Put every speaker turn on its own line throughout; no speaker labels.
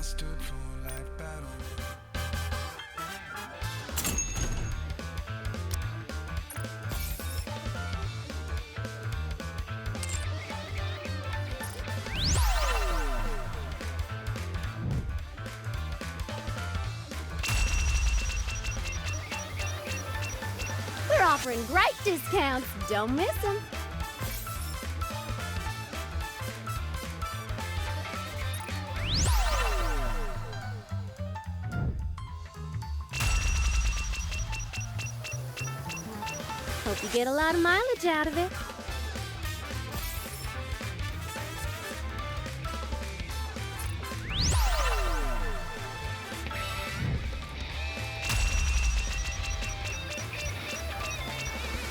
stood for life battle.
We're offering great discounts. Don't miss them. Hope you get a lot of mileage out of it.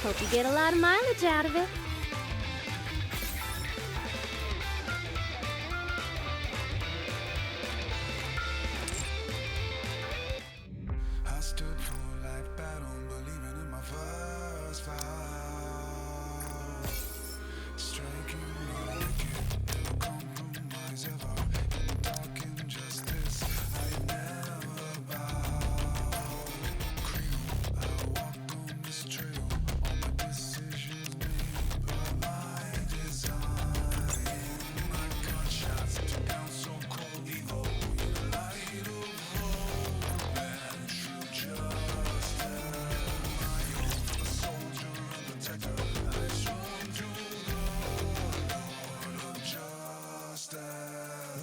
Hope you get a lot of mileage out of it.
I stood for life battle, believing in my first vow. Striking my wicked, never compromise ever. In dark injustice, I never bow. Crew, I walk on this trail. All my decisions made by my design. My gunshots took down so-called evil. In the light of hope and true justice. I am a soldier and protector. I sworn to the Lord of justice.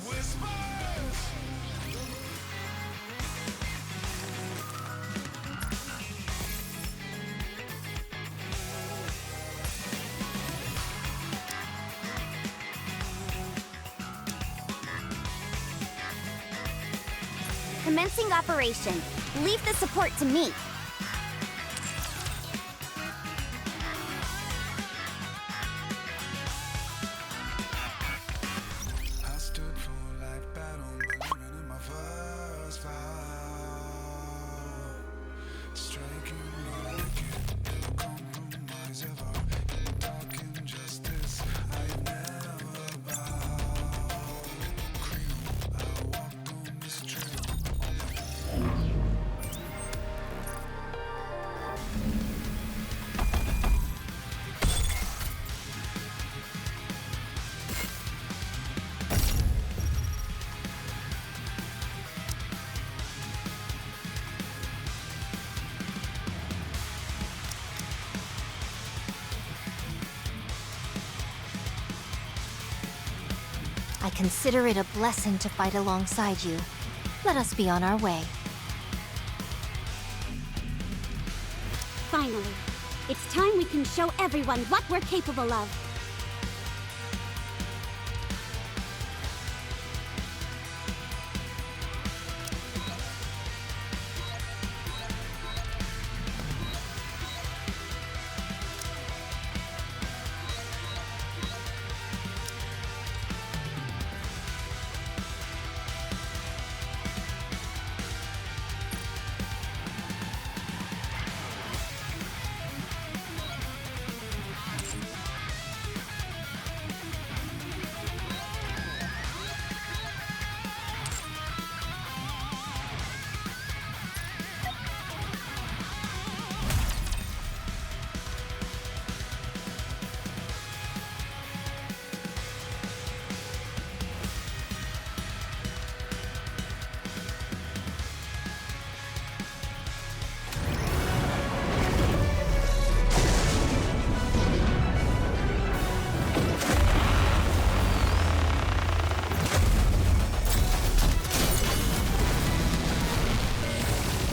Whispers!
Commencing operation. Leave the support to me.
I stood for life battle, believing in my first vow. Striking my wicked, never compromise ever. In dark injustice, I never bow. Crew, I walk on this trail.
I consider it a blessing to fight alongside you. Let us be on our way.
Finally, it's time we can show everyone what we're capable of.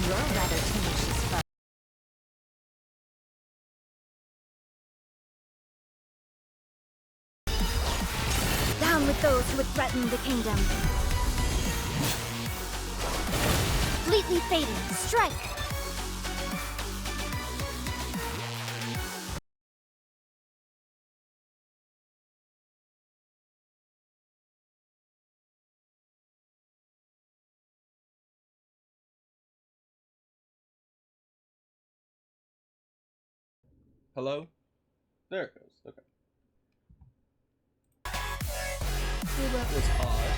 You're rather tenacious, foe.
Down with those who would threaten the kingdom. Fleetly fading, strike!
Hello? There it goes. Okay. Well, that was odd.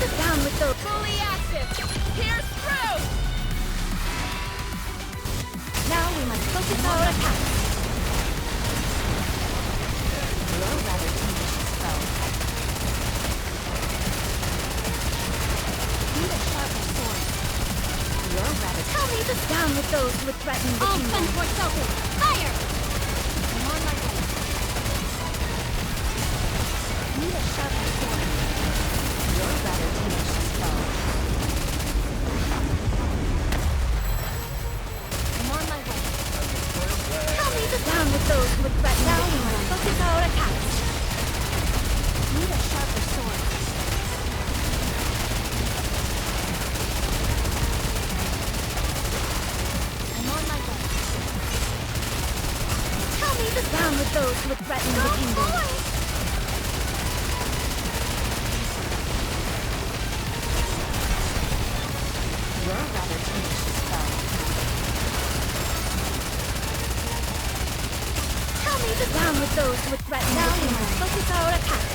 the down with those.
Fully active. Pierce through.
Now we must focus our attacks.
You're rather tenacious foe. Need a sharper sword. You're rather.
Tell me the down with those who would threaten the
All
kingdom.
front ports open. Fire.
I'm on my way. Need a sharper sword. You're rather tenacious foe. I'm on my way.
Tell me the down with those who would threaten the kingdom. Focus our attacks.
Need a sharper sword. I'm on my way.
Tell me the down with those who would threaten the kingdom.
You're rather tenacious foe.
Tell me the down with those who would threaten the kingdom. Focus our attacks.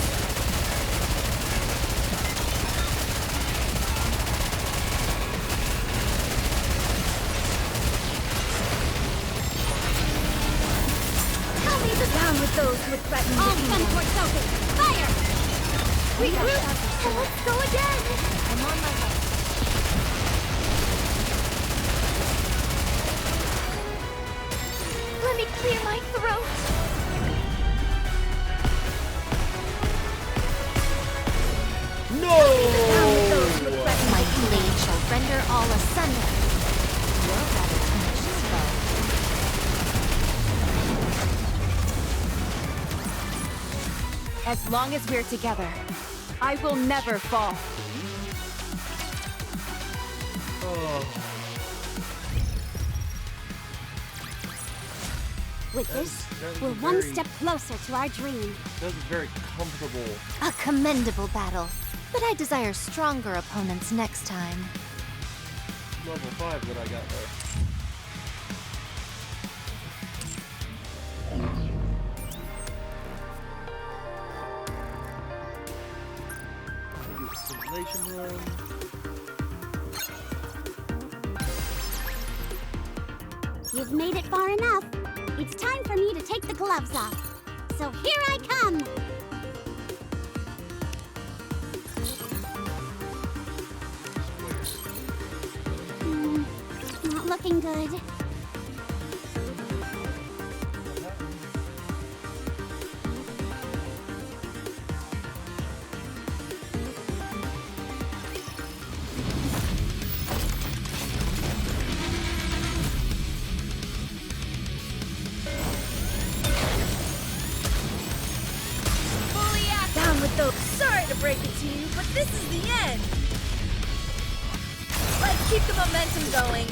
Tell me the down with those who would threaten the
All front
kingdom.
ports open. Fire.
Regroup and let's go again.
I'm on my way.
Let me clear my throat. Down with those who would
No!
threaten
My
the kingdom.
blade shall render all asunder. You're rather tenacious foe.
As long as we're together, I will never fall.
Oh.
With
That
this,
is
we're one
very-
step closer to our dream.
That was a very comfortable.
A commendable battle, but I desire stronger opponents next time.
Level 5 that I got there. Do the simulation run.
You've made it far enough. It's time for me to take the gloves off. So here I come. Not looking good. Fully active.
Down with those.
Sorry to break it to you, but this is the end. Let's keep the momentum going.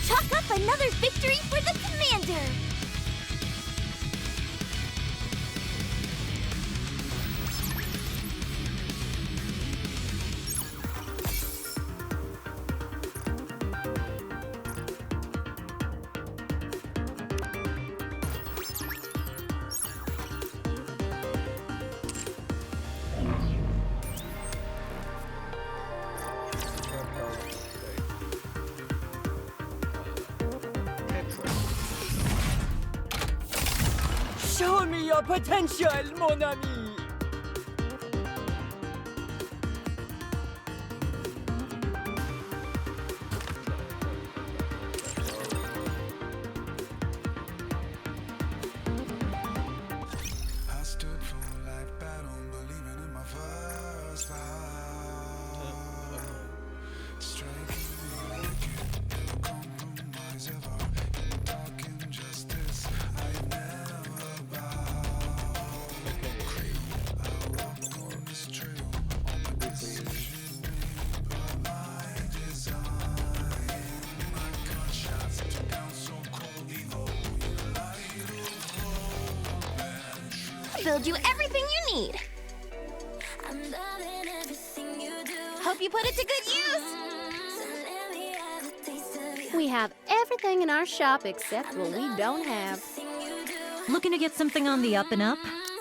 Chalk up another victory for the commander.
Show me your potential, mon ami.
I stood for life battle, believing in my first vow. Striking the wicked, never compromise ever. In dark injustice, I never bow. I walked on this trail, on my decision made by my design. My gunshots took down so cold evil. You light of hope and truth.
Build you everything you need.
I'm loving everything you do.
Hope you put it to good use.
So let me have a taste of you.
We have everything in our shop except what we don't have.
Everything you do.
Looking to get something on the up and up?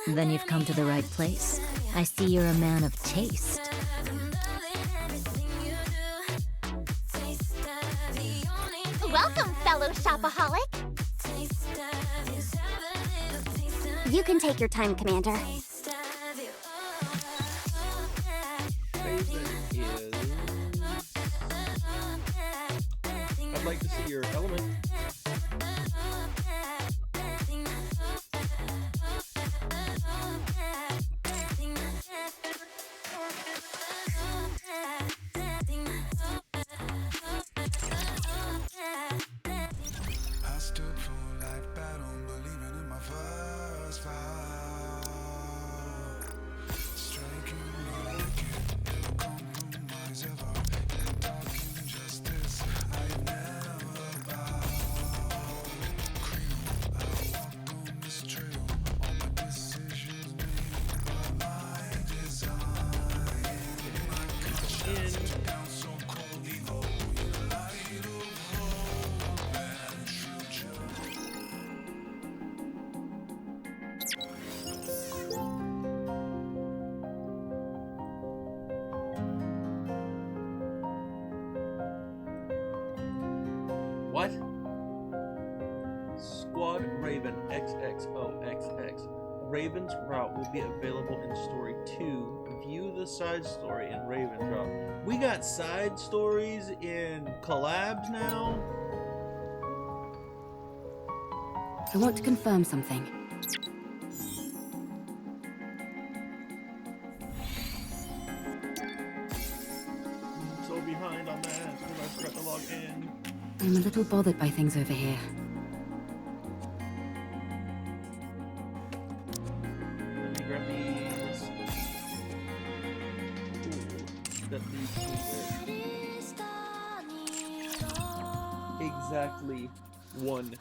Then you've come to the right place. I see you're a man of taste.
Welcome, fellow shopaholic. You can take your time, Commander.
Favorite is... I'd like to see your element.
I stood for life battle, believing in my first vow. Striking right again, no compromise ever. In dark injustice, I never bow. Creed, I walk on this trail, all my decisions made by my design. My conscience down so cold, behold, the light of hope and future.
What? Squad Raven XXOXX. Raven's route will be available in Story 2. View the side story in Raven's route. We got side stories in collabs now?
I want to confirm something.
I'm so behind on that because I forgot to log in.
I'm a little bothered by things over here.
Let me grab these. Ooh, that leads me with exactly 1 10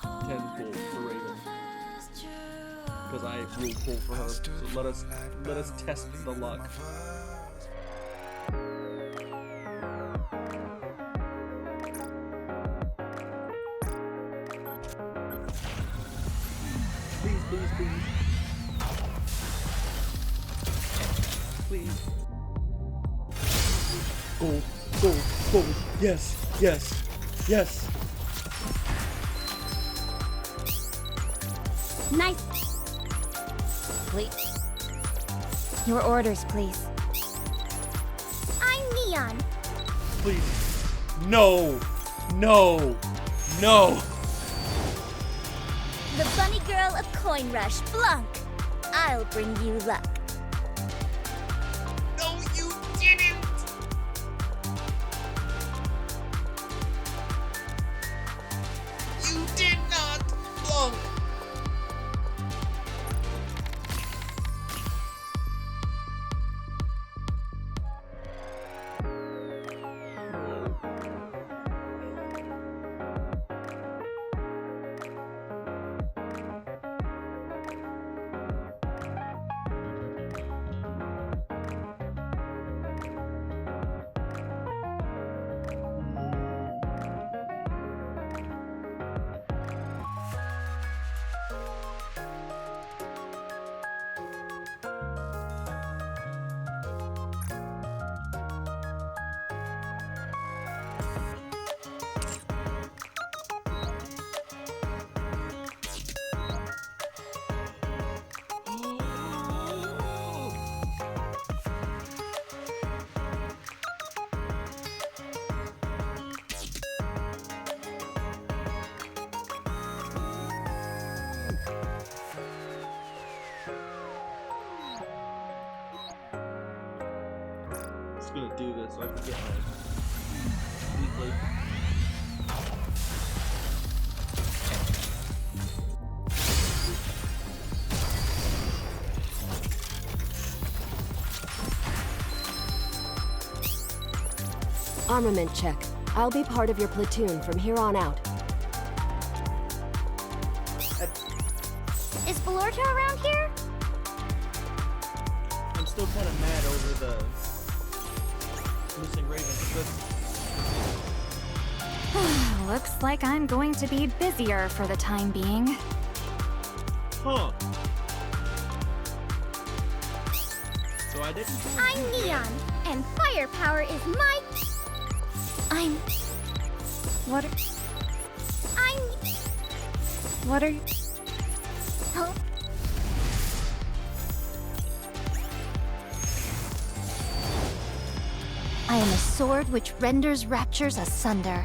pull for Raven. Because I will pull for her. So let us test the luck. Please, please, please. Please. Gold, gold, gold. Yes, yes, yes.
Nice.
Please.
Your orders, please. I'm Neon.
Please. No. No. No.
The bunny girl of Coin Rush, Blanc. I'll bring you luck.
No, you didn't. You did not. Blanc. Just gonna do this so I can get my weekly.
Armament check. I'll be part of your platoon from here on out.
Is Belorta around here?
I'm still kind of mad over the missing Raven.
Looks like I'm going to be busier for the time being.
Huh. So I didn't.
I'm Neon, and firepower is my...
I'm...
What are...
I'm...
What are you...
Huh?
I am a sword which renders raptures asunder.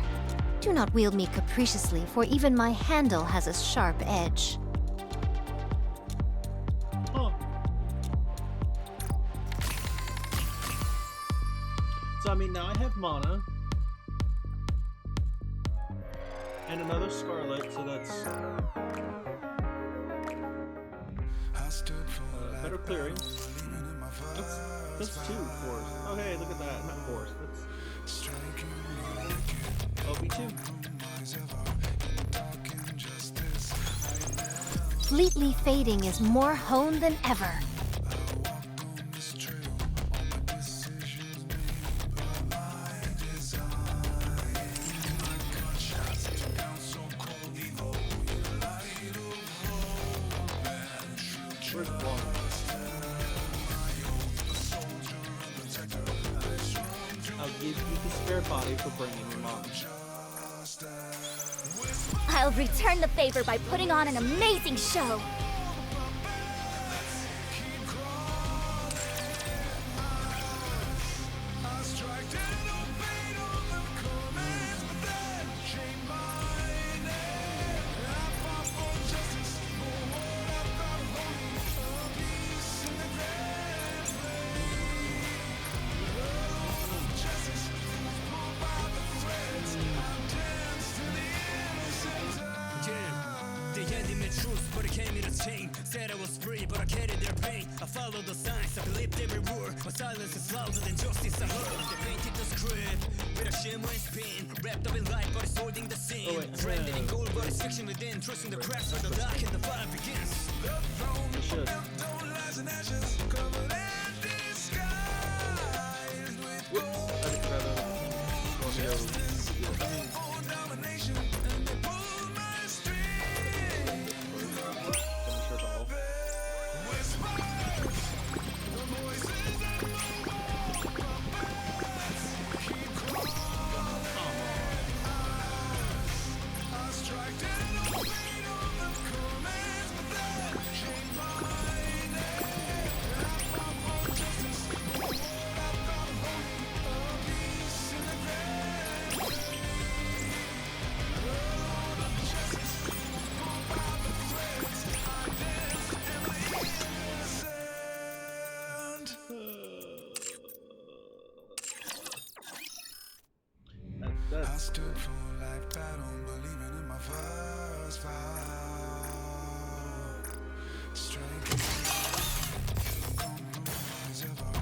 Do not wield me capriciously, for even my handle has a sharp edge.
Huh. So I mean, now I have mana. And another Scarlet, so that's better clearing. That's two force. Oh hey, look at that, not force. That's OB2.
Fleetly fading is more honed than ever.
Where's Blanc? I'll give you the spare body for bringing your mom.
I'll return the favor by putting on an amazing show.
But it came in a chain. Said I was free, but I carried their pain. I followed the signs, I believed every word. My silence is louder than justice I heard. They painted the script with a shimmer and spin. Wrapped up in light, but it's holding the scene. Branded in gold, but it's fiction within. Trusting the cracks where the dark and the fire begins.
You should. Whoops, I didn't grab it. Want me to- Finish her ball.
I stood for life battle, believing in my first vow. Striking compromise ever,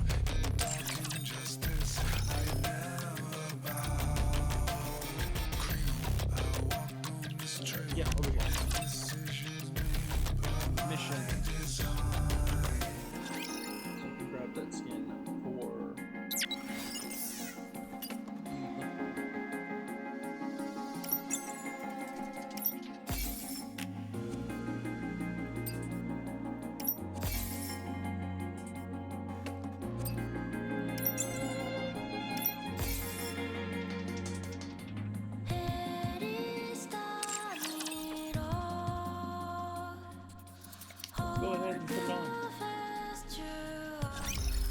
dark injustice I never bow. I walk on this trail.
Yeah, over here.
Decisions made,
Mission.
design.
So you can grab that skin for. Go ahead and put it on.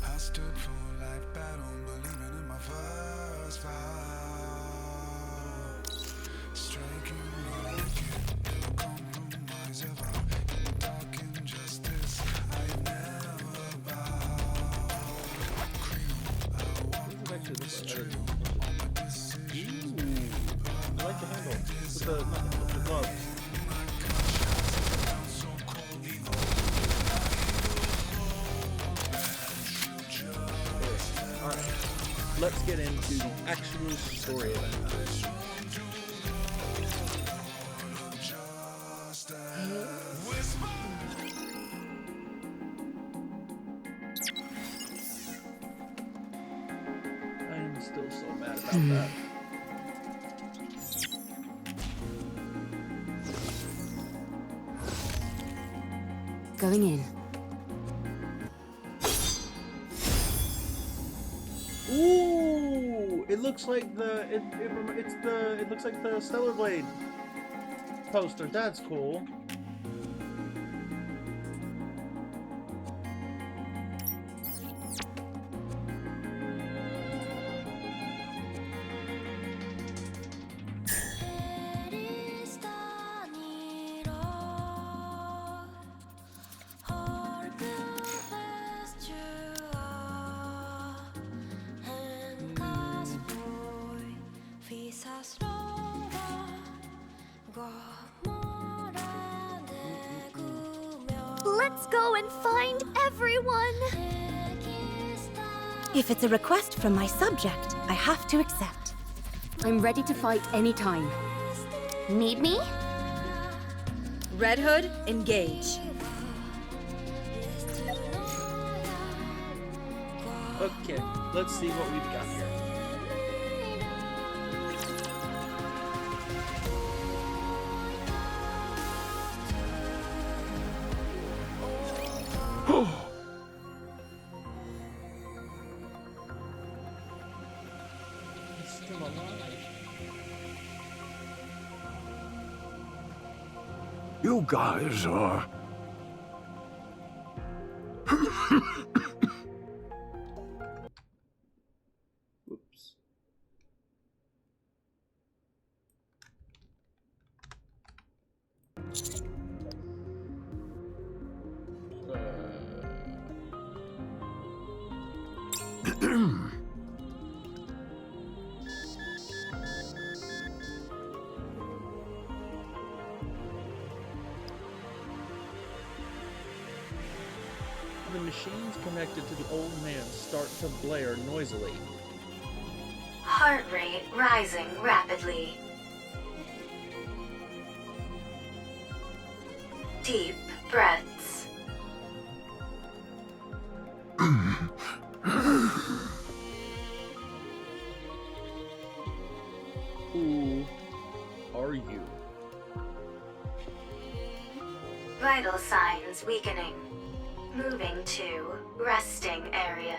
I stood for life battle, believing in my first vow. Striking wicked, no compromise ever, dark injustice I never bow.
What does it actually look like? Ooh, I like the handle. With the, not the gloves. Alright, let's get into the actual story event. I am still so mad about that.
Going in.
Ooh! It looks like it looks like the Stellar Blade poster. That's cool.
Let's go and find everyone!
If it's a request from my subject, I have to accept.
I'm ready to fight anytime.
Need me?
Red Hood, engage.
Okay, let's see what we've got here. He's still alive.
You guys are...
Oops. The machines connected to the old man start to blare noisily.
Heart rate rising rapidly. Deep breaths.
Who are you?
Vital signs weakening. Moving to resting area.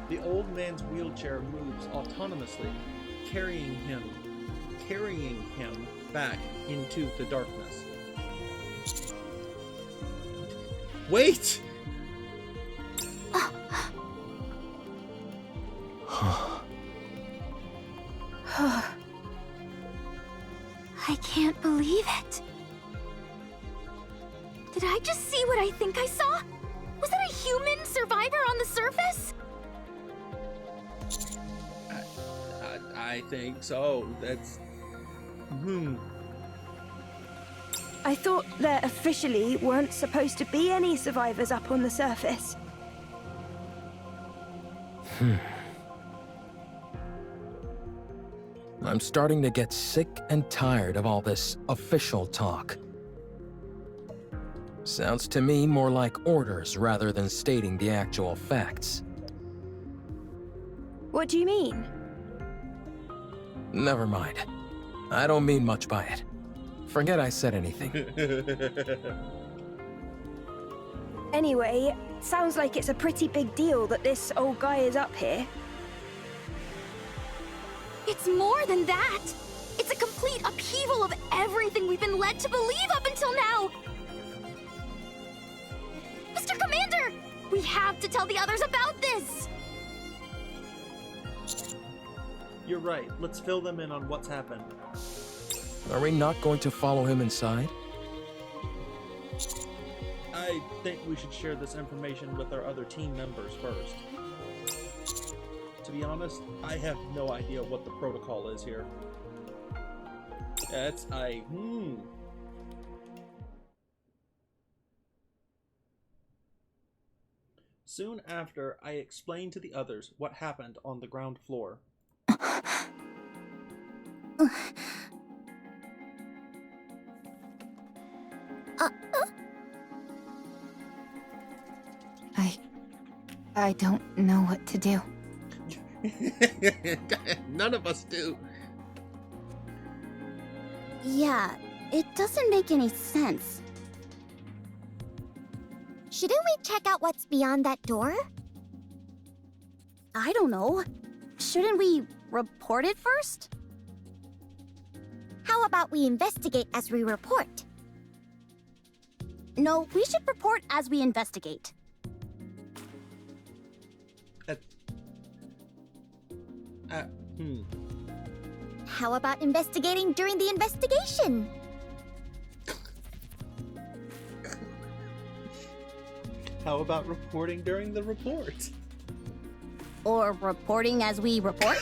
The old man's wheelchair moves autonomously, carrying him back into the darkness. Wait!
I can't believe it. Did I just see what I think I saw? Was that a human survivor on the surface?
I think so. That's...
I thought there officially weren't supposed to be any survivors up on the surface.
I'm starting to get sick and tired of all this official talk. Sounds to me more like orders rather than stating the actual facts.
What do you mean?
Never mind. I don't mean much by it. Forget I said anything.
Anyway, sounds like it's a pretty big deal that this old guy is up here.
It's more than that. It's a complete upheaval of everything we've been led to believe up until now. Mr. Commander, we have to tell the others about this.
You're right. Let's fill them in on what's happened.
Are we not going to follow him inside?
I think we should share this information with our other team members first. To be honest, I have no idea what the protocol is here. Soon after, I explained to the others what happened on the ground floor.
I don't know what to do.
None of us do.
Yeah, it doesn't make any sense.
Shouldn't we check out what's beyond that door?
I don't know. Shouldn't we report it first?
How about we investigate as we report?
No, we should report as we investigate.
How about investigating during the investigation?
How about reporting during the report?
Or reporting as we report?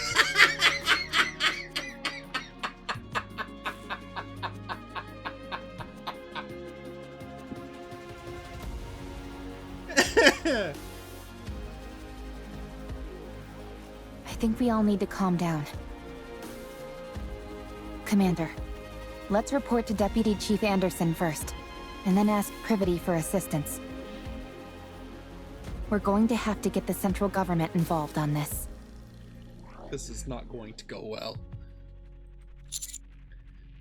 I think we all need to calm down. Commander, let's report to Deputy Chief Anderson first, and then ask Privity for assistance. We're going to have to get the central government involved on this.
This is not going to go well.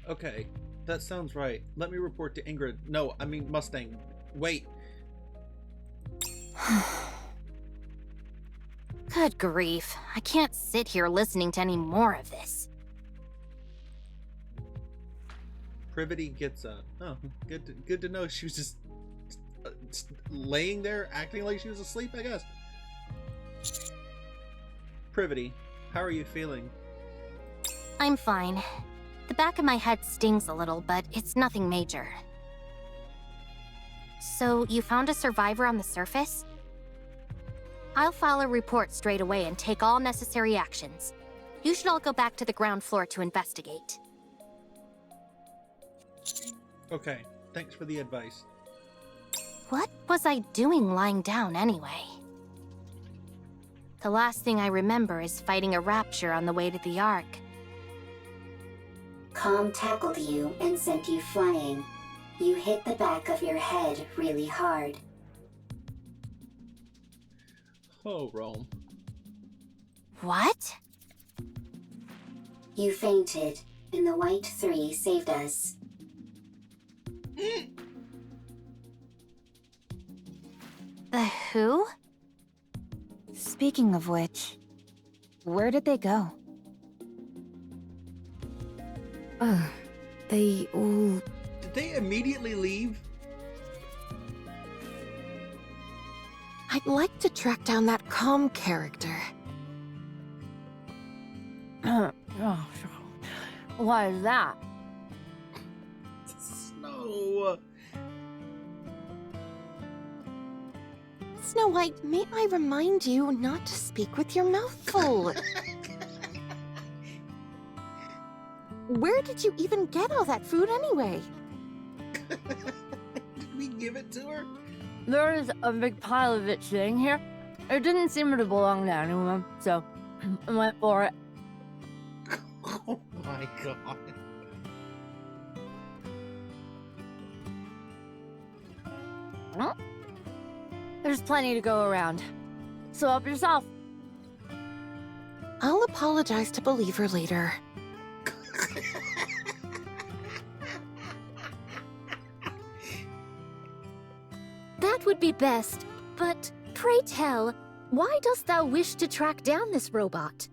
Okay, that sounds right. Let me report to Ingrid. No, I mean Mustang. Wait.
Good grief. I can't sit here listening to any more of this.
Privity gets a... Oh, good to know. She was just laying there, acting like she was asleep, I guess. Privity, how are you feeling?
I'm fine. The back of my head stings a little, but it's nothing major. So, you found a survivor on the surface? I'll file a report straight away and take all necessary actions. You should all go back to the ground floor to investigate.
Okay, thanks for the advice.
What was I doing lying down anyway? The last thing I remember is fighting a rapture on the way to the Ark.
Calm tackled you and sent you flying. You hit the back of your head really hard.
Oh, Rome.
What?
You fainted, and the White Three saved us.
The who?
Speaking of which, where did they go?
They all...
Did they immediately leave?
I'd like to track down that calm character.
Why is that?
Snow.
Snow White, may I remind you not to speak with your mouth full? Where did you even get all that food anyway?
Did we give it to her?
There is a big pile of it sitting here. It didn't seem to belong to anyone, so I went for it.
Oh my god.
Well, there's plenty to go around. So help yourself.
I'll apologize to Believer later.
That would be best, but pray tell, why dost thou wish to track down this robot?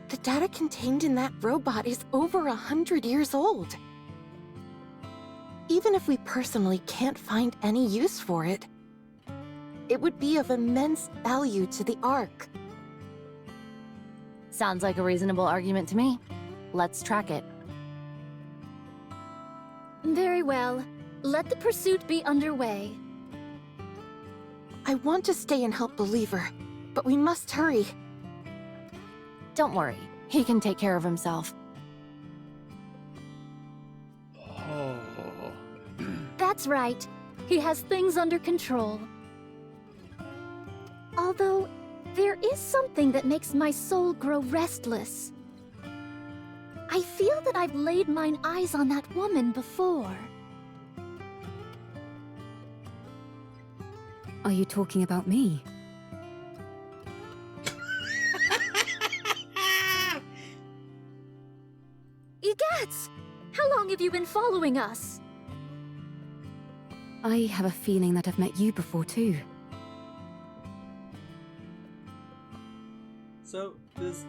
The data contained in that robot is over 100 years old. Even if we personally can't find any use for it, it would be of immense value to the Ark.
Sounds like a reasonable argument to me. Let's track it.
Very well. Let the pursuit be underway.
I want to stay and help Believer, but we must hurry.
Don't worry. He can take care of himself.
Oh.
That's right. He has things under control. Although, there is something that makes my soul grow restless. I feel that I've laid mine eyes on that woman before.
Are you talking about me?
Egats! How long have you been following us?
I have a feeling that I've met you before too.
So, this...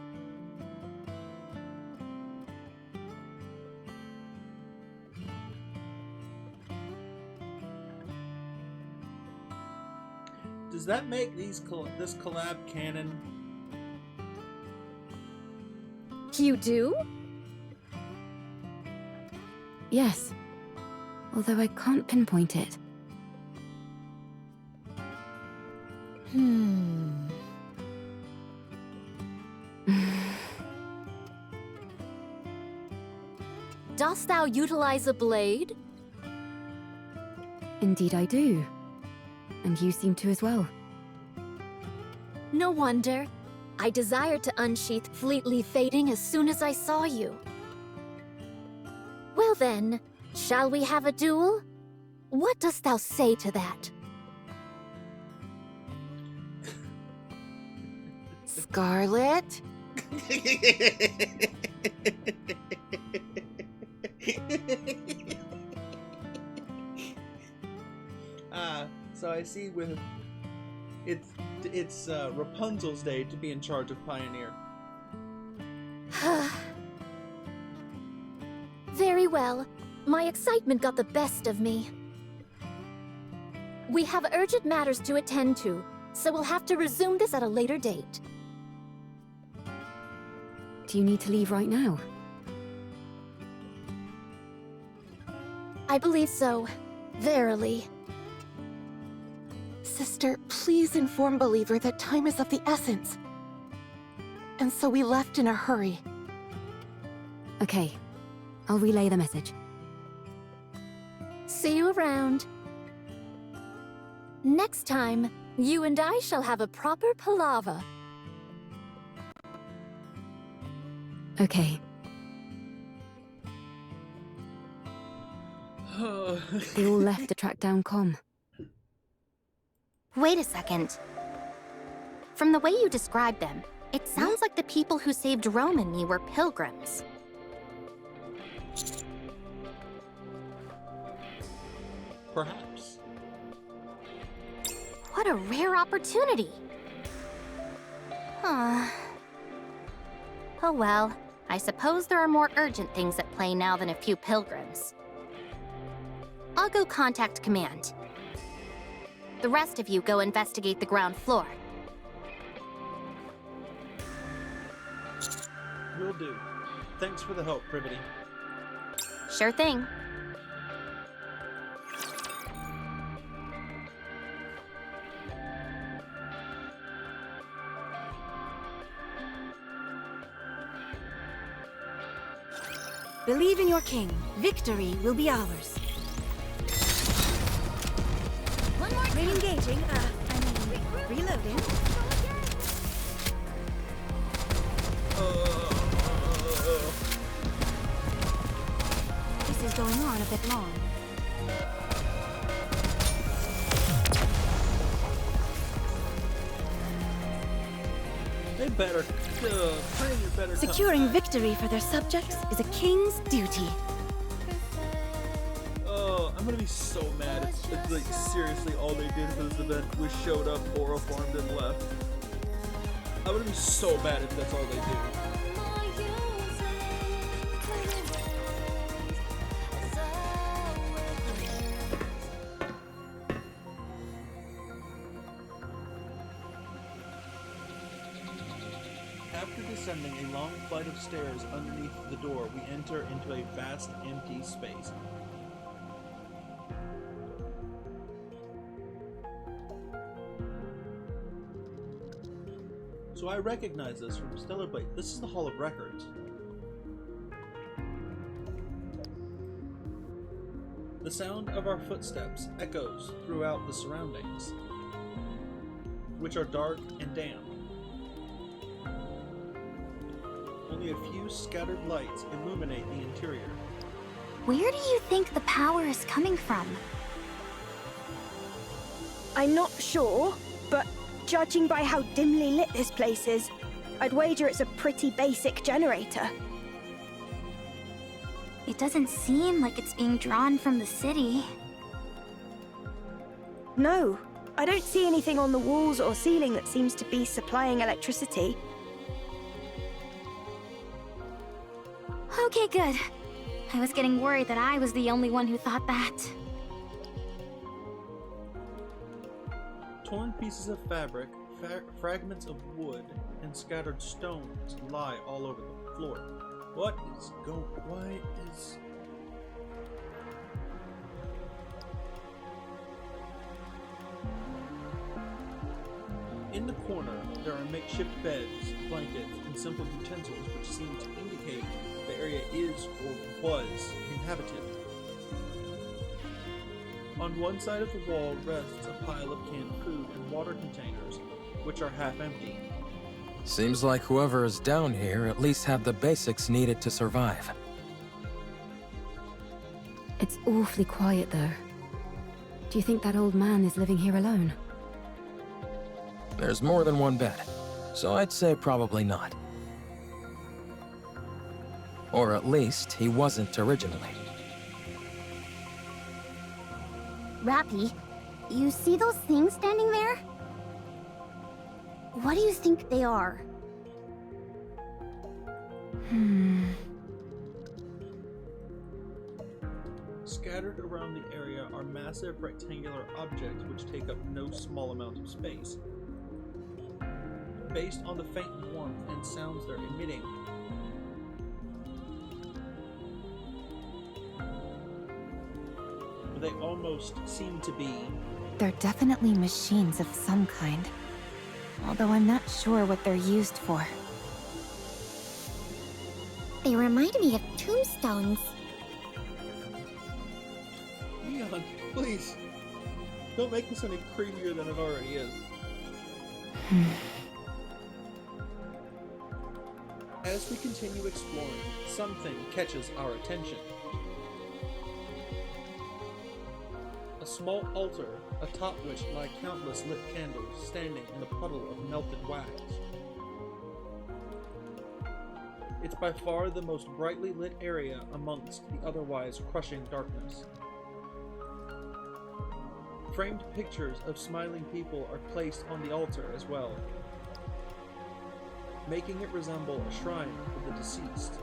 Does that make this collab canon?
You do?
Yes. Although I can't pinpoint it.
Dost thou utilize a blade?
Indeed I do. And you seem to as well.
No wonder. I desired to unsheath fleetly fading as soon as I saw you. Well then, shall we have a duel? What dost thou say to that?
Scarlet?
So I see with it's Rapunzel's day to be in charge of Pioneer.
Very well. My excitement got the best of me. We have urgent matters to attend to, so we'll have to resume this at a later date.
Do you need to leave right now?
I believe so. Verily.
Sister, please inform Believer that time is of the essence. And so we left in a hurry.
Okay. I'll relay the message.
See you around. Next time, you and I shall have a proper palaver.
Okay. They all left to track down Com.
Wait a second. From the way you described them, it sounds like the people who saved Rome and me were pilgrims.
Perhaps.
What a rare opportunity. Huh. Oh well, I suppose there are more urgent things at play now than a few pilgrims. I'll go contact command. The rest of you go investigate the ground floor.
Will do. Thanks for the help, Privity.
Sure thing.
Believe in your king. Victory will be ours.
One more time.
Re-engaging. Reloading. This is going on a bit long.
They better. Pioneer better.
Securing victory for their subjects is a king's duty.
Oh, I'm gonna be so mad if like seriously all they did for this event was showed up, Aura farmed, and left. I'm gonna be so mad if that's all they do. After descending a long flight of stairs underneath the door, we enter into a vast, empty space. So I recognize this from Stellar Blade. This is the Hall of Records. The sound of our footsteps echoes throughout the surroundings, which are dark and damp. Only a few scattered lights illuminate the interior.
Where do you think the power is coming from?
I'm not sure, but judging by how dimly lit this place is, I'd wager it's a pretty basic generator.
It doesn't seem like it's being drawn from the city.
No, I don't see anything on the walls or ceiling that seems to be supplying electricity.
Okay, good. I was getting worried that I was the only one who thought that.
Torn pieces of fabric, fragments of wood, and scattered stones lie all over the floor. Why is... In the corner, there are makeshift beds, blankets, and simple utensils which seem to indicate the area is or was inhabited. On one side of the wall rests a pile of canned food and water containers, which are half empty.
Seems like whoever is down here at least had the basics needed to survive.
It's awfully quiet, though. Do you think that old man is living here alone?
There's more than one bed, so I'd say probably not. Or at least, he wasn't originally.
Rappy, you see those things standing there? What do you think they are?
Scattered around the area are massive rectangular objects which take up no small amount of space. Based on the faint warmth and sounds they're emitting, they almost seem to be...
They're definitely machines of some kind. Although I'm not sure what they're used for.
They remind me of tombstones.
Neon, please! Don't make this any creepier than it already is. As we continue exploring, something catches our attention. A small altar, atop which lie countless lit candles standing in a puddle of melted wax. It's by far the most brightly lit area amongst the otherwise crushing darkness. Framed pictures of smiling people are placed on the altar as well, making it resemble a shrine for the deceased.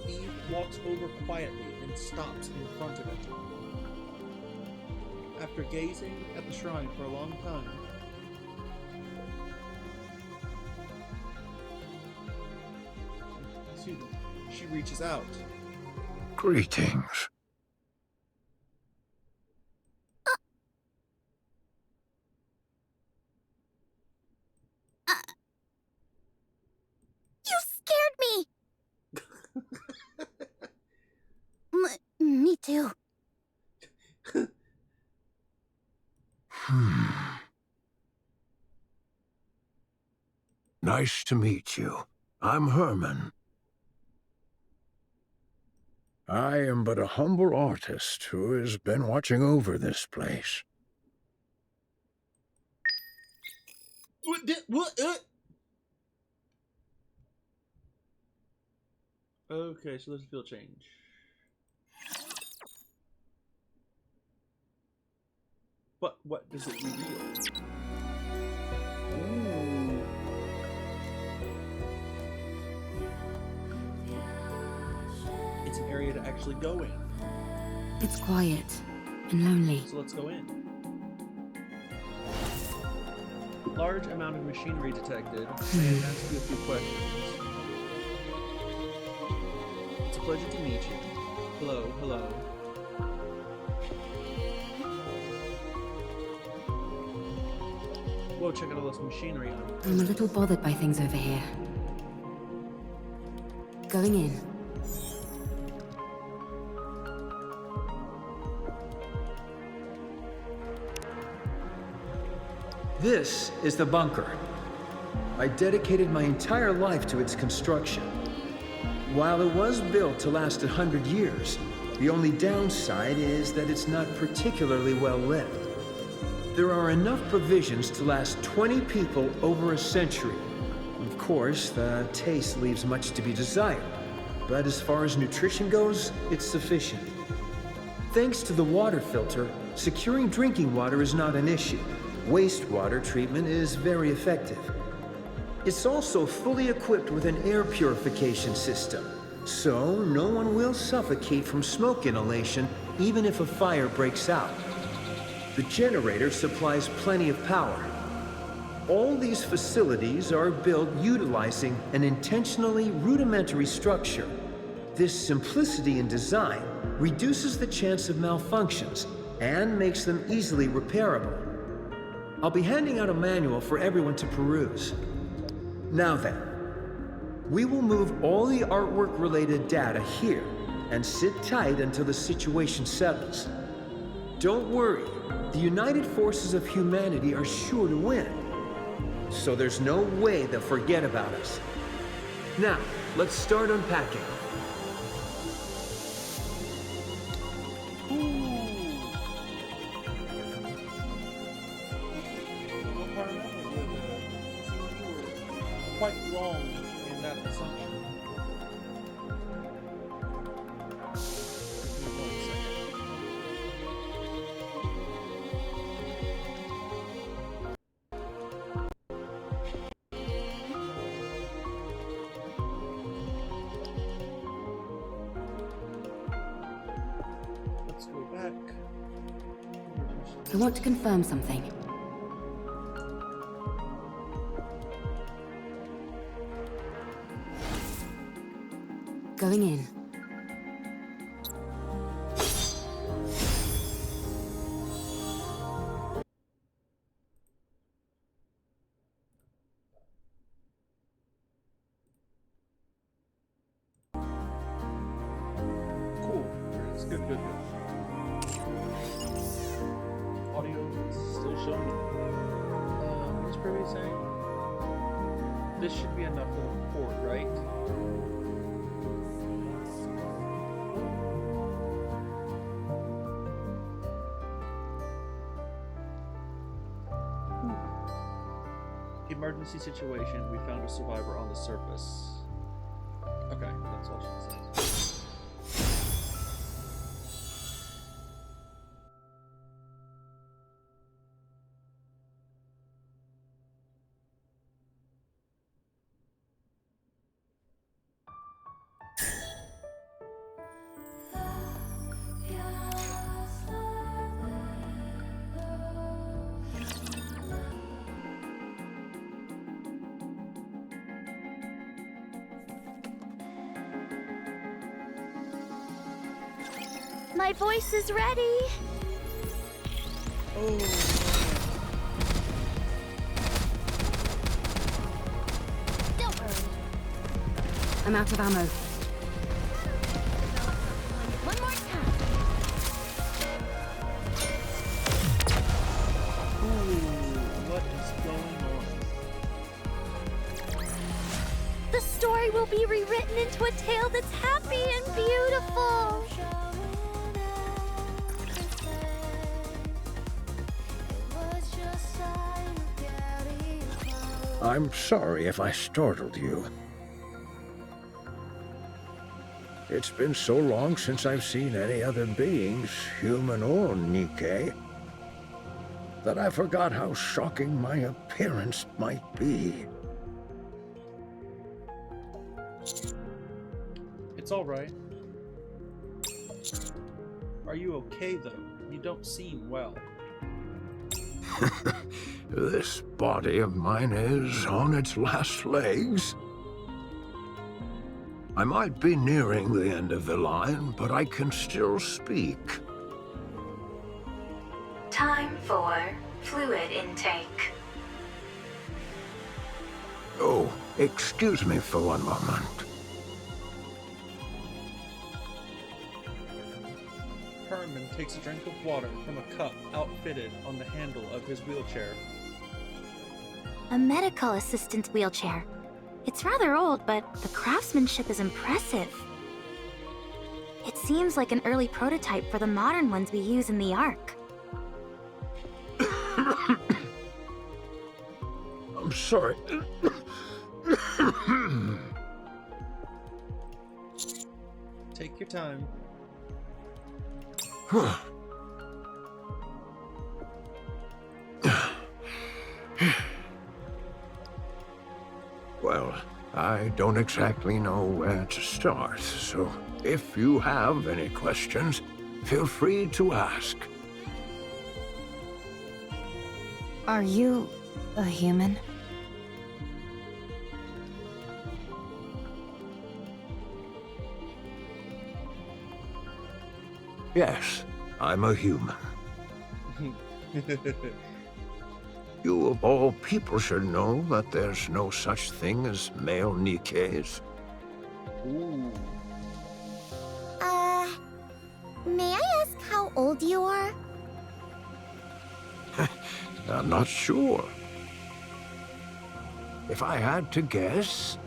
Eve walks over quietly and stops in front of it. After gazing at the shrine for a long time, she reaches out.
Greetings.
You scared me! Me too.
Nice to meet you. I'm Herman. I am but a humble artist who has been watching over this place.
What? Okay, so there's a field change. But what does it reveal? Ooh. It's an area to actually go in.
It's quiet and lonely.
So let's go in. Large amount of machinery detected. May I ask you a few questions? It's a pleasure to meet you. Hello, hello. Whoa, check out all this machinery on.
I'm a little bothered by things over here. Going in.
This is the bunker. I dedicated my entire life to its construction. While it was built to last 100 years, the only downside is that it's not particularly well lit. There are enough provisions to last 20 people over a century. Of course, the taste leaves much to be desired, but as far as nutrition goes, it's sufficient. Thanks to the water filter, securing drinking water is not an issue. Wastewater treatment is very effective. It's also fully equipped with an air purification system, so no one will suffocate from smoke inhalation even if a fire breaks out. The generator supplies plenty of power. All these facilities are built utilizing an intentionally rudimentary structure. This simplicity in design reduces the chance of malfunctions and makes them easily repairable. I'll be handing out a manual for everyone to peruse. Now then, we will move all the artwork-related data here and sit tight until the situation settles. Don't worry, the United Forces of Humanity are sure to win, so there's no way they'll forget about us. Now, let's start unpacking.
Quite wrong in that assumption. Let's go back.
I want to confirm something. Going in.
Cool. It's good. Audio is still showing. What's Privy saying? This should be enough for the report, right? Emergency situation. We found a survivor on the surface. Okay, that's all she says.
My voice is ready.
Oh.
Don't worry.
I'm out of ammo.
One more time.
Ooh, what is going on?
The story will be rewritten into a tale that's happy and beautiful.
I'm sorry if I startled you. It's been so long since I've seen any other beings, human or Nikke, that I forgot how shocking my appearance might be.
It's all right. Are you okay, though? You don't seem well.
This body of mine is on its last legs. I might be nearing the end of the line, but I can still speak.
Time for fluid intake.
Oh, excuse me for one moment.
Herman takes a drink of water from a cup outfitted on the handle of his wheelchair.
A medical assistance wheelchair. It's rather old, but the craftsmanship is impressive. It seems like an early prototype for the modern ones we use in the Ark.
I'm sorry.
Take your time.
Well, I don't exactly know where to start, so if you have any questions, feel free to ask.
Are you a human?
Yes, I'm a human. You of all people should know that there's no such thing as male Nikkes.
Ooh.
May I ask how old you are?
I'm not sure. If I had to guess,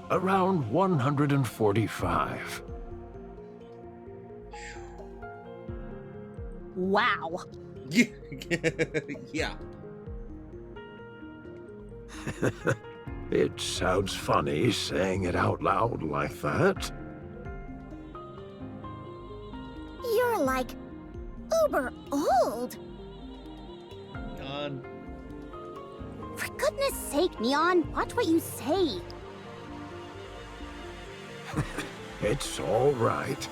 around 145.
Wow.
Yeah.
It sounds funny saying it out loud like that.
You're like uber old.
Neon.
For goodness sake, Neon, watch what you say.
It's all right.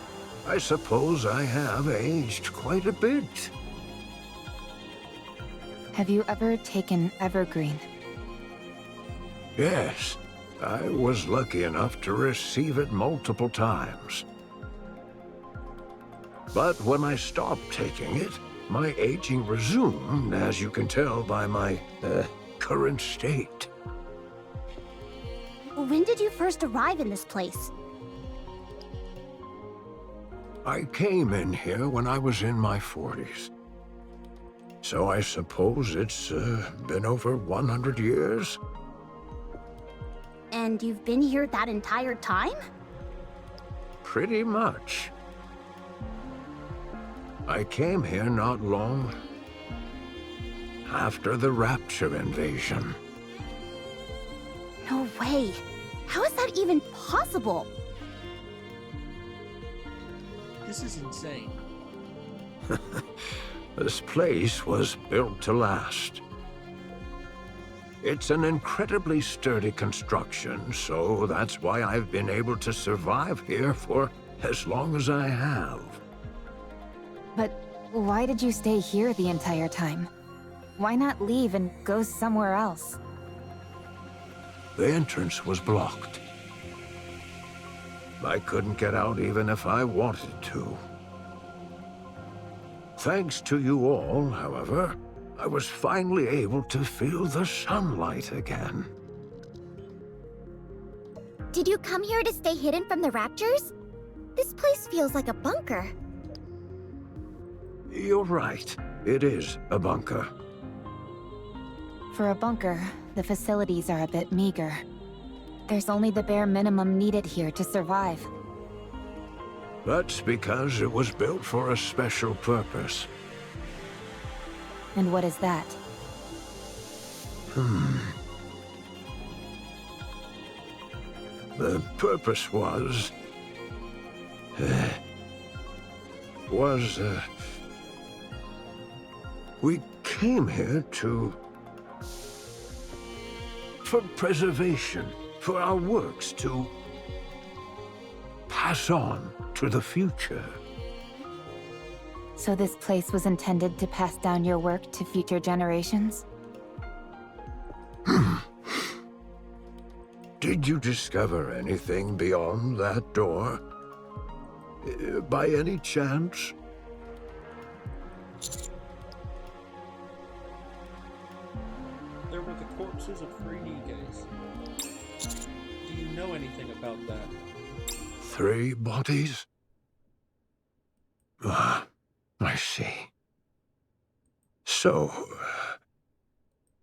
I suppose I have aged quite a bit.
Have you ever taken Evergreen?
Yes, I was lucky enough to receive it multiple times. But when I stopped taking it, my aging resumed, as you can tell by my, current state.
When did you first arrive in this place?
I came in here when I was in my 40s. So I suppose it's been over 100 years?
And you've been here that entire time?
Pretty much. I came here not long after the Rapture invasion.
No way. How is that even possible?
This is insane.
This place was built to last. It's an incredibly sturdy construction, so that's why I've been able to survive here for as long as I have.
But why did you stay here the entire time? Why not leave and go somewhere else?
The entrance was blocked. I couldn't get out even if I wanted to. Thanks to you all, however, I was finally able to feel the sunlight again.
Did you come here to stay hidden from the Raptures? This place feels like a bunker.
You're right. It is a bunker.
For a bunker, the facilities are a bit meager. There's only the bare minimum needed here to survive.
That's because it was built for a special purpose.
And what is that?
The purpose was... we came here for preservation, for our works to pass on to the future.
So this place was intended to pass down your work to future generations?
Did you discover anything beyond that door? By any chance?
There were the corpses of 3 Nikkes. Do you know anything about that?
3 bodies? Ah, I see. So,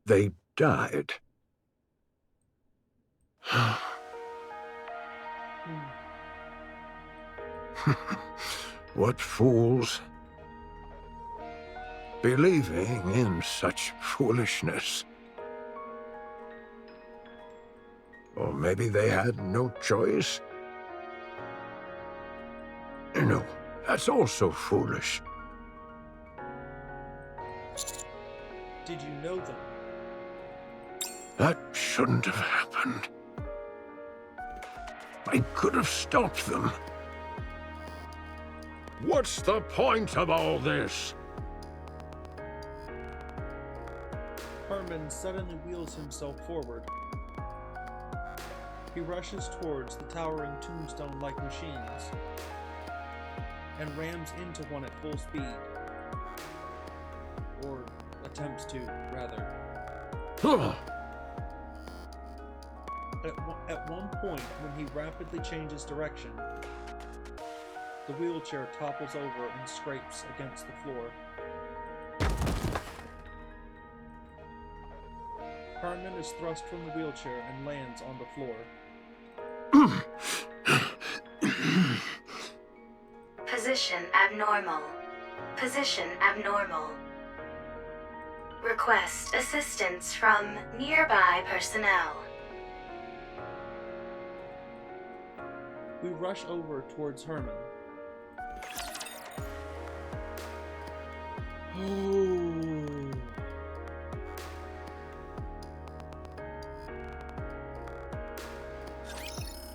they died. What fools. Believing in such foolishness. Or maybe they had no choice. No, that's also foolish.
Did you know them?
That shouldn't have happened. I could have stopped them. What's the point of all this?
Herman suddenly wheels himself forward. He rushes towards the towering tombstone-like machines and rams into one at full speed. Or attempts to, rather. At one point, when he rapidly changes direction, the wheelchair topples over and scrapes against the floor. Herman is thrust from the wheelchair and lands on the floor.
Position abnormal. Position abnormal. Request assistance from nearby personnel.
We rush over towards Herman. Oh.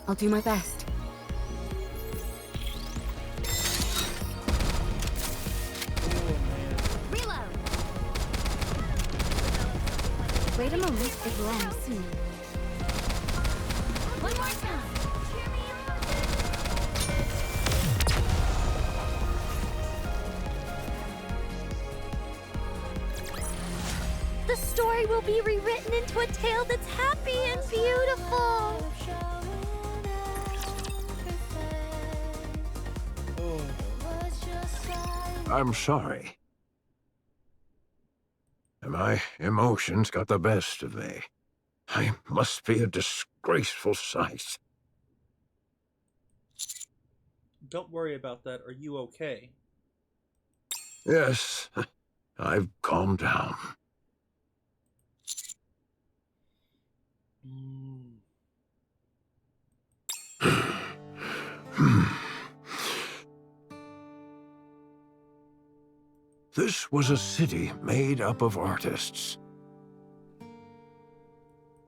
I'll do my best.
Reload!
Wait a moment, it will end soon.
One more time!
The story will be rewritten into a tale that's happy and beautiful.
I'm sorry. My emotions got the best of me. I must be a disgraceful sight.
Don't worry about that. Are you okay?
Yes, I've calmed down. This was a city made up of artists.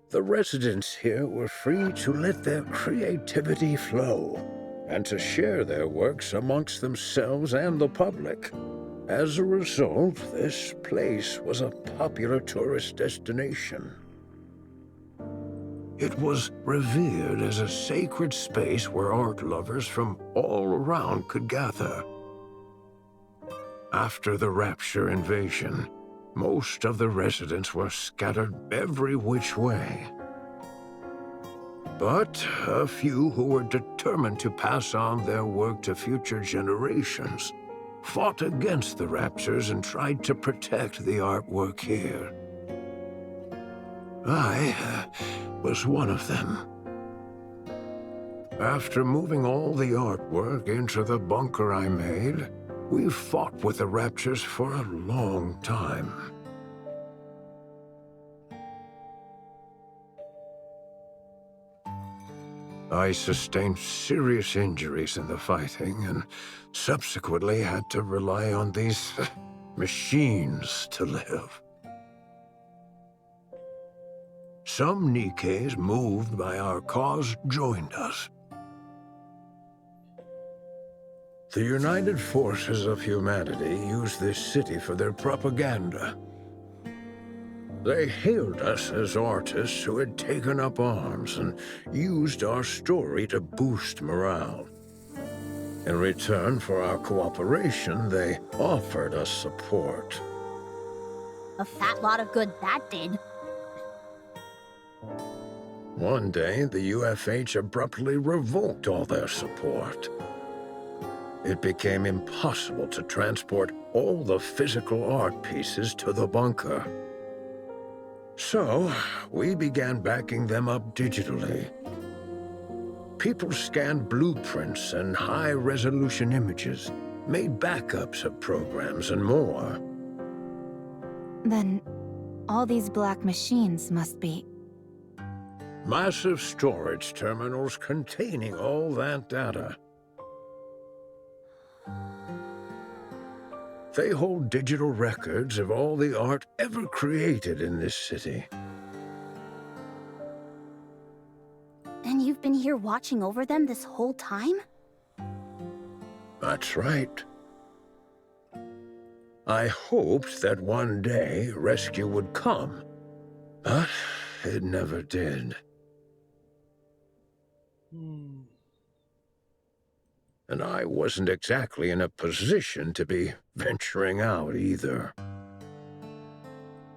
The residents here were free to let their creativity flow and to share their works amongst themselves and the public. As a result, this place was a popular tourist destination. It was revered as a sacred space where art lovers from all around could gather. After the Rapture invasion, most of the residents were scattered every which way. But a few who were determined to pass on their work to future generations fought against the Raptures and tried to protect the artwork here. I was one of them. After moving all the artwork into the bunker I made, we fought with the Raptures for a long time. I sustained serious injuries in the fighting and subsequently had to rely on these machines to live. Some Nikkes moved by our cause joined us. The United Forces of Humanity used this city for their propaganda. They hailed us as artists who had taken up arms and used our story to boost morale. In return for our cooperation, they offered us support.
A fat lot of good that did.
One day, the UFH abruptly revoked all their support. It became impossible to transport all the physical art pieces to the bunker. So, we began backing them up digitally. People scanned blueprints and high-resolution images, made backups of programs and more.
Then, all these black machines must be...
Massive storage terminals containing all that data. They hold digital records of all the art ever created in this city.
And you've been here watching over them this whole time?
That's right. I hoped that one day rescue would come, but it never did. And I wasn't exactly in a position to be venturing out either.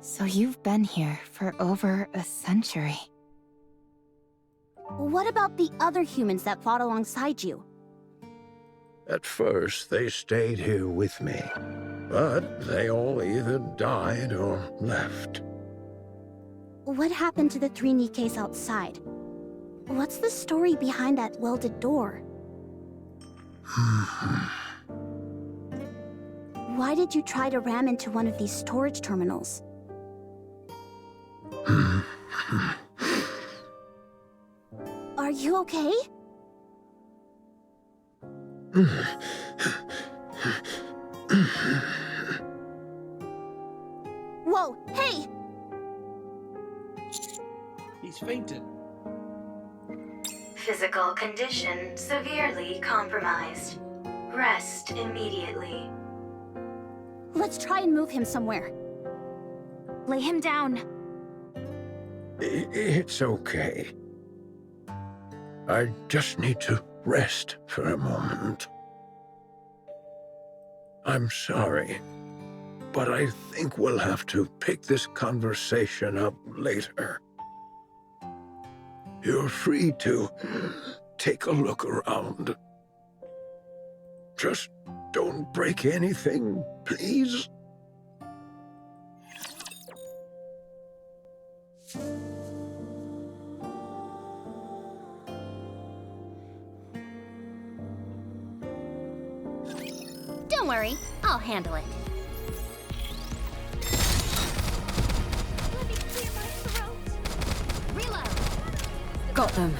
So you've been here for over a century.
What about the other humans that fought alongside you?
At first, they stayed here with me, but they all either died or left.
What happened to the 3 Nikkes outside? What's the story behind that welded door? Why did you try to ram into one of these storage terminals? Are you okay? Whoa, hey!
He's fainted.
Physical condition severely compromised. Rest immediately.
Let's try and move him somewhere. Lay him down.
It's okay. I just need to rest for a moment. I'm sorry, but I think we'll have to pick this conversation up later. You're free to take a look around. Just don't break anything, please.
Don't worry, I'll handle it.
Let me clear my throat. Reload.
Got them.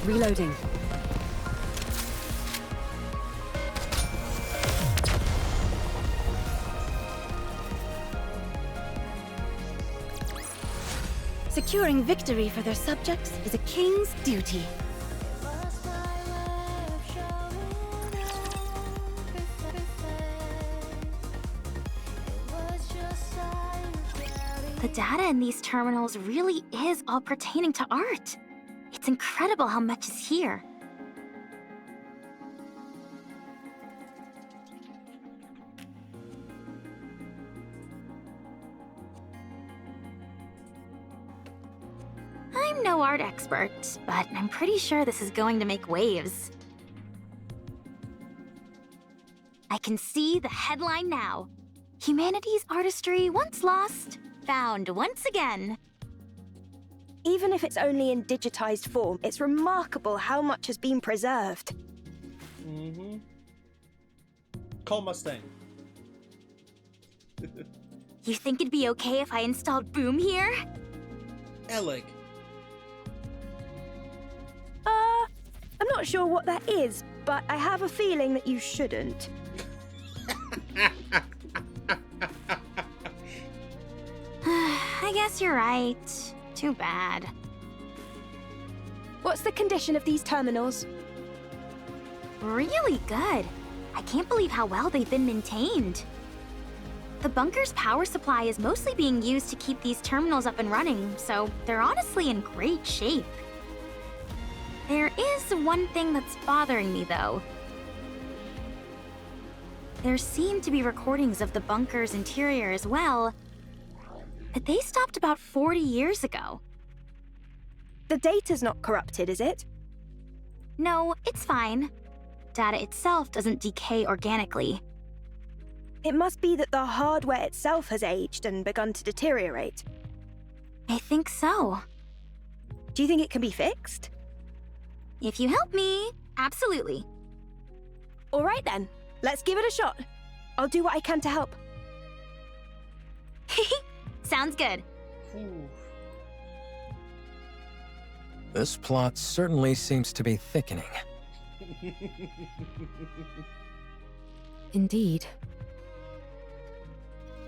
Reloading.
Securing victory for their subjects is a king's duty.
The data in these terminals really is all pertaining to art. It's incredible how much is here. I'm no art expert, but I'm pretty sure this is going to make waves. I can see the headline now. Humanity's artistry once lost, found once again.
Even if it's only in digitized form, it's remarkable how much has been preserved.
Mm-hmm. Call Mustang.
You think it'd be okay if I installed Boom here?
Alec.
I'm not sure what that is, but I have a feeling that you shouldn't.
I guess you're right. Too bad.
What's the condition of these terminals?
Really good. I can't believe how well they've been maintained. The bunker's power supply is mostly being used to keep these terminals up and running, so they're honestly in great shape. There is one thing that's bothering me, though. There seem to be recordings of the bunker's interior as well, but they stopped about 40 years ago.
The data's not corrupted, is it?
No, it's fine. Data itself doesn't decay organically.
It must be that the hardware itself has aged and begun to deteriorate.
I think so.
Do you think it can be fixed?
If you help me, absolutely.
All right then, let's give it a shot. I'll do what I can to help.
Sounds good.
This plot certainly seems to be thickening.
Indeed.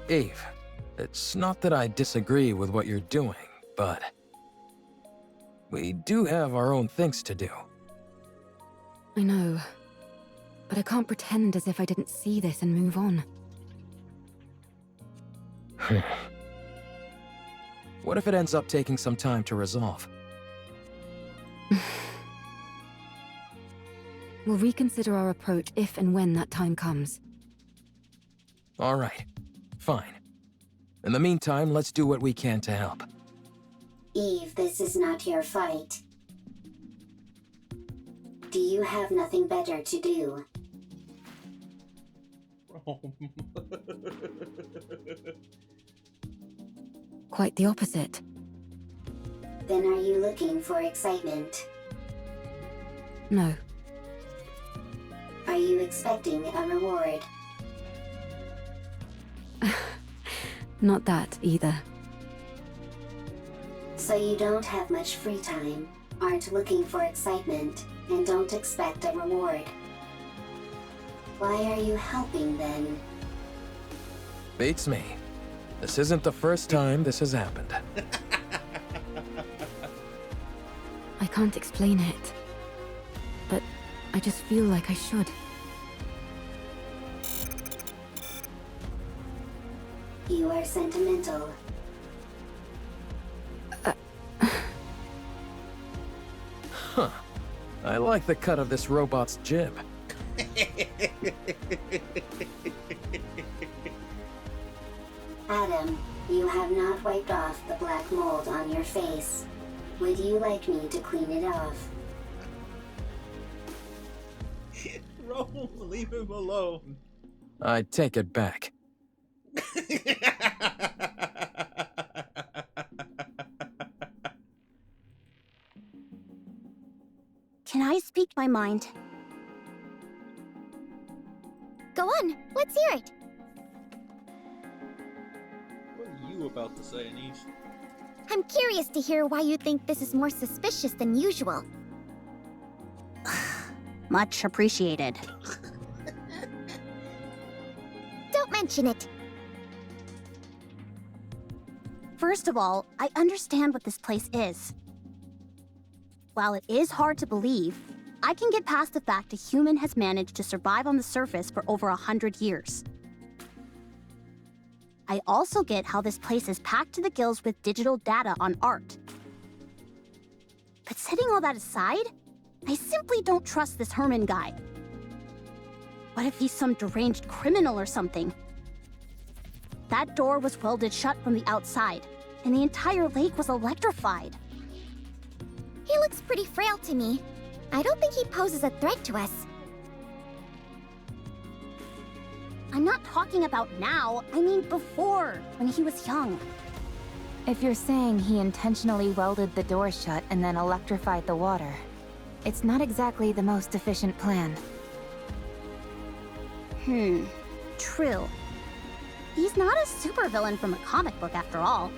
Eve, it's not that I disagree with what you're doing, but we do have our own things to do.
I know. But I can't pretend as if I didn't see this and move on.
What if it ends up taking some time to resolve?
We'll reconsider our approach if and when that time comes.
All right. Fine. In the meantime, let's do what we can to help.
Eve, this is not your fight. Do you have nothing better to do?
Quite the opposite.
Then are you looking for excitement?
No.
Are you expecting a reward?
Not that, either.
So you don't have much free time, aren't looking for excitement, and don't expect a reward. Why are you helping then?
Beats me. This isn't the first time this has happened.
I can't explain it. But I just feel like I should.
You are sentimental.
Huh. I like the cut of this robot's jib.
Adam, you have not wiped off the black mold on your face. Would you like me to clean it off?
Rome, leave him alone.
I take it back.
Can I speak my mind? Go on, let's hear it.
What are you about to say, Anish?
I'm curious to hear why you think this is more suspicious than usual. Much appreciated. Don't mention it. First of all, I understand what this place is. While it is hard to believe, I can get past the fact a human has managed to survive on the surface for over 100 years. I also get how this place is packed to the gills with digital data on art. But setting all that aside, I simply don't trust this Herman guy. What if he's some deranged criminal or something? That door was welded shut from the outside, and the entire lake was electrified. He looks pretty frail to me. I don't think he poses a threat to us. I'm not talking about now, I mean before, when he was young.
If you're saying he intentionally welded the door shut and then electrified the water, it's not exactly the most efficient plan.
True. He's not a supervillain from a comic book after all.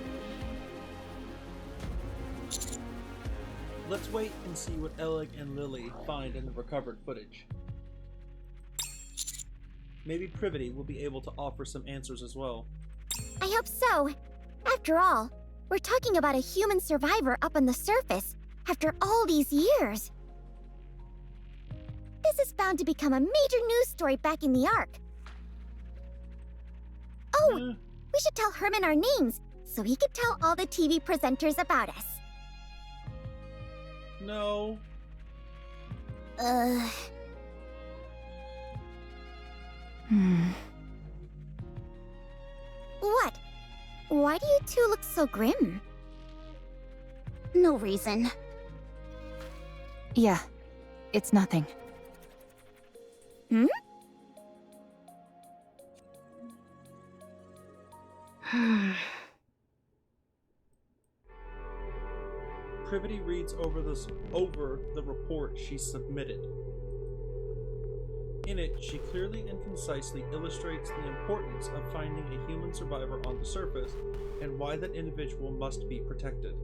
Let's wait and see what Ellig and Lily find in the recovered footage. Maybe Privity will be able to offer some answers as well.
I hope so. After all, we're talking about a human survivor up on the surface after all these years. This is bound to become a major news story back in the Ark. Oh, we should tell Herman our names so he can tell all the TV presenters about us.
No.
What? Why do you two look so grim? No reason.
Yeah, it's nothing.
Privity reads over the report she submitted. In it, she clearly and concisely illustrates the importance of finding a human survivor on the surface and why that individual must be protected.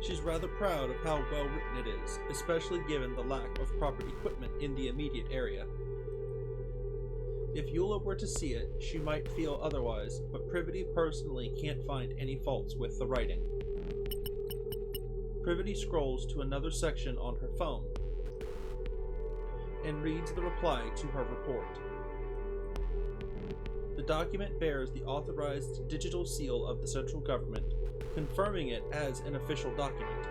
She's rather proud of how well written it is, especially given the lack of proper equipment in the immediate area. If Eula were to see it, she might feel otherwise, but Privity personally can't find any faults with the writing. Privity scrolls to another section on her phone and reads the reply to her report. The document bears the authorized digital seal of the central government, confirming it as an official document.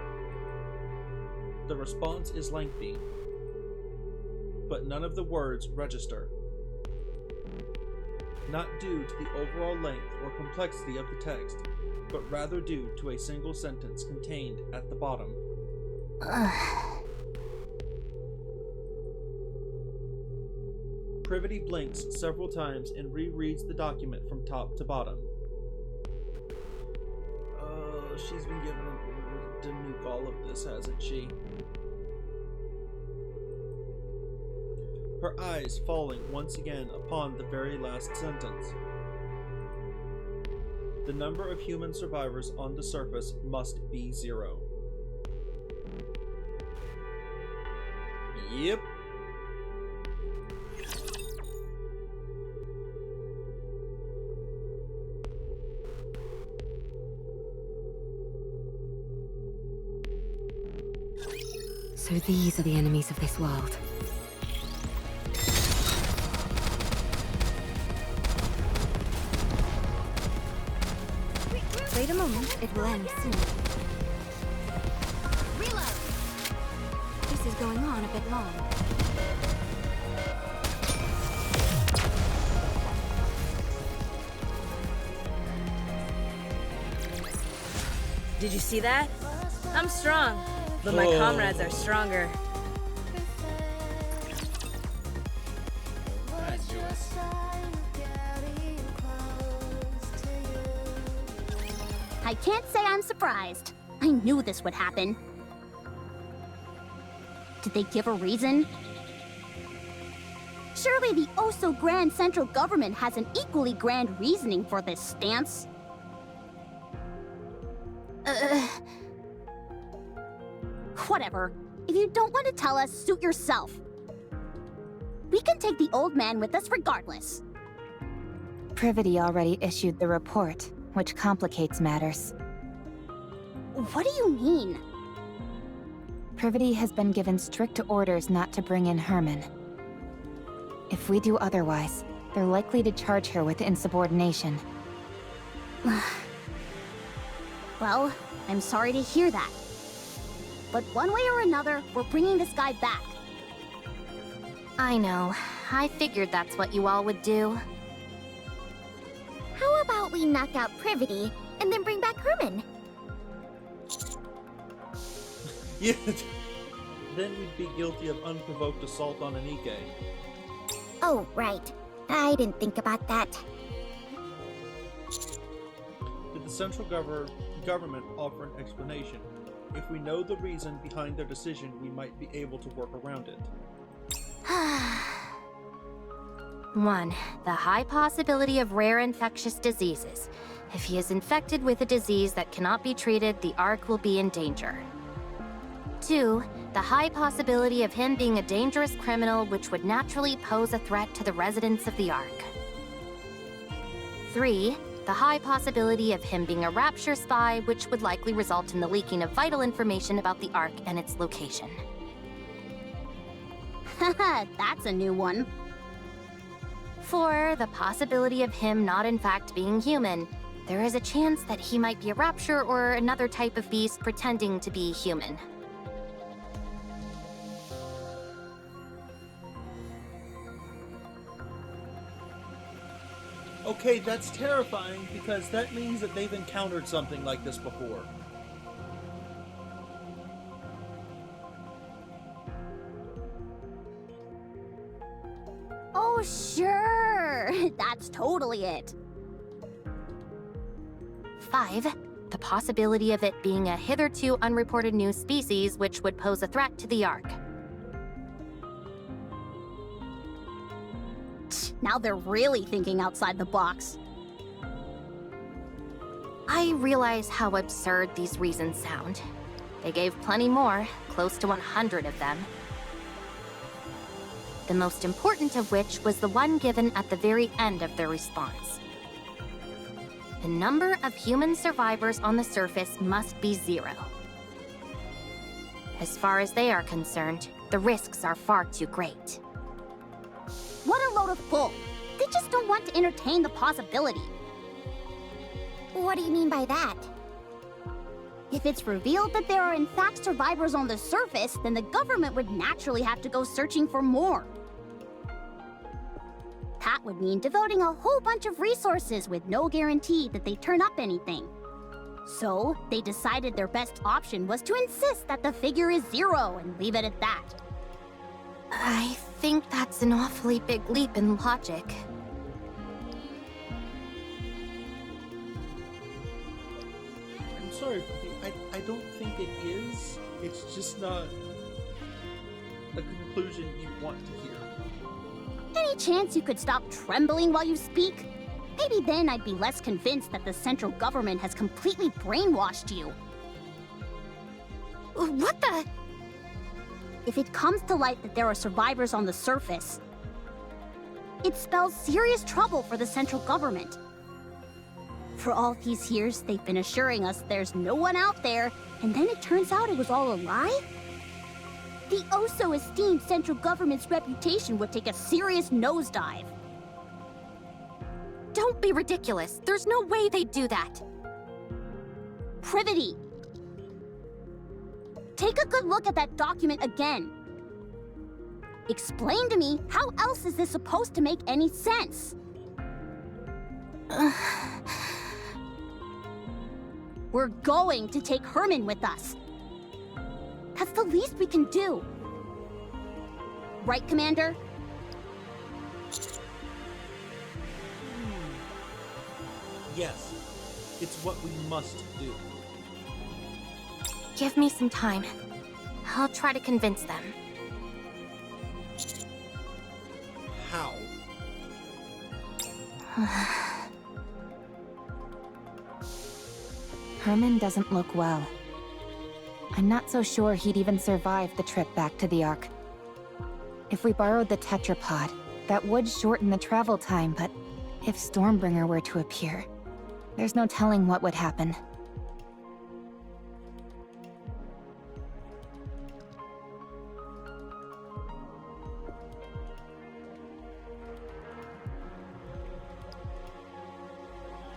The response is lengthy, but none of the words register. Not due to the overall length or complexity of the text, but rather due to a single sentence contained at the bottom. Privity blinks several times and rereads the document from top to bottom. She's been given an order to nuke all of this, hasn't she? Her eyes falling once again upon the very last sentence. The number of human survivors on the surface must be 0. Yep.
So these are the enemies of this world.
Wait a moment, it will end soon. Reload! This is going on a bit long.
Did you see that? I'm strong, but my comrades are stronger.
I can't say I'm surprised. I knew this would happen. Did they give a reason? Surely the oh-so-grand central government has an equally grand reasoning for this stance. Whatever. If you don't want to tell us, suit yourself. We can take the old man with us regardless.
Privity already issued the report, which complicates matters.
What do you mean?
Privity has been given strict orders not to bring in Herman. If we do otherwise, they're likely to charge her with insubordination.
Well, I'm sorry to hear that. But one way or another, we're bringing this guy back.
I know. I figured that's what you all would do.
How about we knock out Privity and then bring back Herman?
Yeah. Then we'd be guilty of unprovoked assault on a Nikke.
Oh, right. I didn't think about that.
Did the central government offer an explanation? If we know the reason behind their decision, we might be able to work around it.
1. The high possibility of rare infectious diseases. If he is infected with a disease that cannot be treated, the Ark will be in danger. 2. The high possibility of him being a dangerous criminal which would naturally pose a threat to the residents of the Ark. 3. The high possibility of him being a Rapture spy which would likely result in the leaking of vital information about the Ark and its location.
Haha, that's a new one.
4. The possibility of him not in fact being human. There is a chance that he might be a Rapture or another type of beast pretending to be human.
Okay, that's terrifying because that means that they've encountered something like this before.
Oh, sure. Sure, that's totally it.
5. The possibility of it being a hitherto unreported new species which would pose a threat to the Ark.
Now they're really thinking outside the box.
I realize how absurd these reasons sound. They gave plenty more, close to 100 of them. The most important of which was the one given at the very end of their response. The number of human survivors on the surface must be 0. As far as they are concerned, the risks are far too great.
What a load of bull! They just don't want to entertain the possibility.
What do you mean by that?
If it's revealed that there are in fact survivors on the surface, then the government would naturally have to go searching for more. That would mean devoting a whole bunch of resources with no guarantee that they turn up anything. So, they decided their best option was to insist that the figure is 0 and leave it at that.
I think that's an awfully big leap in logic.
I'm sorry, I don't think it is. It's just not a conclusion you want to hear.
Any chance you could stop trembling while you speak? Maybe then I'd be less convinced that the central government has completely brainwashed you.
What the?
If it comes to light that there are survivors on the surface, it spells serious trouble for the central government. For all these years, they've been assuring us there's no one out there, and then it turns out it was all a lie? The oh-so-esteemed central government's reputation would take a serious nosedive.
Don't be ridiculous. There's no way they'd do that.
Privity! Take a good look at that document again. Explain to me, how else is this supposed to make any sense? We're going to take Herman with us. That's the least we can do. Right, Commander?
Yes, it's what we must do.
Give me some time. I'll try to convince them.
How?
Herman doesn't look well. I'm not so sure he'd even survive the trip back to the Ark. If we borrowed the tetrapod, that would shorten the travel time, but if Stormbringer were to appear, there's no telling what would happen.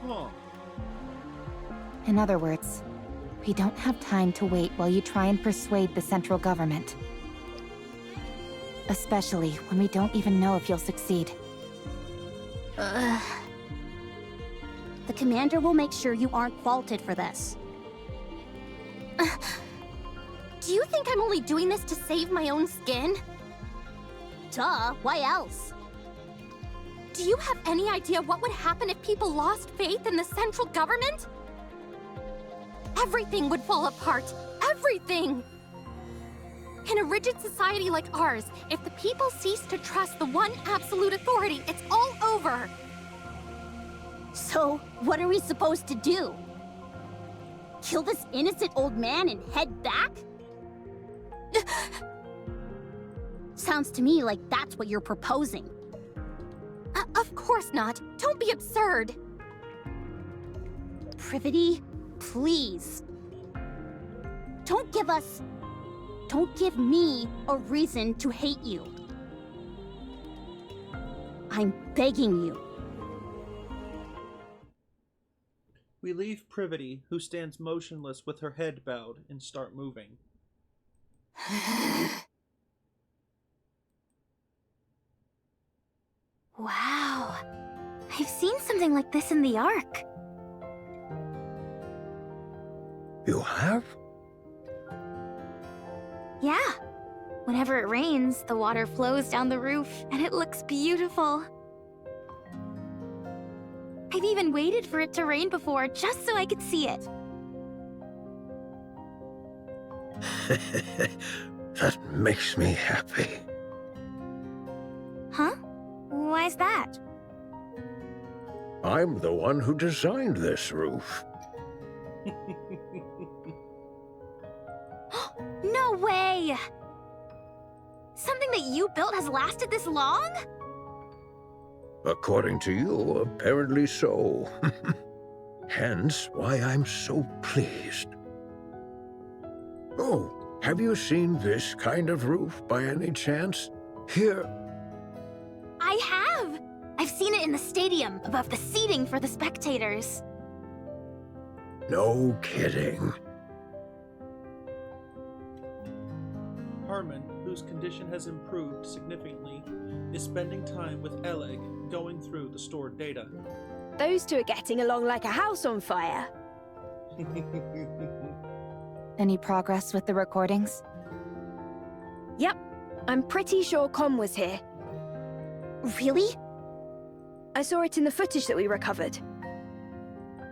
Huh.
In other words, we don't have time to wait while you try and persuade the central government. Especially when we don't even know if you'll succeed.
The commander will make sure you aren't faulted for this.
Do you think I'm only doing this to save my own skin?
Duh, why else?
Do you have any idea what would happen if people lost faith in the central government? Everything would fall apart. Everything! In a rigid society like ours, if the people cease to trust the one absolute authority, it's all over!
So, what are we supposed to do? Kill this innocent old man and head back? Sounds to me like that's what you're proposing.
Of course not. Don't be absurd.
Privity, please. Don't give me a reason to hate you. I'm begging you.
We leave Privity, who stands motionless with her head bowed, and start moving.
Wow. I've seen something like this in the Ark.
You have?
Yeah. Whenever it rains, the water flows down the roof, and it looks beautiful. I've even waited for it to rain before just so I could see it.
That makes me happy.
Huh? Why's that?
I'm the one who designed this roof.
No way! Something that you built has lasted this long?
According to you, apparently so. Hence why I'm so pleased. Oh, have you seen this kind of roof by any chance? Here.
I have! I've seen it in the stadium, above the seating for the spectators.
No kidding.
Herman, whose condition has improved significantly, is spending time with Oleg, going through the stored data.
Those two are getting along like a house on fire.
Any progress with the recordings?
Yep, I'm pretty sure Com was here.
Really?
I saw it in the footage that we recovered.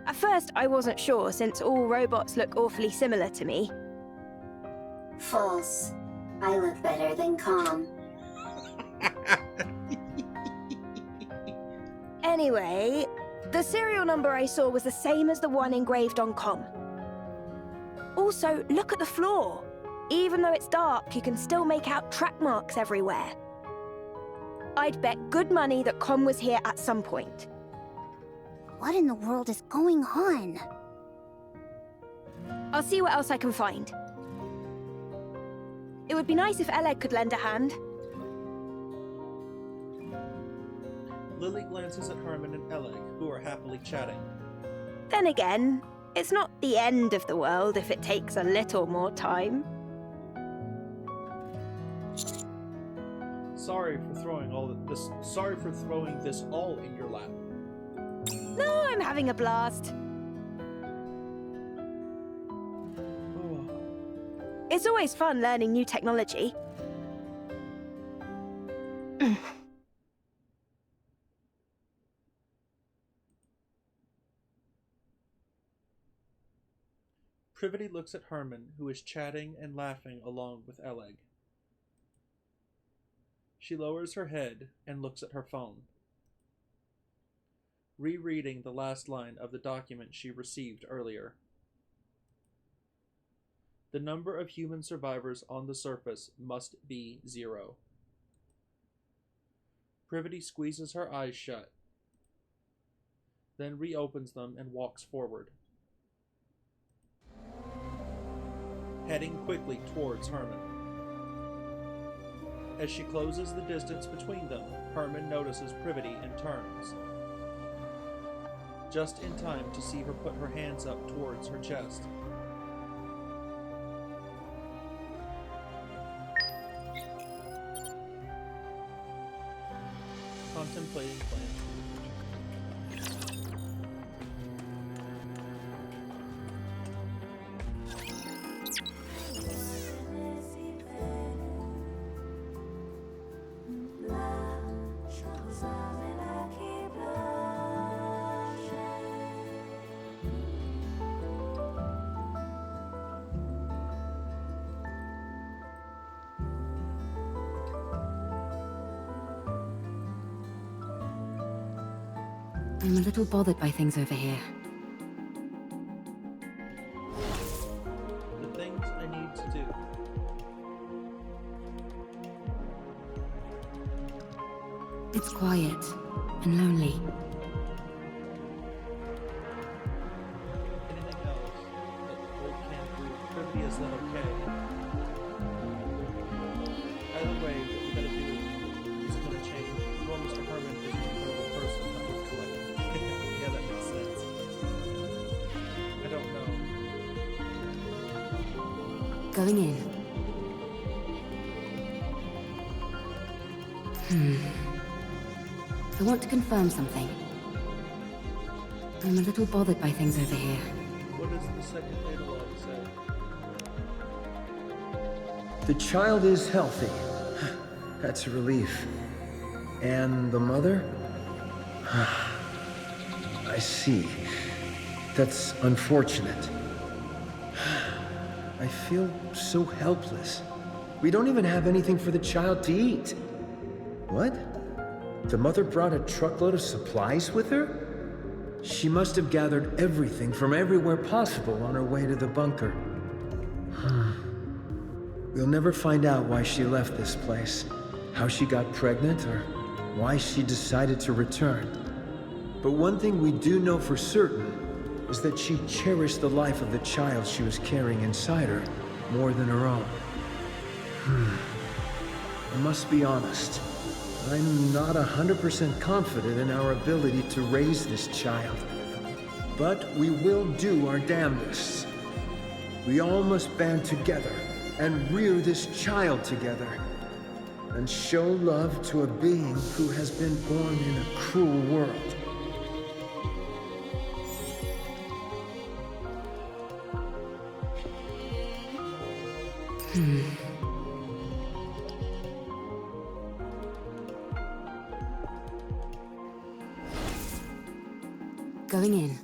At first, I wasn't sure, since all robots look awfully similar to me.
False. I look better than Com.
Anyway, the serial number I saw was the same as the one engraved on Com. Also, look at the floor. Even though it's dark, you can still make out track marks everywhere. I'd bet good money that Com was here at some point.
What in the world is going on?
I'll see what else I can find. It would be nice if Oleg could lend a hand.
Lily glances at Herman and Oleg, who are happily chatting.
Then again, it's not the end of the world if it takes a little more time.
Sorry for throwing this all in your lap.
No, I'm having a blast.
Oh.
It's always fun learning new technology.
Privity looks at Herman, who is chatting and laughing along with Oleg. She lowers her head and looks at her phone, rereading the last line of the document she received earlier. The number of human survivors on the surface must be 0. Privity squeezes her eyes shut, then reopens them and walks forward, heading quickly towards Herman. As she closes the distance between them, Herman notices Privity and turns, just in time to see her put her hands up towards her chest. Contemplating plans for the future.
I'm a little bothered by things over here.
The things I need to do.
It's quiet and lonely.
Anything else that Old can't do? Privity, is that okay? Either way, what we gotta do is gonna change. Well, Mr. Herman is an incredible person that was collecting. Yeah, that makes sense. I don't know.
Going in. I want to confirm something. I'm a little bothered by things over here.
What does the second data log say?
The child is healthy. That's a relief. And the mother? I I see. That's unfortunate. I feel so helpless. We don't even have anything for the child to eat. What? The mother brought a truckload of supplies with her? She must have gathered everything from everywhere possible on her way to the bunker. We'll never find out why she left this place, how she got pregnant, or why she decided to return. But one thing we do know for certain is that she cherished the life of the child she was carrying inside her more than her own. I must be honest. I'm not 100% confident in our ability to raise this child. But we will do our damnedest. We all must band together and rear this child together, and show love to a being who has been born in a cruel world.
Going in.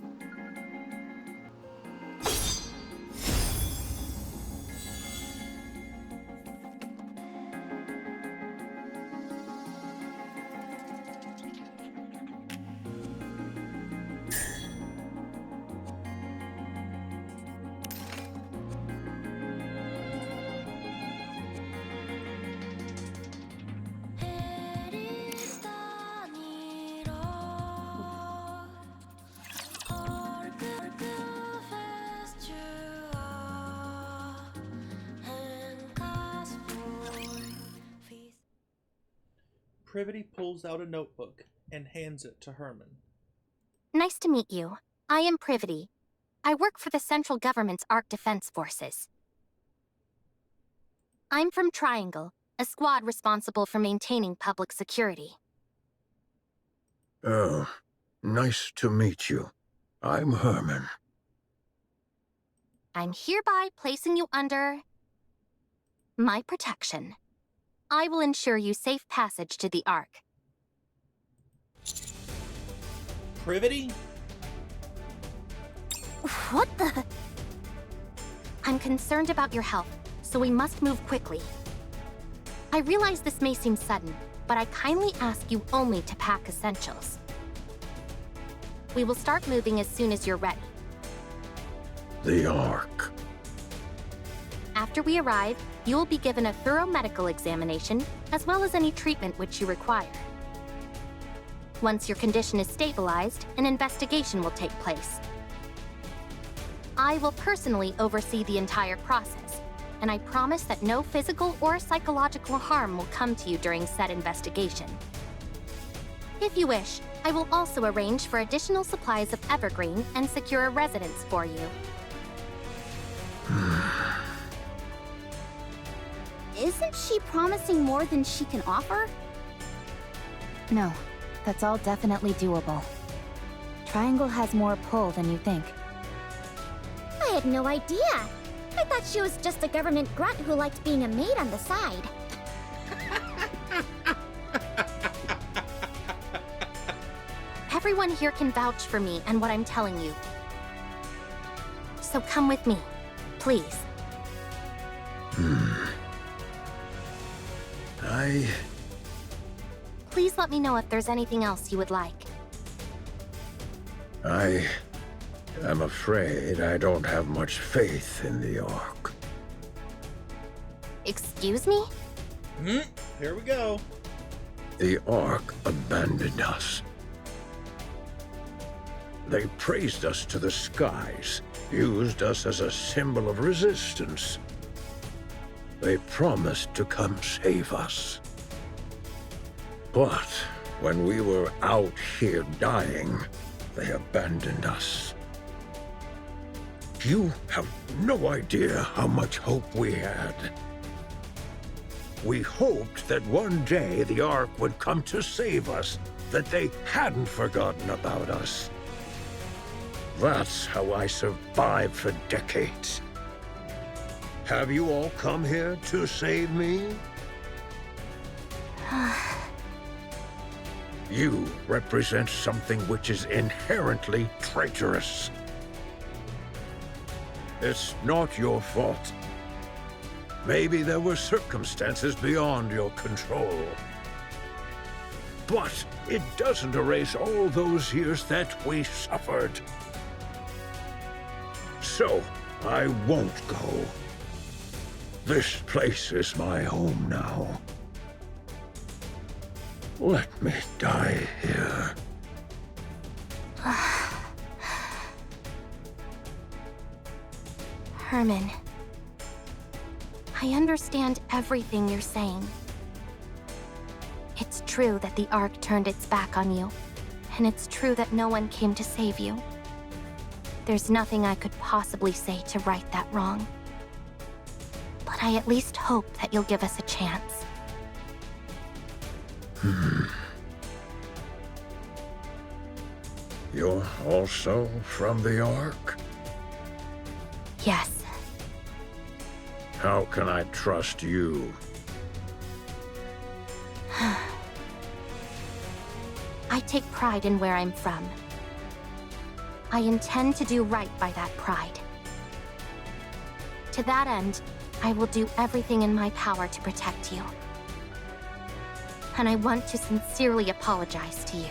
Privity pulls out a notebook and hands it to Herman.
Nice to meet you. I am Privity. I work for the central government's Ark Defense Forces. I'm from Triangle, a squad responsible for maintaining public security.
Oh, nice to meet you. I'm Herman.
I'm hereby placing you under my protection. I will ensure you safe passage to the Ark.
Privity?
What the? I'm concerned about your health, so we must move quickly. I realize this may seem sudden, but I kindly ask you only to pack essentials. We will start moving as soon as you're ready.
The Ark.
After we arrive, you will be given a thorough medical examination, as well as any treatment which you require. Once your condition is stabilized, an investigation will take place. I will personally oversee the entire process, and I promise that no physical or psychological harm will come to you during said investigation. If you wish, I will also arrange for additional supplies of evergreen and secure a residence for you.
Isn't she promising more than she can offer?
No, that's all definitely doable. Triangle has more pull than you think.
I had no idea. I thought she was just a government grunt who liked being a maid on the side.
Everyone here can vouch for me and what I'm telling you. So come with me, please. Please let me know if there's anything else you would like.
I am afraid I don't have much faith in the Ark.
Excuse me?
Here we go.
The Ark abandoned us. They praised us to the skies, used us as a symbol of resistance. They promised to come save us. But when we were out here dying, they abandoned us. You have no idea how much hope we had. We hoped that one day the Ark would come to save us, that they hadn't forgotten about us. That's how I survived for decades. Have you all come here to save me? You represent something which is inherently traitorous. It's not your fault. Maybe there were circumstances beyond your control. But it doesn't erase all those years that we suffered. So, I won't go. This place is my home now. Let me die here.
Herman, I understand everything you're saying. It's true that the Ark turned its back on you, and it's true that no one came to save you. There's nothing I could possibly say to right that wrong. But I at least hope that you'll give us a chance.
You're also from the Ark?
Yes.
How can I trust you?
I take pride in where I'm from. I intend to do right by that pride. To that end, I will do everything in my power to protect you. And I want to sincerely apologize to you.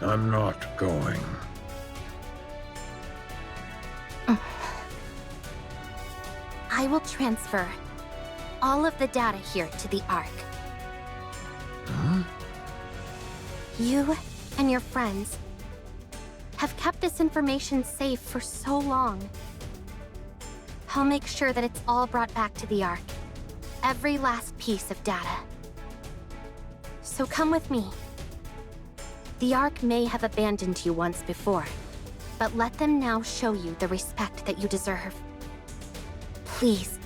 I'm not going.
I will transfer all of the data here to the Ark.
Huh?
You and your friends have kept this information safe for so long. I'll make sure that it's all brought back to the Ark. Every last piece of data. So come with me. The Ark may have abandoned you once before, but let them now show you the respect that you deserve. Please.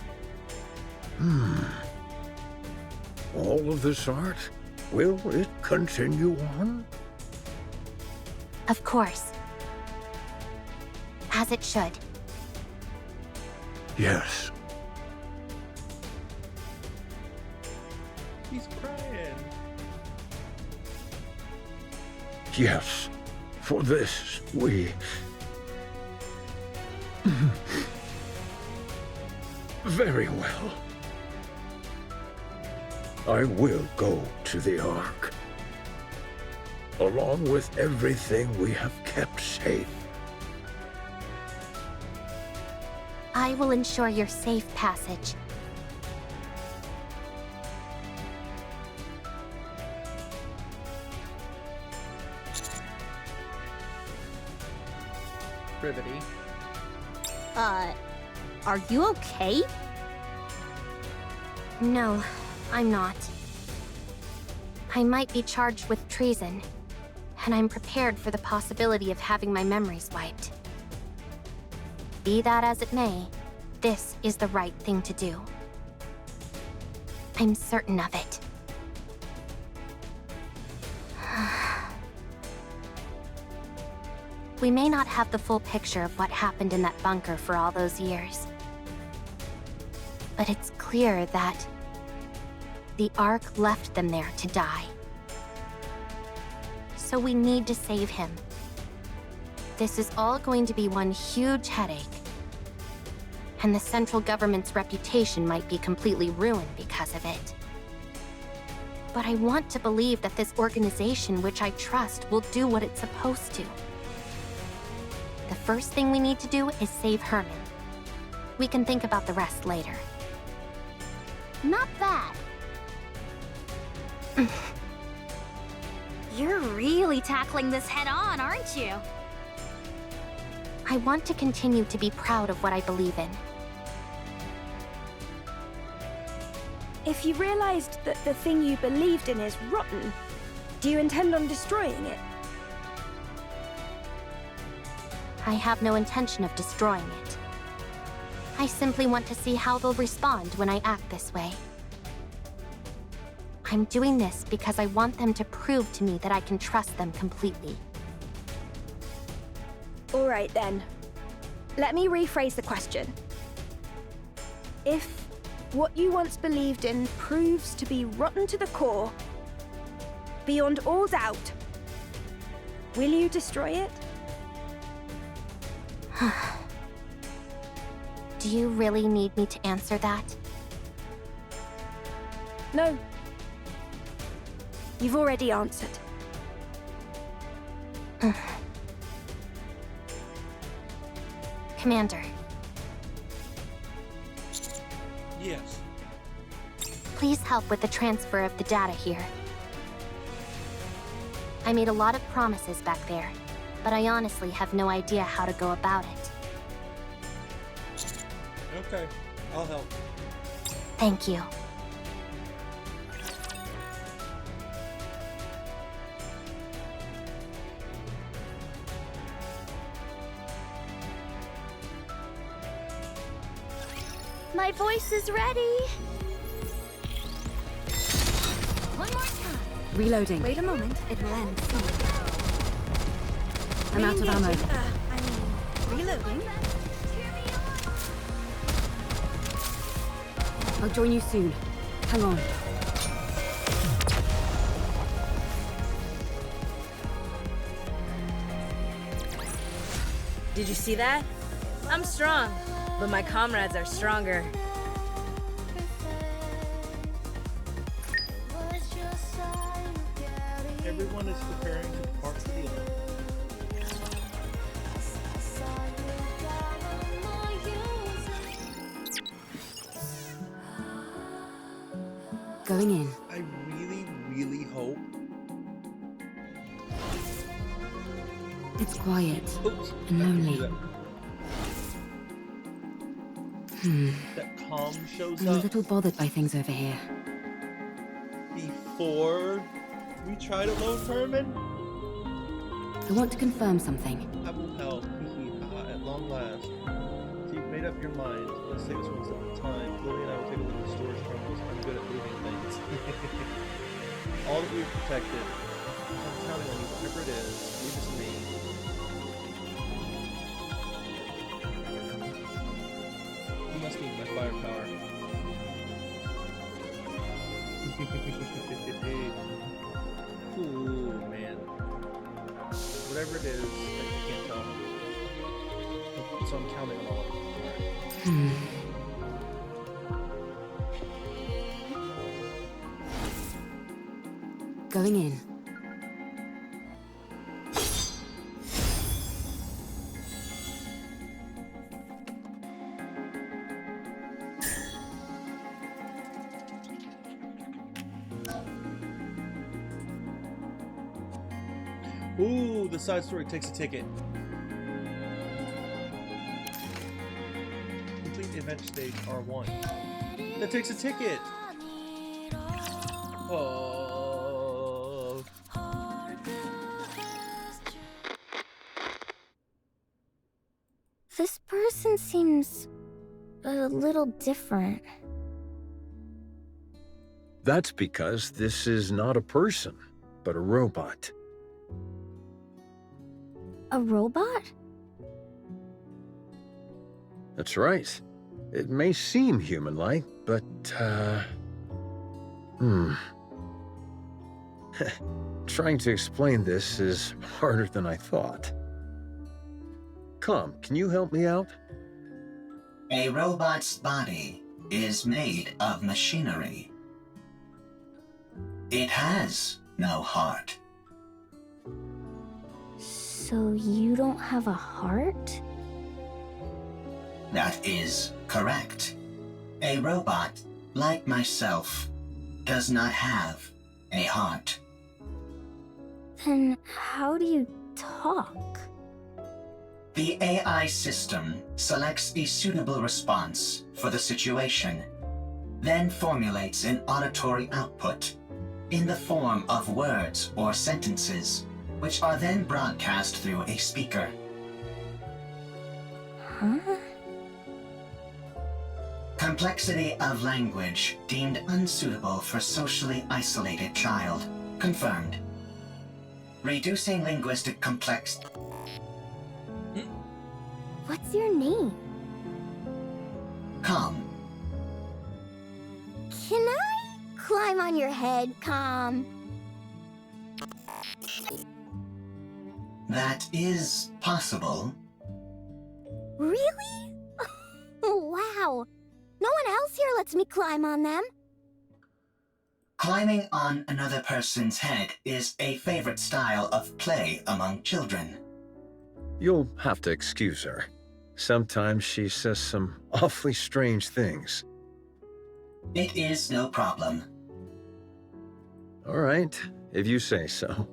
All of this art? Will it continue on?
Of course. As it should.
Yes.
He's crying.
Yes. For this, we... Very well. I will go to the Ark. Along with everything we have kept safe.
I will ensure your safe passage.
Privity.
Are you okay?
No, I'm not. I might be charged with treason, and I'm prepared for the possibility of having my memories wiped. Be that as it may, this is the right thing to do. I'm certain of it. We may not have the full picture of what happened in that bunker for all those years. But it's clear that the Ark left them there to die. So we need to save him. This is all going to be one huge headache. And the central government's reputation might be completely ruined because of it. But I want to believe that this organization, which I trust, will do what it's supposed to. The first thing we need to do is save Herman. We can think about the rest later.
Not bad. You're really tackling this head on, aren't you?
I want to continue to be proud of what I believe in.
If you realized that the thing you believed in is rotten, do you intend on destroying it?
I have no intention of destroying it. I simply want to see how they'll respond when I act this way. I'm doing this because I want them to prove to me that I can trust them completely.
All right then. Let me rephrase the question. If what you once believed in proves to be rotten to the core, beyond all doubt, will you destroy it?
Do you really need me to answer that?
No. You've already answered.
Commander.
Yes.
Please help with the transfer of the data here. I made a lot of promises back there, but I honestly have no idea how to go about it.
Okay, I'll help.
Thank you.
My voice is ready. One more time.
Reloading.
Wait a moment.
It will end soon.
I'm out of ammo.
Reloading.
I'll join you soon. Hang on.
Did you see that? I'm strong, but my comrades are stronger.
Everyone is preparing to depart for the Olympics.
Going in.
I really, really hope.
It's quiet
Oops,
and lonely.
That calm shows
I'm a
up
little bothered by things over here.
before we try to load Herman.
I want to confirm something.
I will help. At long last. So you've made up your mind. Let's take this one step at a time. Lily and I will take a look at the storage terminals. I'm good at moving things. All that we've protected. I'm counting on you, whatever it is. Leave us me. You must need my firepower. Ooh, man. Whatever it is, I can't tell. So I'm counting on all of it. Alright.
Going in.
Ooh, the side story takes a ticket. Complete event stage R1. That takes a ticket! Oh.
This person seems a little different.
That's because this is not a person, but a robot.
A robot?
That's right. It may seem human-like, but, trying to explain this is harder than I thought. Come, can you help me out?
A robot's body is made of machinery. It has no heart.
So you don't have a heart?
That is correct. A robot, like myself, does not have a heart.
Then how do you talk?
The AI system selects a suitable response for the situation, then formulates an auditory output in the form of words or sentences, which are then broadcast through a speaker.
Huh?
Complexity of language deemed unsuitable for socially isolated child. Confirmed. Reducing linguistic complexity.
What's your name?
Come.
on your head, Calm.
That is possible.
Really? Wow. No one else here lets me climb on them.
Climbing on another person's head is a favorite style of play among children.
You'll have to excuse her. Sometimes she says some awfully strange things.
It is no problem.
All right, if you say so.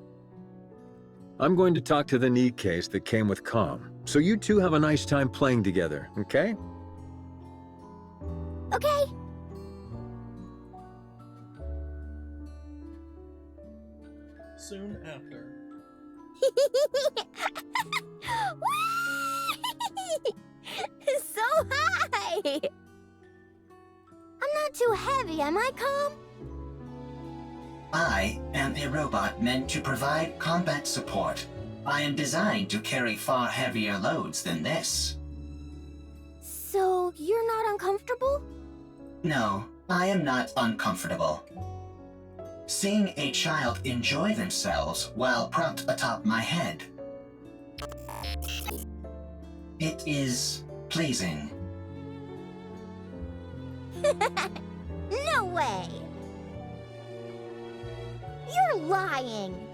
I'm going to talk to the Nikkes that came with Calm, so you two have a nice time playing together, okay?
Okay.
Soon after.
So high! I'm not too heavy, am I, Calm?
I am a robot meant to provide combat support. I am designed to carry far heavier loads than this.
So, you're not uncomfortable?
No, I am not uncomfortable. Seeing a child enjoy themselves while propped atop my head. It is pleasing.
No way! You're lying!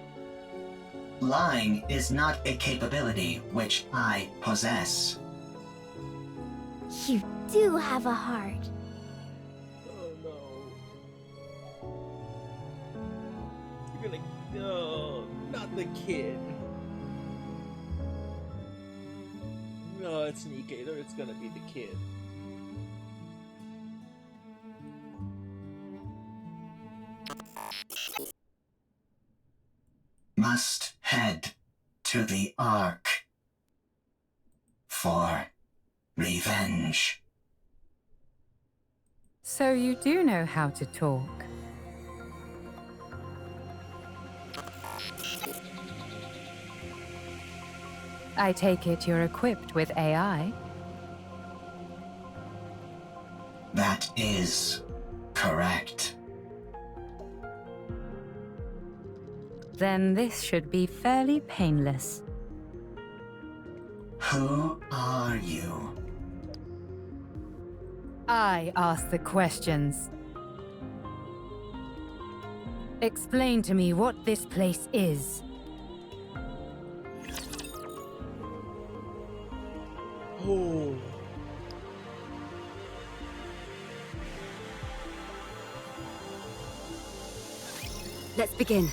Lying is not a capability which I possess.
You do have a heart.
Oh no. You're gonna... No, not the kid. No, it's Nikke, or it's gonna be the kid.
Must head to the Ark for revenge.
So you do know how to talk. I take it you're equipped with AI?
That is correct.
Then this should be fairly painless.
Who are you?
I ask the questions. Explain to me what this place is.
Oh.
Let's begin.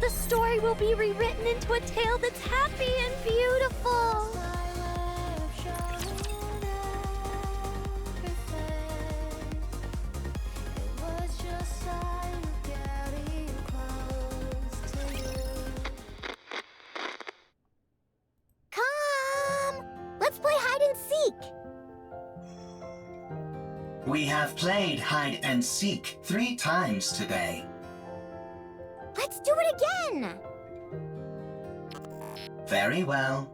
The story will be rewritten into a tale that's happy and beautiful.
Come! Let's play hide and seek.
We have played hide and seek 3 times today.
Let's do it again.
Very well.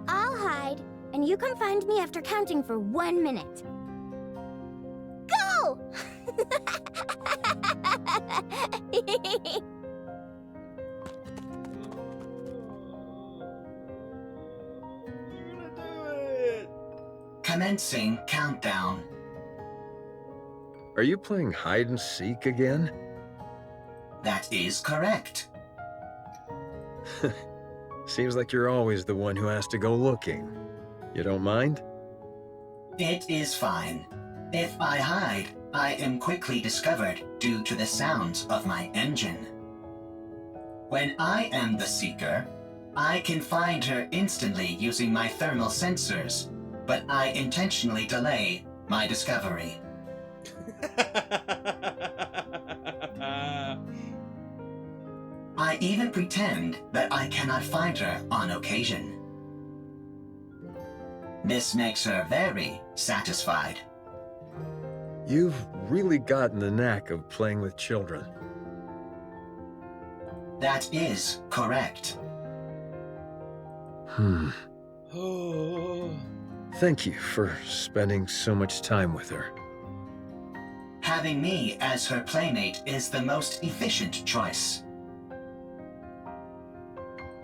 I'll hide, and you come find me after counting for 1 minute. Go!
Commencing countdown.
Are you playing hide and seek again?
That is correct.
Seems like you're always the one who has to go looking. You don't mind?
It is fine. If I hide, I am quickly discovered due to the sounds of my engine. When I am the seeker, I can find her instantly using my thermal sensors, but I intentionally delay my discovery. I even pretend that I cannot find her on occasion. This makes her very satisfied.
You've really gotten the knack of playing with children.
That is correct.
Thank you for spending so much time with her.
Having me as her playmate is the most efficient choice.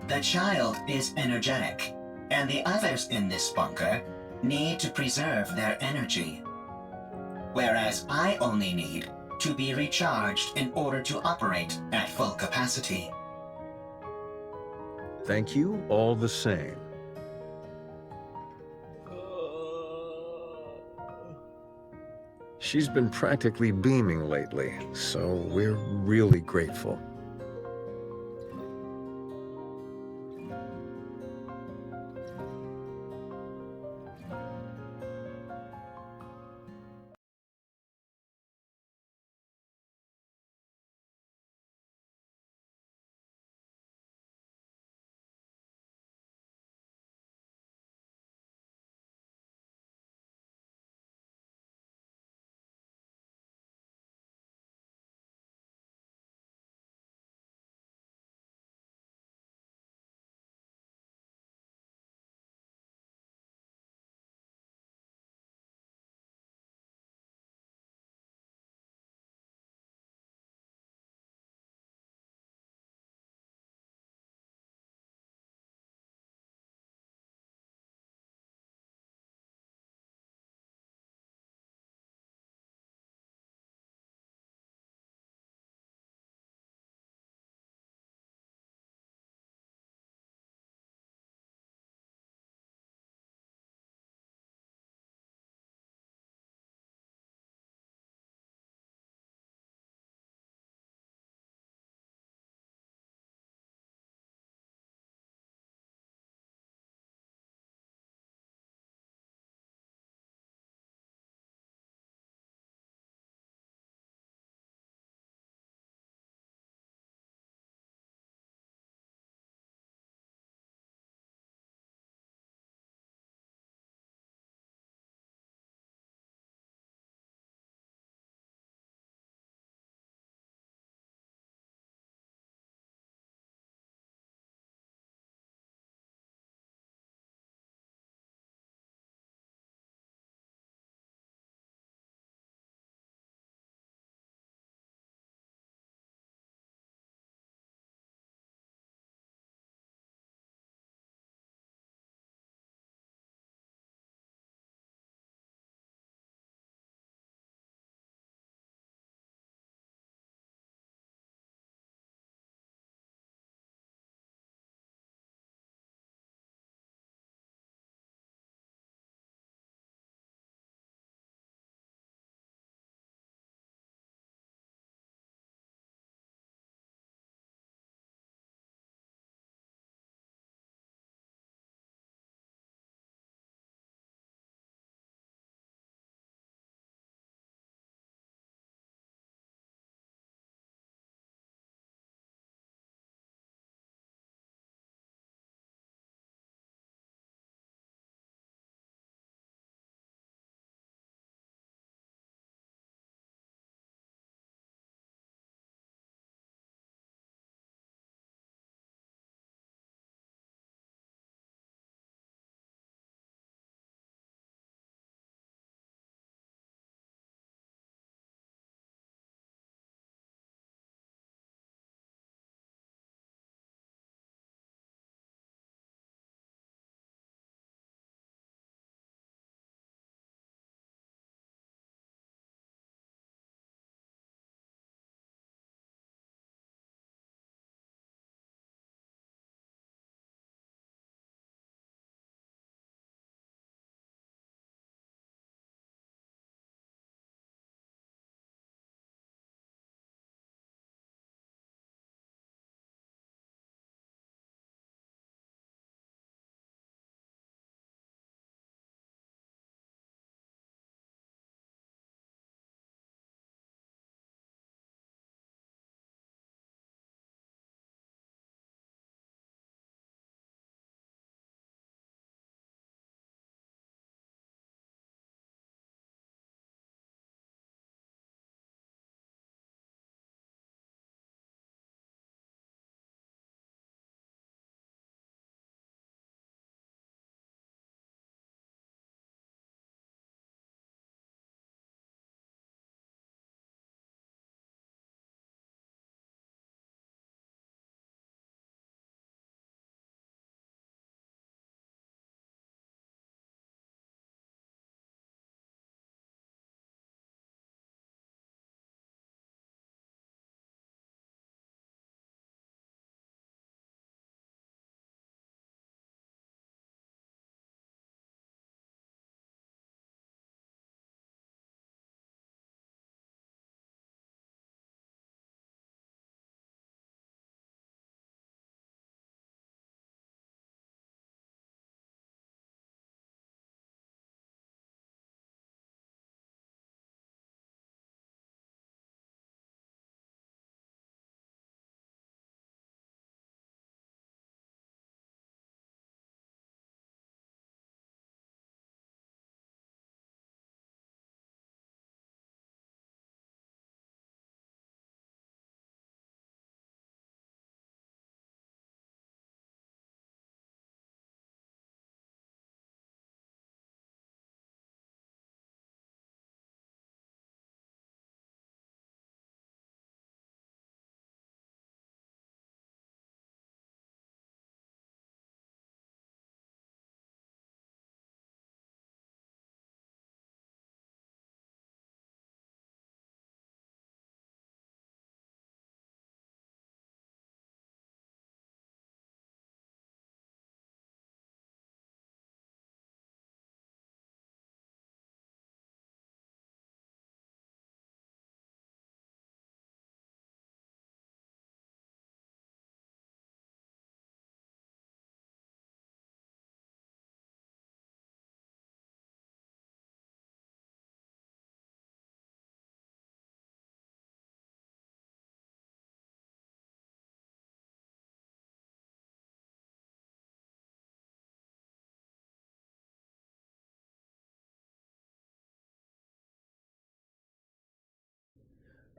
The child is energetic, and the others in this bunker need to preserve their energy. Whereas I only need to be recharged in order to operate at full capacity.
Thank you all the same. She's been practically beaming lately, so we're really grateful.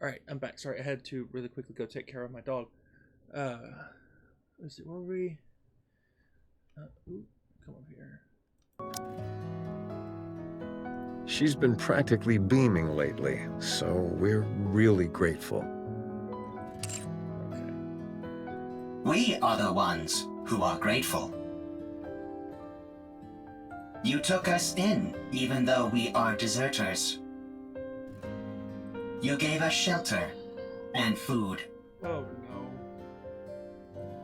Alright, I'm back. Sorry, I had to really quickly go take care of my dog. Let's see, where were we? Ooh, come over here.
She's been practically beaming lately, so we're really grateful.
We are the ones who are grateful. You took us in, even though we are deserters. You gave us shelter and food.
Oh no.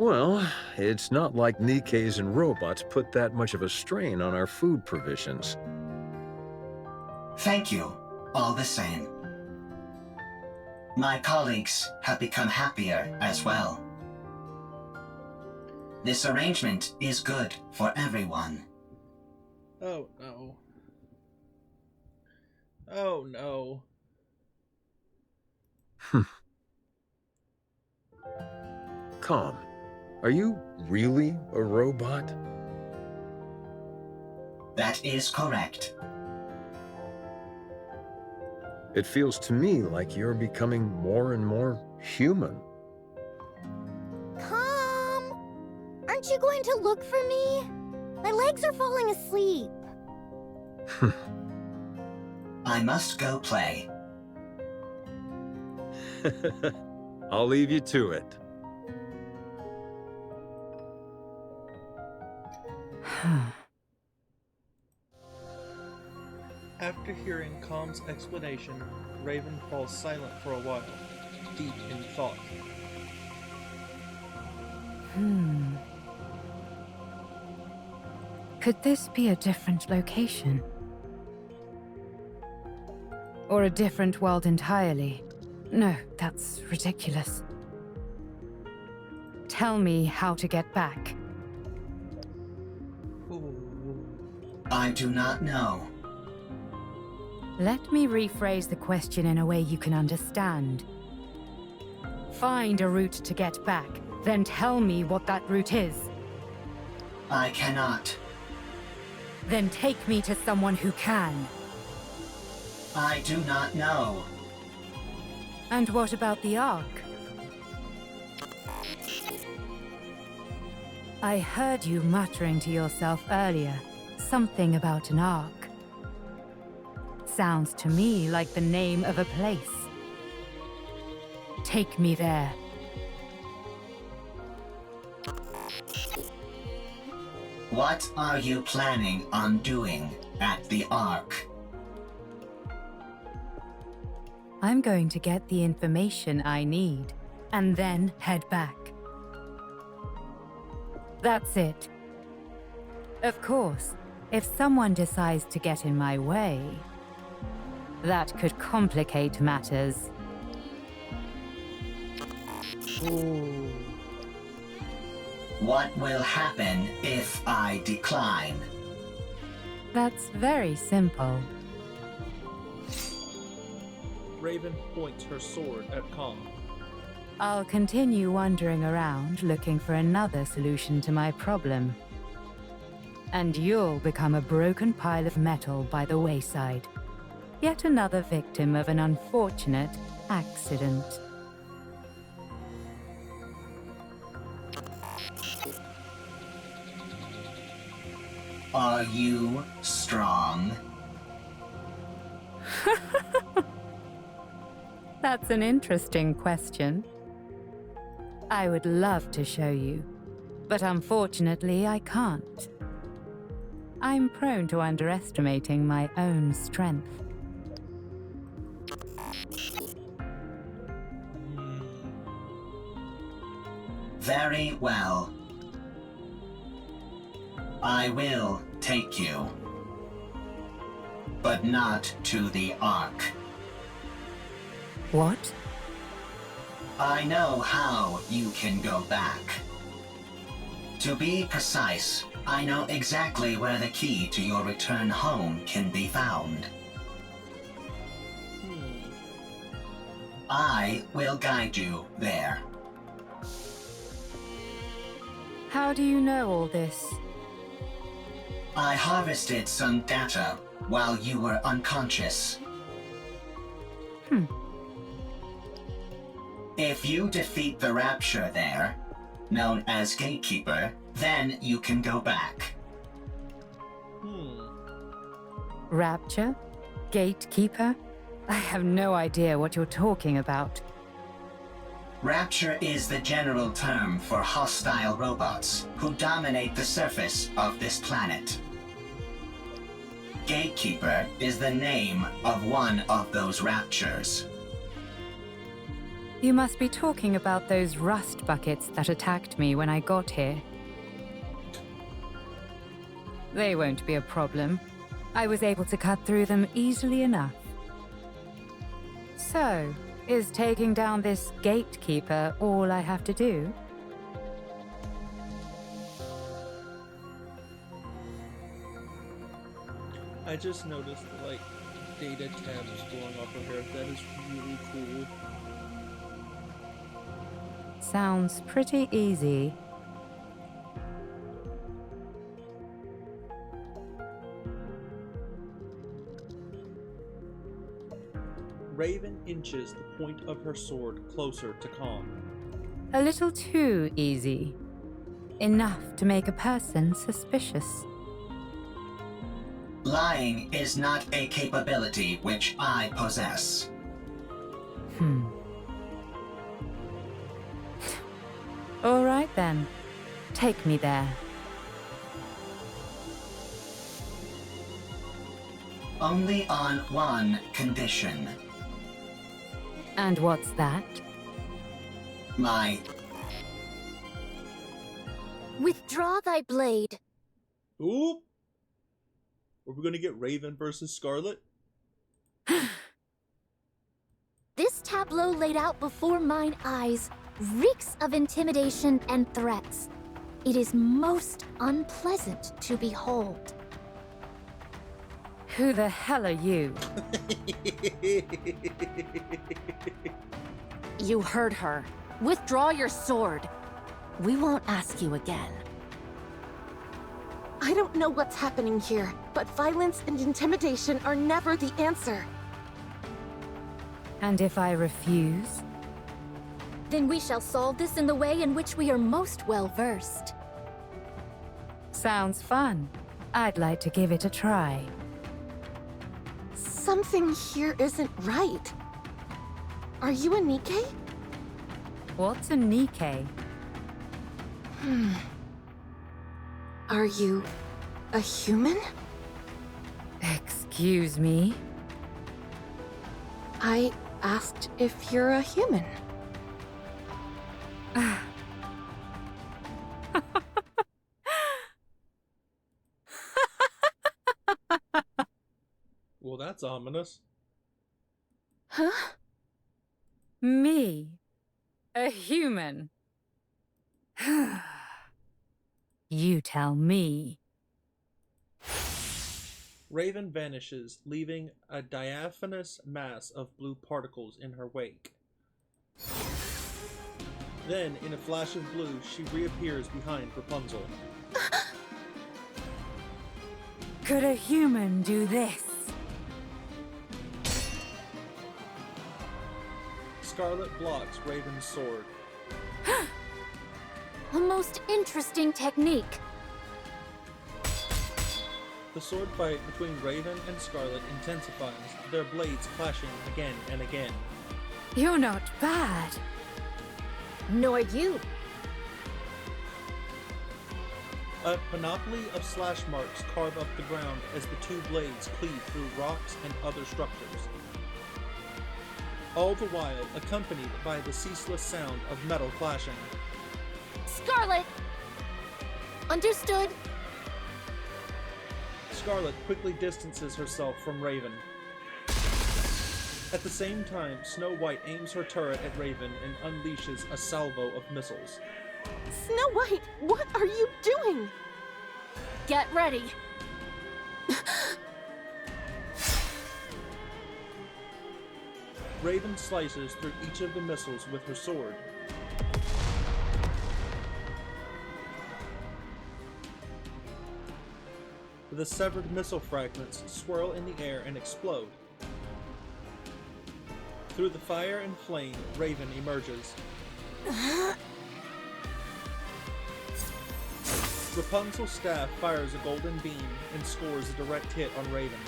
Well, it's not like Nikke's and robots put that much of a strain on our food provisions.
Thank you, all the same. My colleagues have become happier as well. This arrangement is good for everyone.
Oh no. Oh no.
Calm. Are you really a robot?
That is correct.
It feels to me like you're becoming more and more human.
Come! Aren't you going to look for me? My legs are falling asleep.
I must go play.
I'll leave you to it.
After hearing Calm's explanation, Raven falls silent for a while, deep in thought.
Could this be a different location? Or a different world entirely? No, that's ridiculous. Tell me how to get back.
I do not know.
Let me rephrase the question in a way you can understand. Find a route to get back, then tell me what that route is.
I cannot.
Then take me to someone who can.
I do not know.
And what about the Ark? I heard you muttering to yourself earlier, something about an Ark. Sounds to me like the name of a place. Take me there.
What are you planning on doing at the Ark?
I'm going to get the information I need, and then head back. That's it. Of course, if someone decides to get in my way, that could complicate matters.
What will happen if I decline?
That's very simple.
Raven points her sword at Calm.
I'll continue wandering around looking for another solution to my problem. And you'll become a broken pile of metal by the wayside. Yet another victim of an unfortunate accident.
Are you strong?
That's an interesting question. I would love to show you, but unfortunately I can't. I'm prone to underestimating my own strength.
Very well. I will take you. But not to the Ark.
What?
I know how you can go back. To be precise, I know exactly where the key to your return home can be found. I will guide you there.
How do you know all this?
I harvested some data while you were unconscious. If you defeat the Rapture there, known as Gatekeeper, then you can go back.
Rapture? Gatekeeper? I have no idea what you're talking about.
Rapture is the general term for hostile robots who dominate the surface of this planet. Gatekeeper is the name of one of those raptures.
You must be talking about those rust buckets that attacked me when I got here. They won't be a problem. I was able to cut through them easily enough. So, is taking down this gatekeeper all I have to do?
I just noticed like data tabs blowing off her hair. That is really cool.
Sounds pretty easy.
Raven inches the point of her sword closer to Calm.
A little too easy. Enough to make a person suspicious.
Lying is not a capability which I possess.
All right then. Take me there.
Only on one condition.
And what's that?
My...
Withdraw thy blade.
Oop! Are we gonna get Raven versus Scarlet?
This tableau laid out before mine eyes reeks of intimidation and threats. It is most unpleasant to behold.
Who the hell are you?
You heard her. Withdraw your sword. We won't ask you again.
I don't know what's happening here, but violence and intimidation are never the answer.
And if I refuse?
Then we shall solve this in the way in which we are most well versed.
Sounds fun. I'd like to give it a try.
Something here isn't right. Are you a Nikke?
What's a Nikke?
Are you a human?
Excuse me?
I asked if you're a human.
Well, that's ominous.
Huh?
Me? A human? You tell me.
Raven vanishes, leaving a diaphanous mass of blue particles in her wake. Then, in a flash of blue, she reappears behind Rapunzel.
Could a human do this?
Scarlet blocks Raven's sword.
A most interesting technique.
The sword fight between Raven and Scarlet intensifies, their blades clashing again and again.
You're not bad.
Nor you.
A panoply of slash marks carve up the ground as the two blades cleave through rocks and other structures. All the while accompanied by the ceaseless sound of metal clashing.
Scarlet! Understood.
Scarlet quickly distances herself from Raven. At the same time, Snow White aims her turret at Raven and unleashes a salvo of missiles.
Snow White, what are you doing?
Get ready.
Raven slices through each of the missiles with her sword. The severed missile fragments swirl in the air and explode. Through the fire and flame, Raven emerges. Rapunzel's staff fires a golden beam and scores a direct hit on Raven.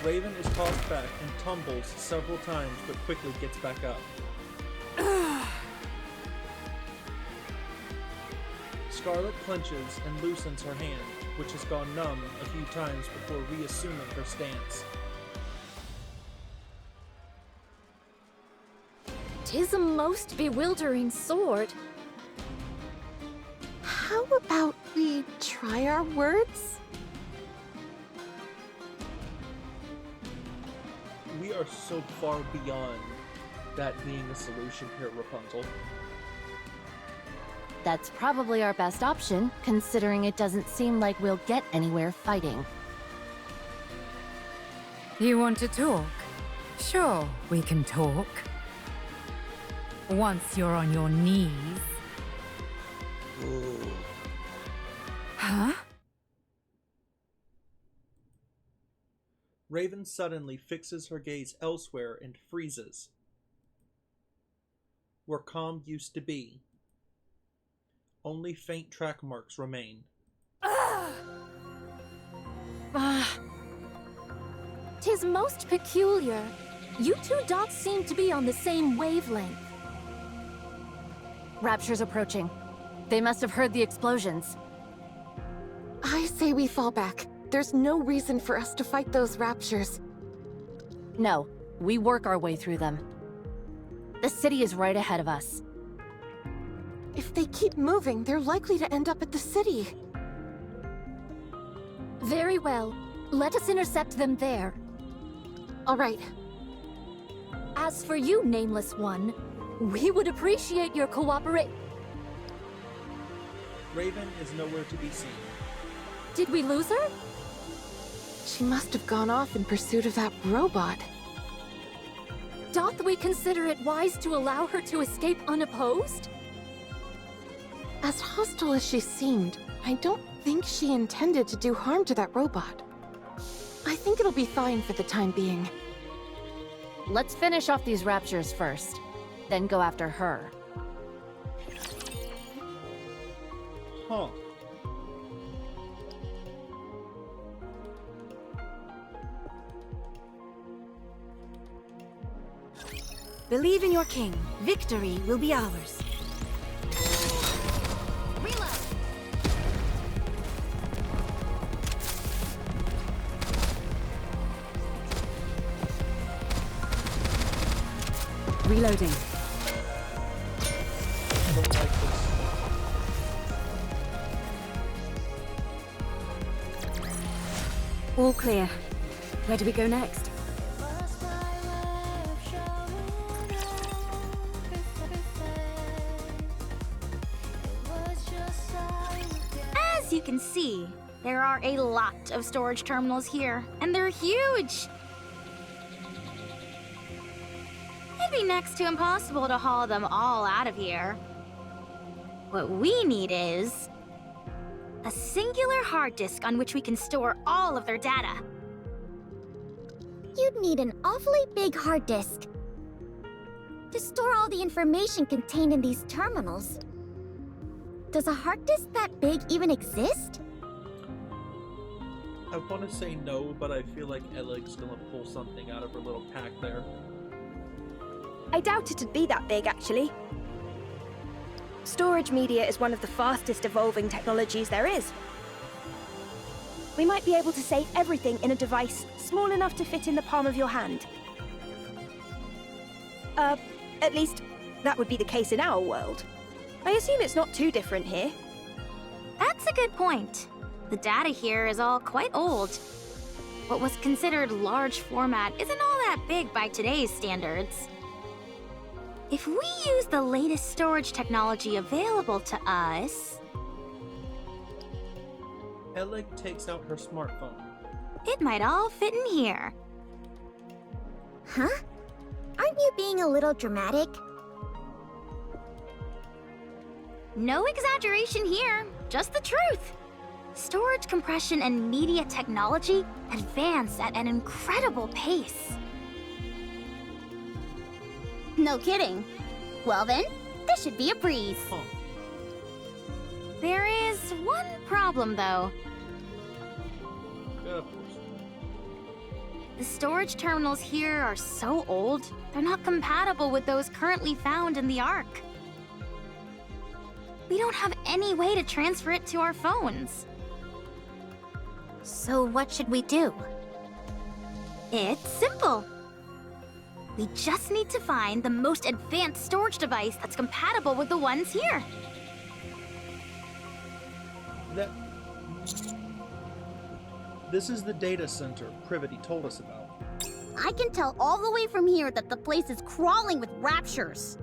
Raven is tossed back and tumbles several times but quickly gets back up. Scarlet clenches and loosens her hand, which has gone numb a few times before reassuming her stance.
'Tis a most bewildering sword.
How about we try our words?
We are so far beyond that being a solution here at Rapunzel.
That's probably our best option, considering it doesn't seem like we'll get anywhere fighting.
You want to talk? Sure, we can talk. Once you're on your knees.
Ooh.
Huh?
Raven suddenly fixes her gaze elsewhere and freezes. Where calm used to be, only faint track marks remain.
Tis most peculiar. You two dots seem to be on the same wavelength.
Rapture's approaching. They must have heard the explosions.
I say we fall back. There's no reason for us to fight those raptures.
No, we work our way through them. The city is right ahead of us.
If they keep moving, they're likely to end up at the city.
Very well. Let us intercept them there.
All right.
As for you, Nameless One, we would appreciate your cooperation.
Raven is nowhere to be seen.
Did we lose her?
She must have gone off in pursuit of that robot.
Doth we consider it wise to allow her to escape unopposed?
As hostile as she seemed, I don't think she intended to do harm to that robot. I think it'll be fine for the time being.
Let's finish off these raptures first, then go after her.
Huh.
Believe in your king. Victory will be ours.
Reloading.
I don't like this.
All clear. Where do we go next?
As you can see, there are a lot of storage terminals here, and they're huge. It'd be next to impossible to haul them all out of here. What we need is a singular hard disk on which we can store all of their data.
You'd need an awfully big hard disk to store all the information contained in these terminals. Does a hard disk that big even exist?
I want to say no, but I feel like Eleg's gonna pull something out of her little pack there.
I doubt it'd be that big, actually. Storage media is one of the fastest evolving technologies there is. We might be able to save everything in a device small enough to fit in the palm of your hand. At least, that would be the case in our world. I assume it's not too different here.
That's a good point. The data here is all quite old. What was considered large format isn't all that big by today's standards. If we use the latest storage technology available to us...
Eleg takes out her smartphone.
It might all fit in here.
Huh? Aren't you being a little dramatic?
No exaggeration here, just the truth.
Storage compression and media technology advance at an incredible pace.
No kidding. Well then, this should be a breeze.
There is one problem, though.
Yeah, of course.
The storage terminals here are so old, they're not compatible with those currently found in the Ark. We don't have any way to transfer it to our phones.
So what should we do?
It's simple. We just need to find the most advanced storage device that's compatible with the ones here.
This is the data center Privity told us about.
I can tell all the way from here that the place is crawling with raptures.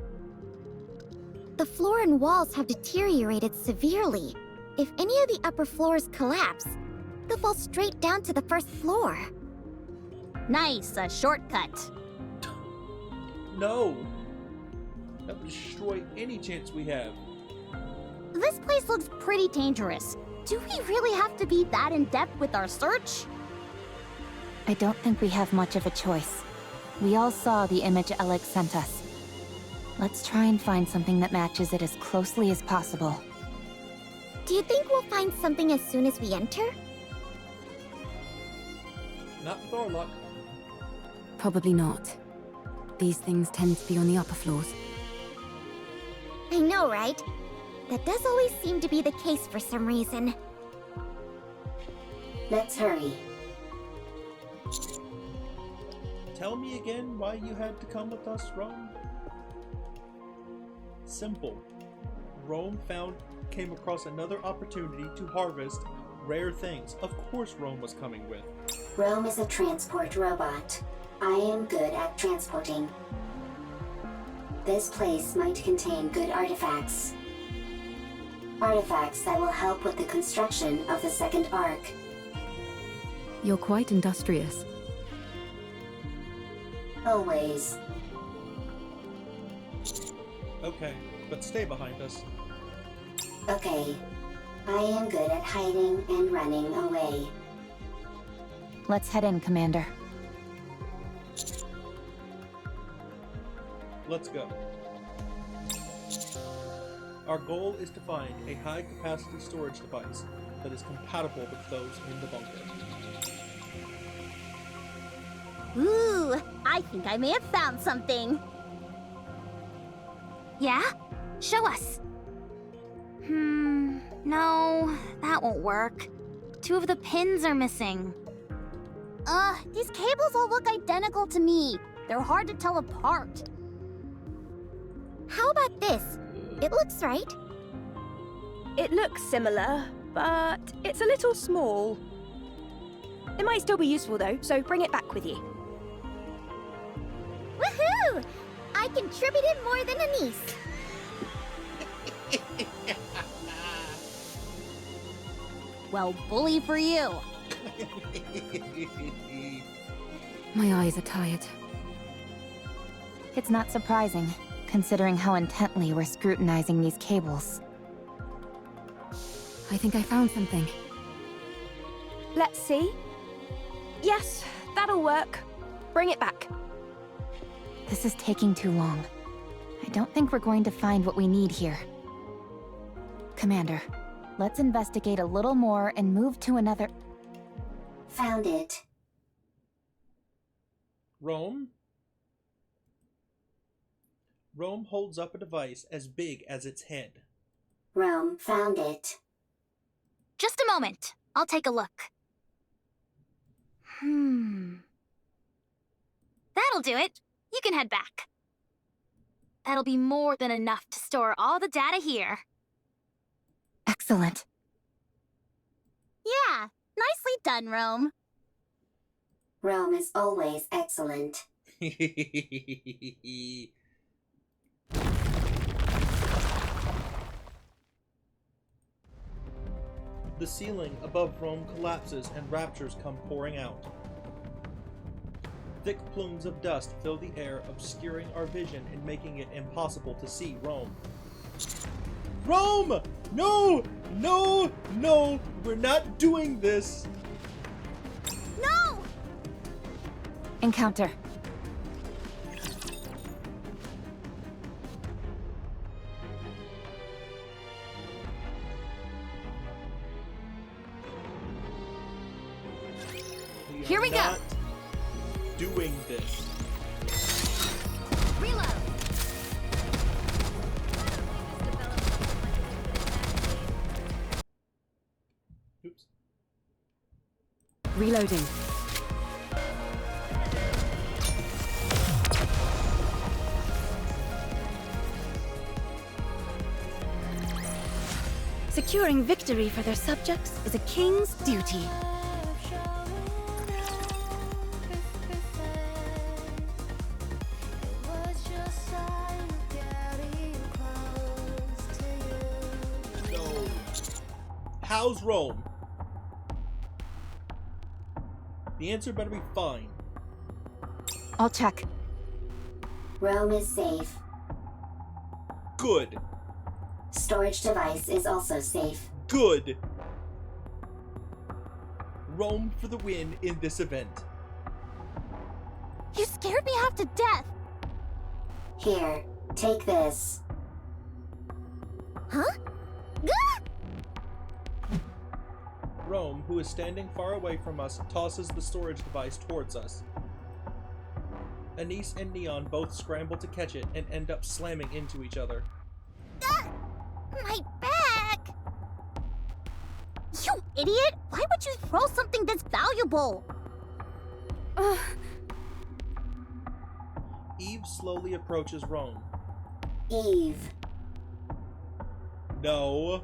The floor and walls have deteriorated severely. If any of the upper floors collapse, they'll fall straight down to the first floor.
Nice, a shortcut.
No! That would destroy any chance we have.
This place looks pretty dangerous. Do we really have to be that in-depth with our search?
I don't think we have much of a choice. We all saw the image Alex sent us. Let's try and find something that matches it as closely as possible.
Do you think we'll find something as soon as we enter?
Not with our luck.
Probably not. These things tend to be on the upper floors.
I know, right? That does always seem to be the case for some reason.
Let's hurry.
Tell me again why you had to come with us, Rome? Simple. Rome came across another opportunity to harvest rare things. Of course Rome was coming with.
Rome is a transport robot. I am good at transporting. This place might contain good artifacts. Artifacts that will help with the construction of the second Ark.
You're quite industrious.
Always.
Okay, but stay behind us.
Okay. I am good at hiding and running away.
Let's head in, Commander.
Let's go. Our goal is to find a high-capacity storage device that is compatible with those in the bunker.
Ooh, I think I may have found something.
Yeah? Show us.
No, that won't work. 2 of the pins are missing.
These cables all look identical to me. They're hard to tell apart.
How about this? It looks right.
It looks similar, but it's a little small. It might still be useful though, so bring it back with you.
Woohoo! I contributed more than a niece.
Well, bully for you.
My eyes are tired.
It's not surprising, considering how intently we're scrutinizing these cables.
I think I found something.
Let's see. Yes, that'll work. Bring it back.
This is taking too long. I don't think we're going to find what we need here. Commander, let's investigate a little more and move to another...
Found it.
Rome? Rome holds up a device as big as its head.
Rome found it.
Just a moment. I'll take a look. That'll do it. You can head back. That'll be more than enough to store all the data here.
Excellent.
Yeah, nicely done, Rome.
Rome is always excellent.
The ceiling above Rome collapses and raptures come pouring out. Thick plumes of dust fill the air, obscuring our vision and making it impossible to see Rome. Rome! No! No! No! We're not doing this!
No!
Encounter.
Here we go.
Not doing this.
Reload.
Oops.
Reloading.
Securing victory for their subjects is a king's duty.
No. How's Rome? The answer better be fine.
I'll check.
Rome is safe.
Good.
Storage device is also safe.
Good. Rome for the win in this event.
You scared me half to death.
Here, take this.
Huh?
Rome, who is standing far away from us, tosses the storage device towards us. Anise and Neon both scramble to catch it and end up slamming into each other.
My back! You idiot! Why would you throw something this valuable?
Eve slowly approaches Rome.
Eve.
No.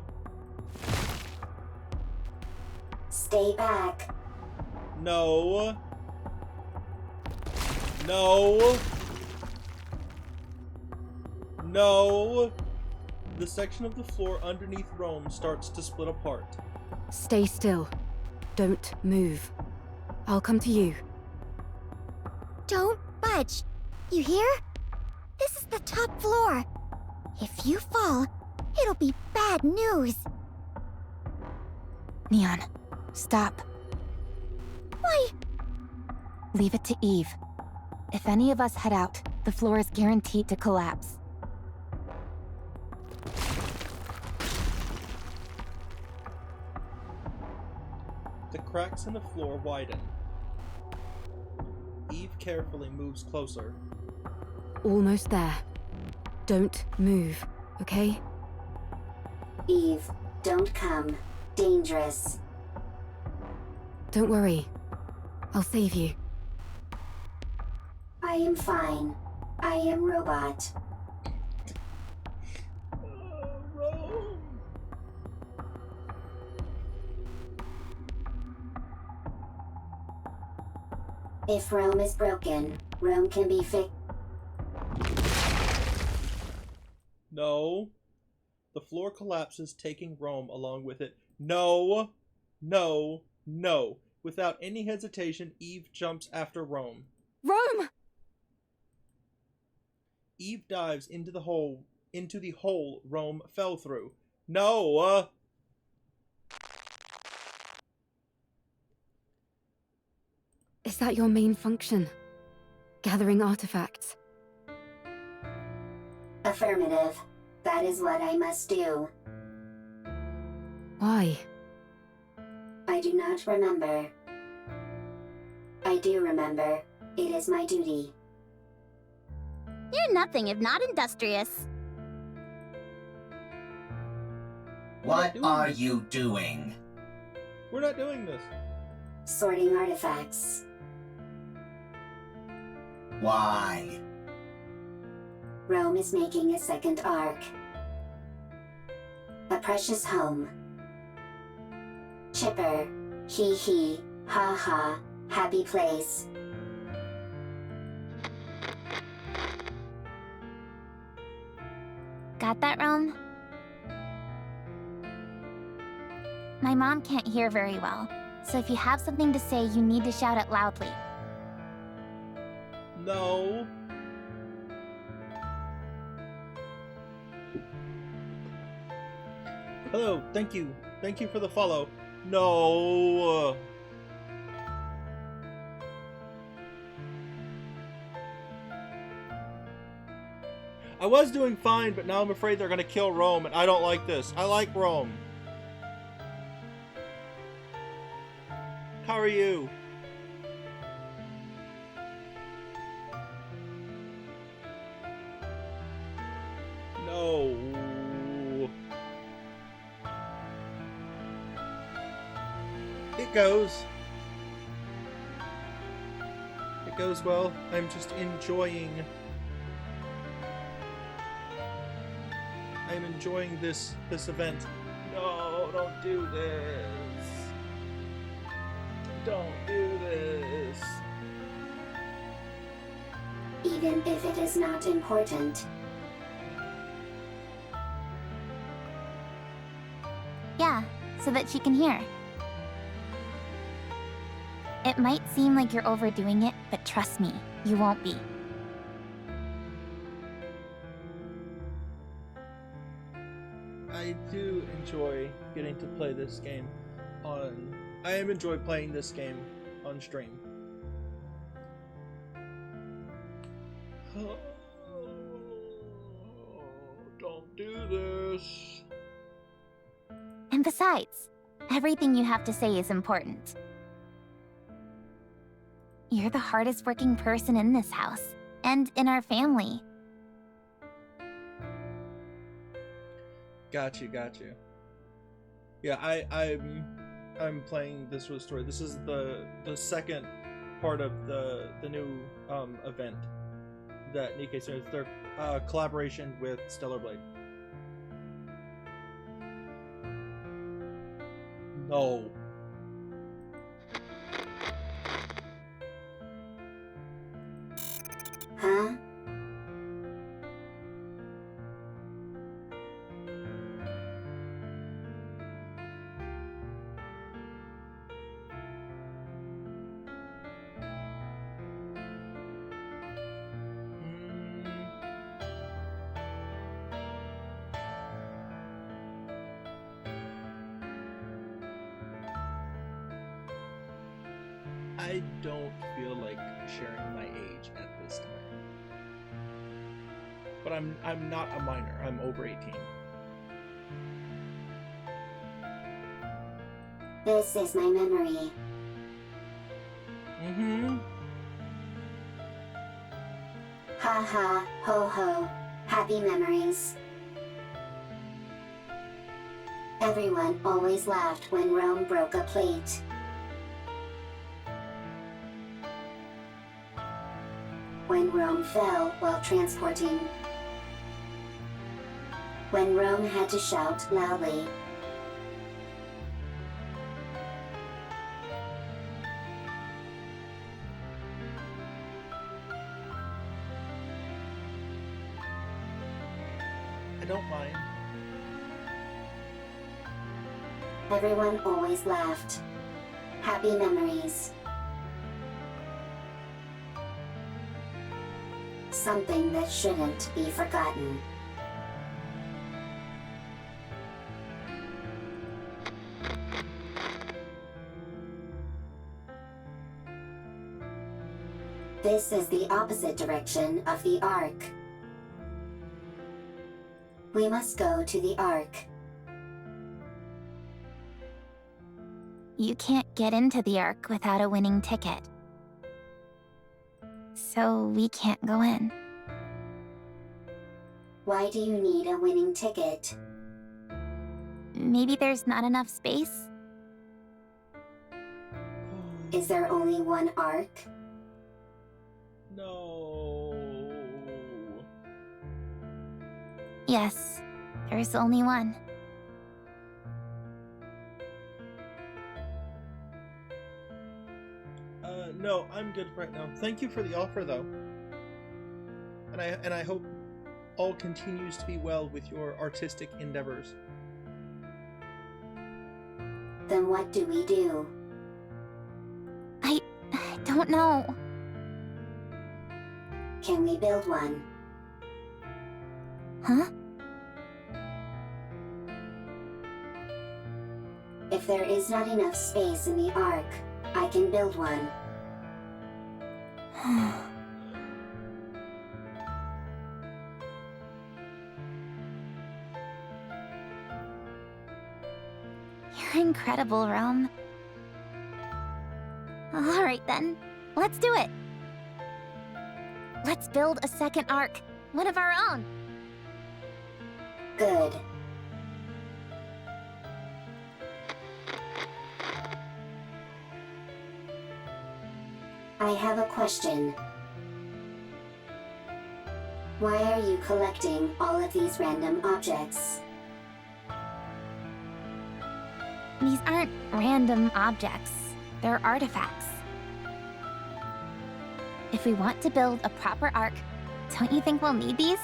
Stay back.
No. No. No. The section of the floor underneath Rome starts to split apart.
Stay still. Don't move. I'll come to you.
Don't budge. You hear? This is the top floor. If you fall, it'll be bad news.
Neon, stop.
Why?
Leave it to Eve. If any of us head out, the floor is guaranteed to collapse.
The cracks in the floor widen. Eve carefully moves closer.
Almost there. Don't move, okay?
Eve, don't come. Dangerous.
Don't worry. I'll save you.
I am fine. I am robot.
Rome.
If Rome is broken, Rome can be fixed.
No. The floor collapses, taking Rome along with it. No. No. No. Without any hesitation, Eve jumps after Rome.
Rome!
Eve dives into the hole Rome fell through. No!
Is that your main function? Gathering artifacts?
Affirmative. That is what I must do.
Why?
I do not remember. I do remember. It is my duty.
You're nothing if not industrious.
What are you doing?
We're not doing this.
Sorting artifacts.
Why?
Rome is making a second arc. A precious home. Chipper. Hee hee. Ha ha. Happy place.
Got that, Rome? My mom can't hear very well, so if you have something to say, you need to shout it loudly.
No. Hello, thank you. Thank you for the follow. No. I was doing fine, but now I'm afraid they're gonna kill Rome, and I don't like this. I like Rome. How are you? No. It goes. It goes well. I'm just enjoying. I'm enjoying this event. No, don't do this. Don't do this.
Even if it is not important.
Yeah, so that she can hear. It might seem like you're overdoing it, but trust me, you won't be.
I do enjoy getting to play this game on... I enjoy playing this game on stream. Oh, don't do this.
And besides, everything you have to say is important. You're the hardest working person in this house, and in our family.
Got you. Yeah, I'm playing This Was Story. This is the second part of the new event that Nikke is doing. It's their collaboration with Stellar Blade. No.
Huh?
I don't feel like sharing my age at this time. But I'm not a minor. I'm over 18.
This is my memory.
Mm-hmm.
Ha ha, ho ho, happy memories. Everyone always laughed when Rome broke a plate. When Rome fell while transporting. When Rome had to shout loudly.
I don't mind.
Everyone always laughed. Happy memories. Something that shouldn't be forgotten. This is the opposite direction of the Ark. We must go to the Ark.
You can't get into the Ark without a winning ticket. So we can't go in.
Why do you need a winning ticket?
Maybe there's not enough space?
Is there only one Ark?
No.
Yes, there's only one.
No, I'm good right now. Thank you for the offer, though. And I hope all continues to be well with your artistic endeavors.
Then what do we do?
I don't know.
Can we build one?
Huh?
If there is not enough space in the Ark, I can build one.
You're incredible, Rome. Alright then, let's do it! Let's build a second Ark, one of our own!
Good. I have a question. Why are you collecting all of these random objects?
These aren't random objects. They're artifacts. If we want to build a proper Ark, don't you think we'll need these?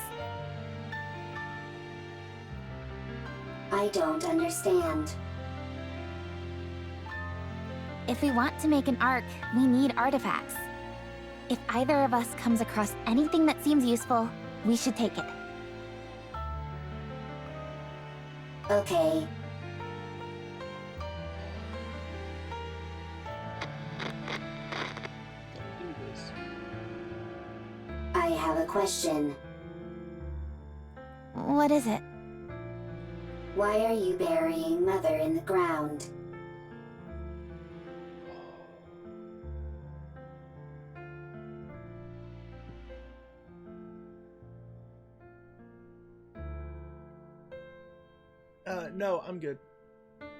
I don't understand.
If we want to make an Ark, we need artifacts. If either of us comes across anything that seems useful, we should take it.
Okay. I have a question.
What is it?
Why are you burying Mother in the ground?
No, I'm good.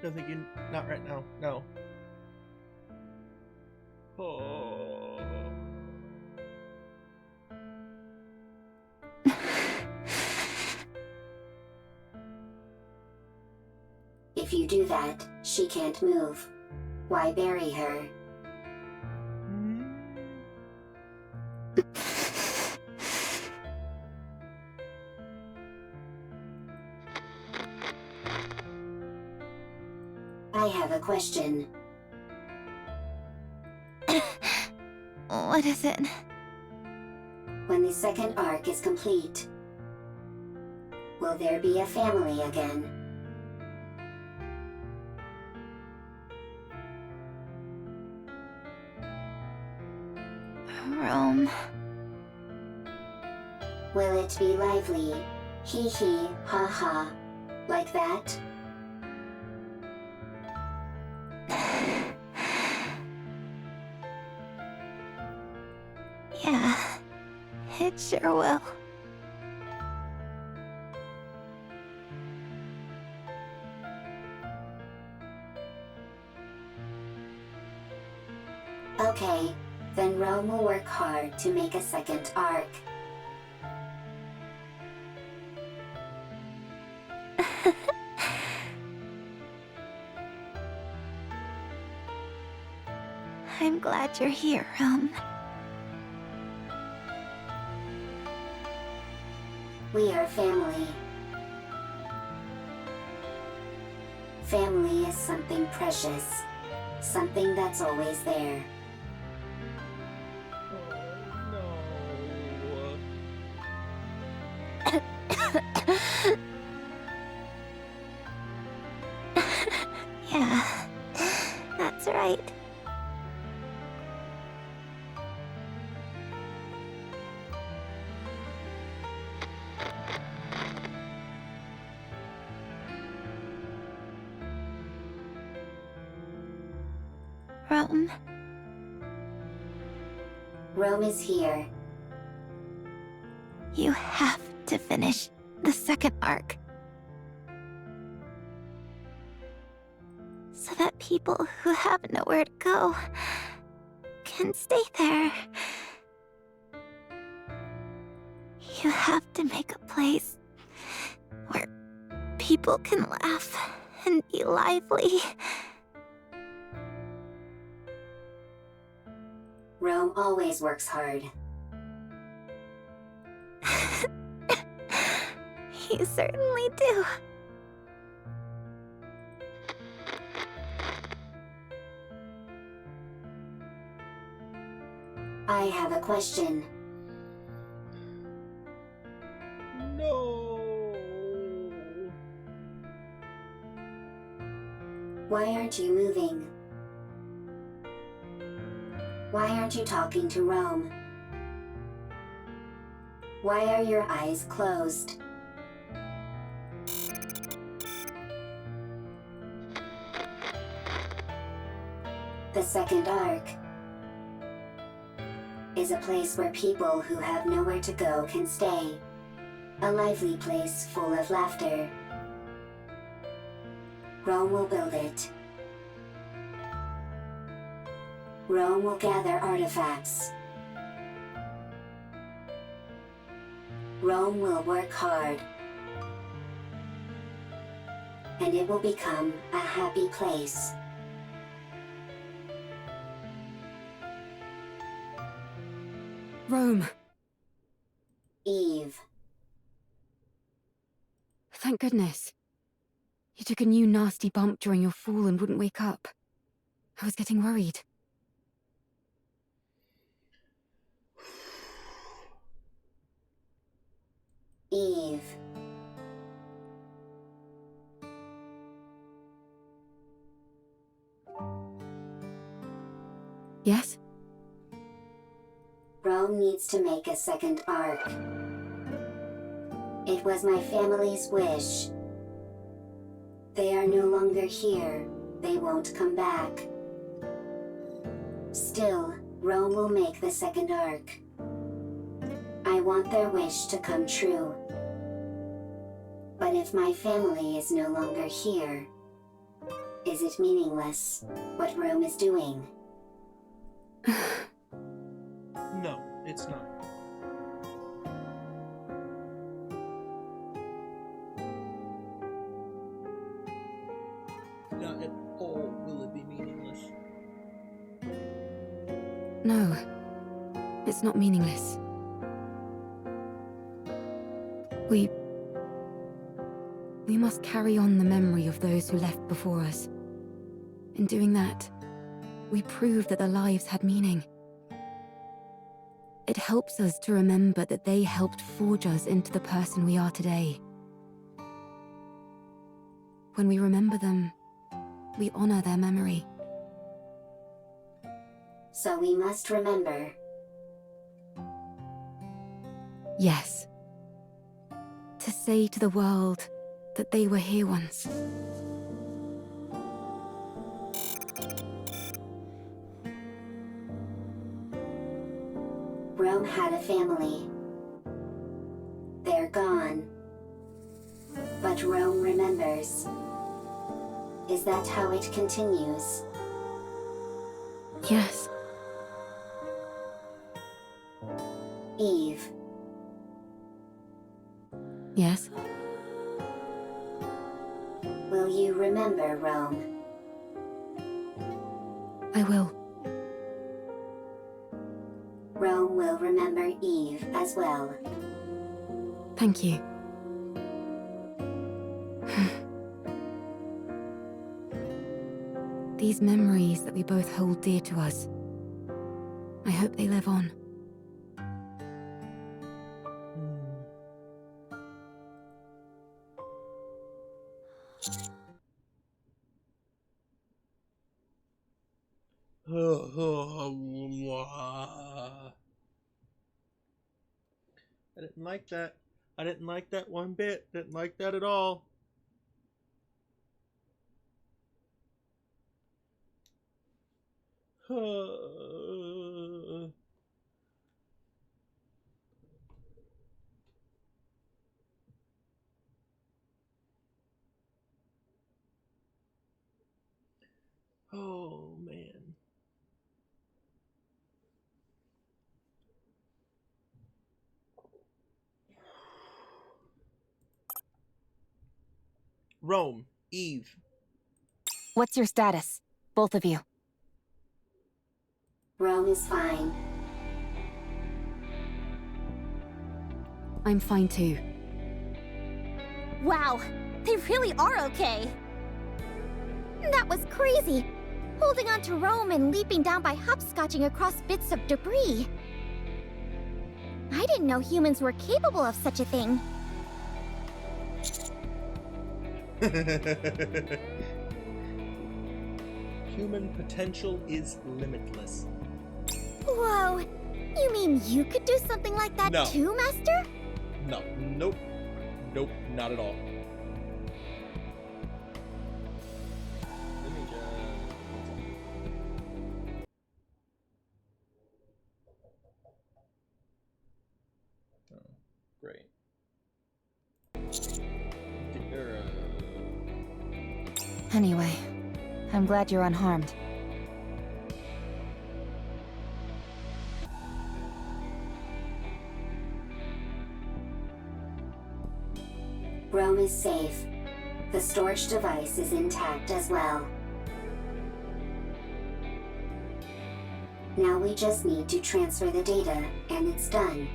No, thank you. Not right now. No. Oh.
If you do that, she can't move. Why bury her? I have a question.
What is it?
When the second Ark is complete, will there be a family again?
Rome.
Will it be lively? Hee hee, ha ha. Like that?
Yeah, it sure will.
Okay, then Rome will work hard to make a second Ark.
I'm glad you're here, Rome.
We are family. Family is something precious. Something that's always there.
Yeah, that's right. Rome.
Rome is here.
You have to finish the second Ark. So that people who have nowhere to go can stay there. You have to make a place where people can laugh and be lively.
Rome always works hard.
You certainly do.
I have a question.
No.
Why aren't you moving? Why aren't you talking to Rome? Why are your eyes closed? The second arc is a place where people who have nowhere to go can stay. A lively place full of laughter. Rome will build it. Rome will gather artifacts. Rome will work hard. And it will become a happy place.
Rome.
Eve.
Thank goodness. You took a new nasty bump during your fall and wouldn't wake up. I was getting worried.
Eve.
Yes?
Rome needs to make a second arc. It was my family's wish. They are no longer here. They won't come back. Still, Rome will make the second arc. I want their wish to come true. But if my family is no longer here, is it meaningless what Rome is doing?
No, it's not. Not at all will it be meaningless.
No. It's not meaningless. We must carry on the memory of those who left before us. In doing that, we prove that their lives had meaning. It helps us to remember that they helped forge us into the person we are today. When we remember them, we honor their memory.
So we must remember.
Yes. To say to the world that they were here once.
Rome had a family. They're gone. But Rome remembers. Is that how it continues?
Yes.
Eve.
Yes?
Will you remember Rome?
I will.
Rome will remember Eve as well.
Thank you. These memories that we both hold dear to us, I hope they live on.
I didn't like that. I didn't like that one bit. Didn't like that at all. Oh, man. Rome, Eve.
What's your status, both of you?
Rome is fine.
I'm fine too.
Wow, they really are okay.
That was crazy. Holding on to Rome and leaping down by hopscotching across bits of debris. I didn't know humans were capable of such a thing.
Human potential is limitless.
Whoa! You mean you could do something like that
No.
too, Master?
No. Nope. Nope. Not at all. Let me just... Oh, great.
Anyway, I'm glad you're unharmed.
Rome is safe. The storage device is intact as well. Now we just need to transfer the data, and it's done.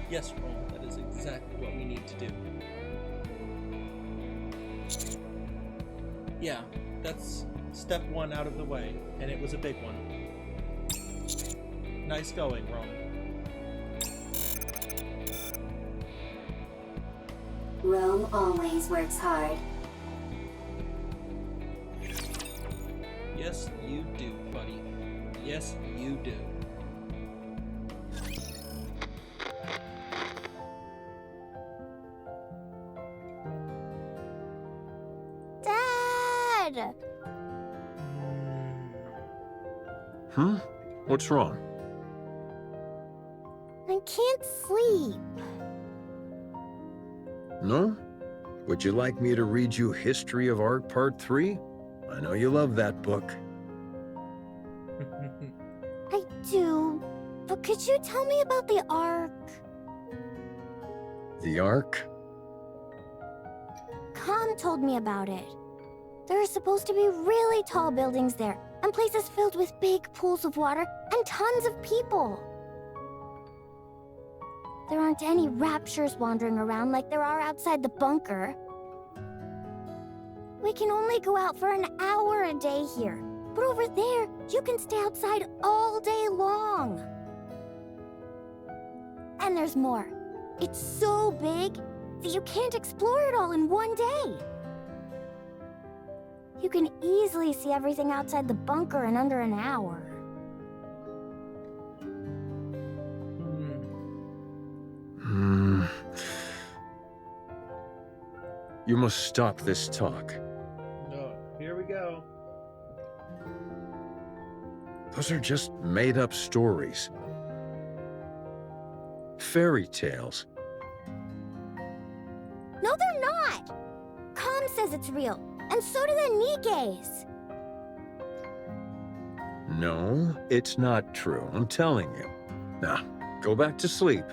Yes, Rome, that is exactly what we need to do. Yeah, that's step one out of the way, and it was a big one. Nice going, Rome.
Rome always works hard.
Yes, you do, buddy. Yes, you do.
Dad!
What's wrong?
I can't sleep.
No? Would you like me to read you History of Art Part 3? I know you love that book.
I do, but could you tell me about the Ark?
The Ark?
Com told me about it. There are supposed to be really tall buildings there, and places filled with big pools of water, and tons of people. There aren't any raptures wandering around like there are outside the bunker. We can only go out for an hour a day here, but over there, you can stay outside all day long. And there's more. It's so big that you can't explore it all in one day. You can easily see everything outside the bunker in under an hour.
You must stop this talk.
Oh, here we go.
Those are just made-up stories. Fairy tales.
No, they're not! Com says it's real, and so do the Nikkes.
No, it's not true. I'm telling you. Now, go back to sleep.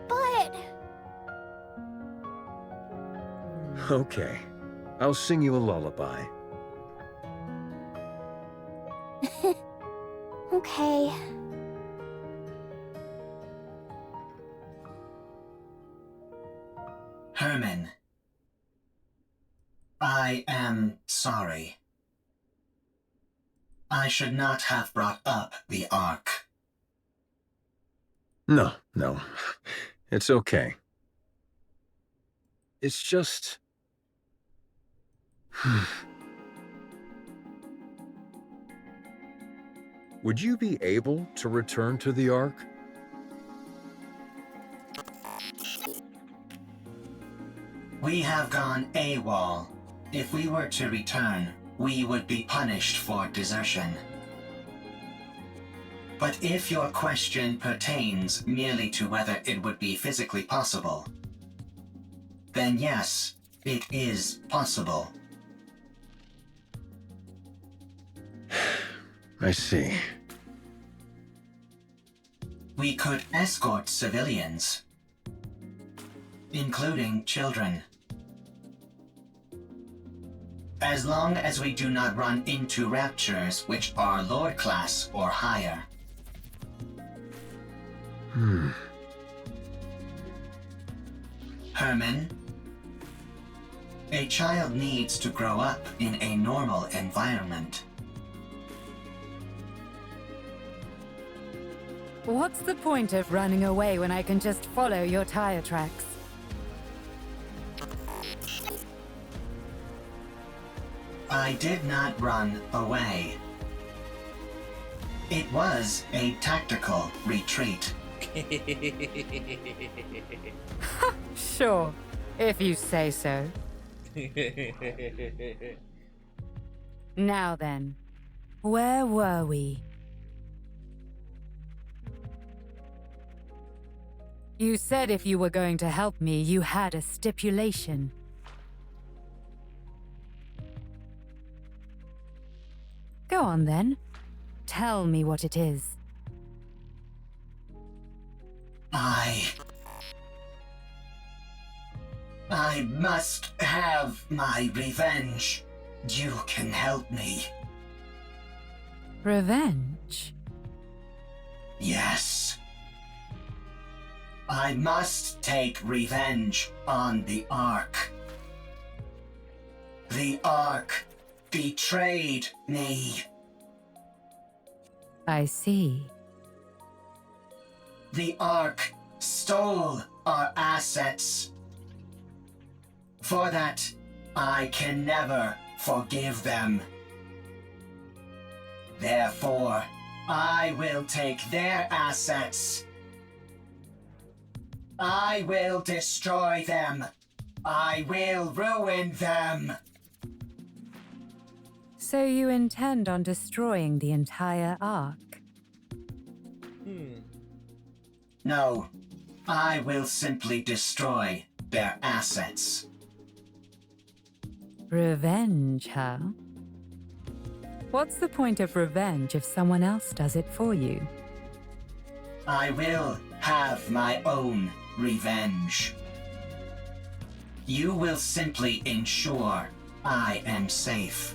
But...
Okay. I'll sing you a lullaby.
Okay.
Herman, I am sorry. I should not have brought up the Ark.
No. It's okay. It's just... Would you be able to return to the Ark?
We have gone AWOL. If we were to return, we would be punished for desertion. But if your question pertains merely to whether it would be physically possible, then yes, it is possible.
I see.
We could escort civilians, including children. As long as we do not run into raptures which are Lord class or higher. Herman, a child needs to grow up in a normal environment.
What's the point of running away when I can just follow your tire tracks?
I did not run away. It was a tactical retreat.
Sure, if you say so. Now then, where were we? You said if you were going to help me, you had a stipulation. Go on then. Tell me what it is.
I must have my revenge. You can help me.
Revenge?
Yes. I must take revenge on the Ark. The Ark betrayed me.
I see.
The Ark stole our assets. For that, I can never forgive them. Therefore, I will take their assets. I will destroy them. I will ruin them.
So you intend on destroying the entire Ark?
No, I will simply destroy their assets.
Revenge, huh? What's the point of revenge if someone else does it for you?
I will have my own revenge. You will simply ensure I am safe.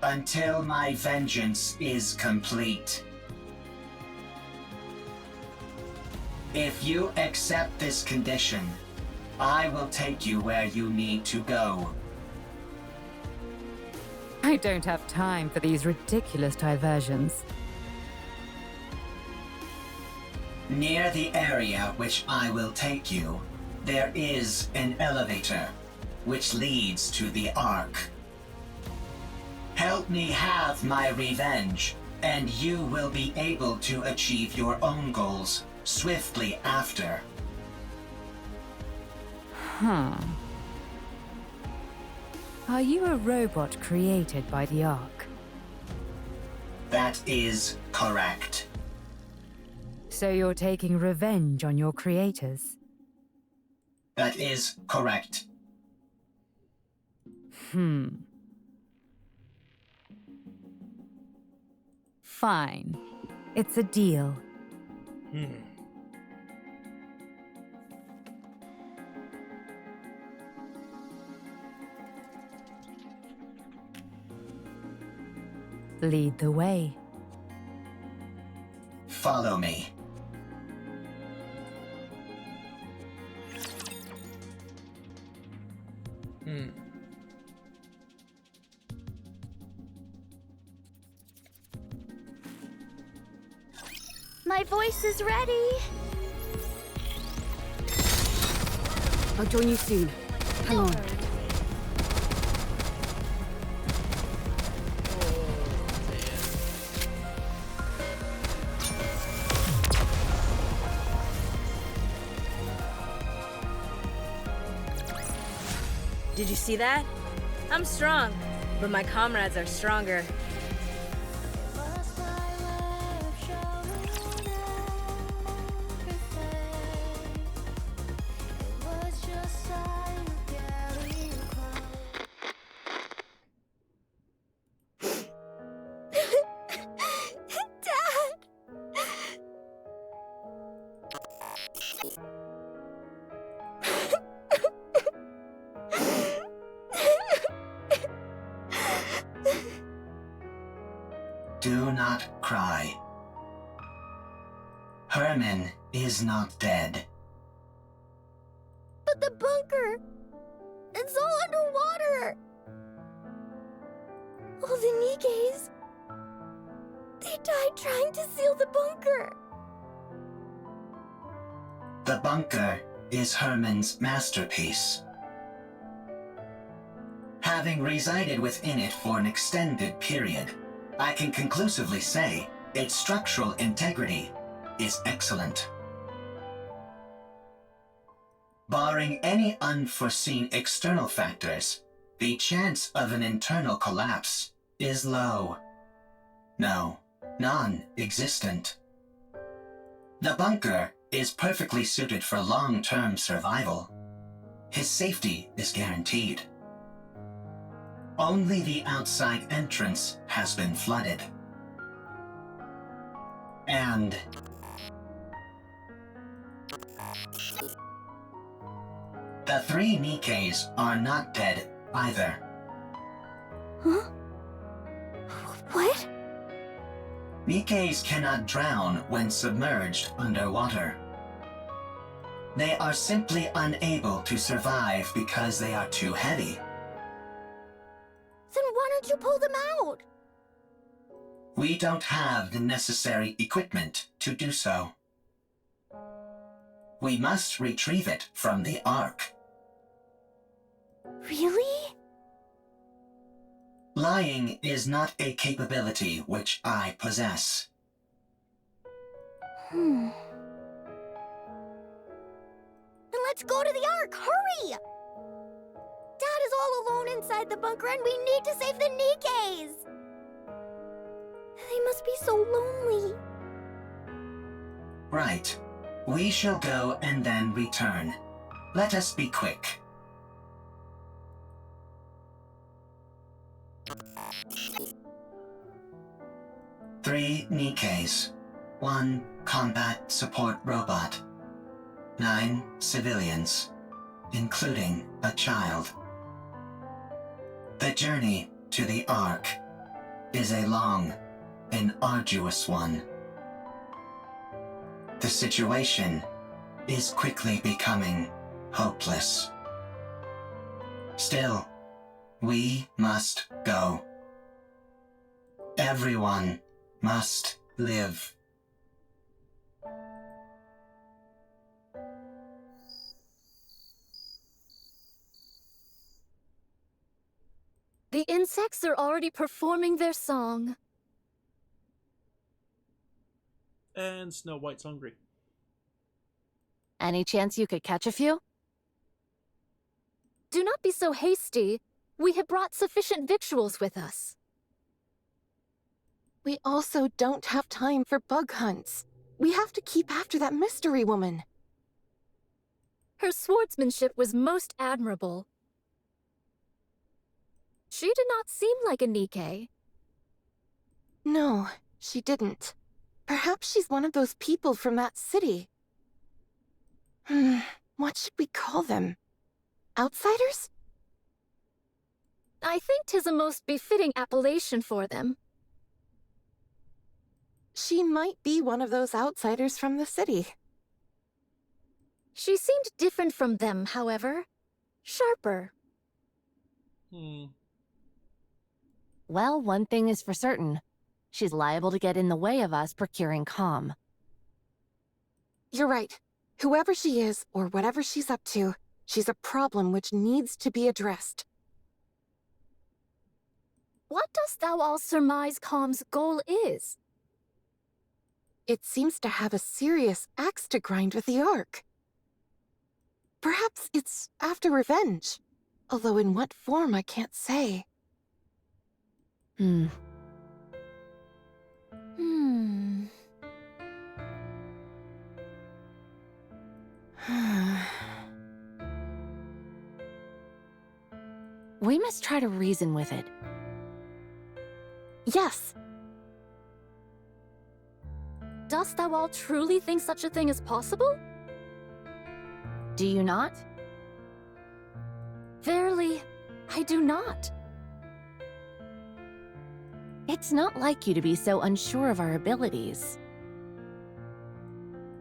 Until my vengeance is complete. If you accept this condition, I will take you where you need to go.
I don't have time for these ridiculous diversions.
Near the area which I will take you, there is an elevator, which leads to the Ark. Help me have my revenge, and you will be able to achieve your own goals swiftly after.
Huh. Are you a robot created by the Ark?
That is correct.
So you're taking revenge on your creators?
That is correct.
Fine. It's a deal. Lead the way.
Follow me.
My voice is ready.
I'll join you soon. Hang on.
Did you see that? I'm strong, but my comrades are stronger.
Do not cry. Herman is not dead.
But the bunker! It's all underwater! All the Nikkes... They died trying to seal the bunker!
The bunker is Herman's masterpiece. Having resided within it for an extended period, I can conclusively say its structural integrity is excellent. Barring any unforeseen external factors, the chance of an internal collapse is low. No, non-existent. The bunker is perfectly suited for long-term survival. His safety is guaranteed. Only the outside entrance has been flooded. And the 3 Nikkes are not dead either.
Huh? What?
Nikkes cannot drown when submerged underwater. They are simply unable to survive because they are too heavy.
Then why don't you pull them out?
We don't have the necessary equipment to do so. We must retrieve it from the Ark.
Really?
Lying is not a capability which I possess.
Then let's go to the Ark! Hurry! Dad is all alone inside the bunker and we need to save the Nikkes! They must be so lonely.
Right. We shall go and then return. Let us be quick. Three Nikkes. 1 combat support robot. 9 civilians, including a child. The journey to the Ark is a long and arduous one. The situation is quickly becoming hopeless. Still, we must go. Everyone must live.
The insects are already performing their song.
And Snow White's hungry.
Any chance you could catch a few?
Do not be so hasty. We have brought sufficient victuals with us.
We also don't have time for bug hunts. We have to keep after that mystery woman.
Her swordsmanship was most admirable. She did not seem like a Nikke.
No, she didn't. Perhaps she's one of those people from that city. What should we call them? Outsiders?
I think 'tis a most befitting appellation for them.
She might be one of those outsiders from the city.
She seemed different from them, however. Sharper.
Well, one thing is for certain. She's liable to get in the way of us procuring calm.
You're right. Whoever she is, or whatever she's up to, she's a problem which needs to be addressed.
What dost thou all surmise Calm's goal is?
It seems to have a serious axe to grind with the Ark. Perhaps it's after revenge, although in what form I can't say.
We must try to reason with it.
Yes.
Dost thou all truly think such a thing is possible?
Do you not?
Verily, I do not.
It's not like you to be so unsure of our abilities.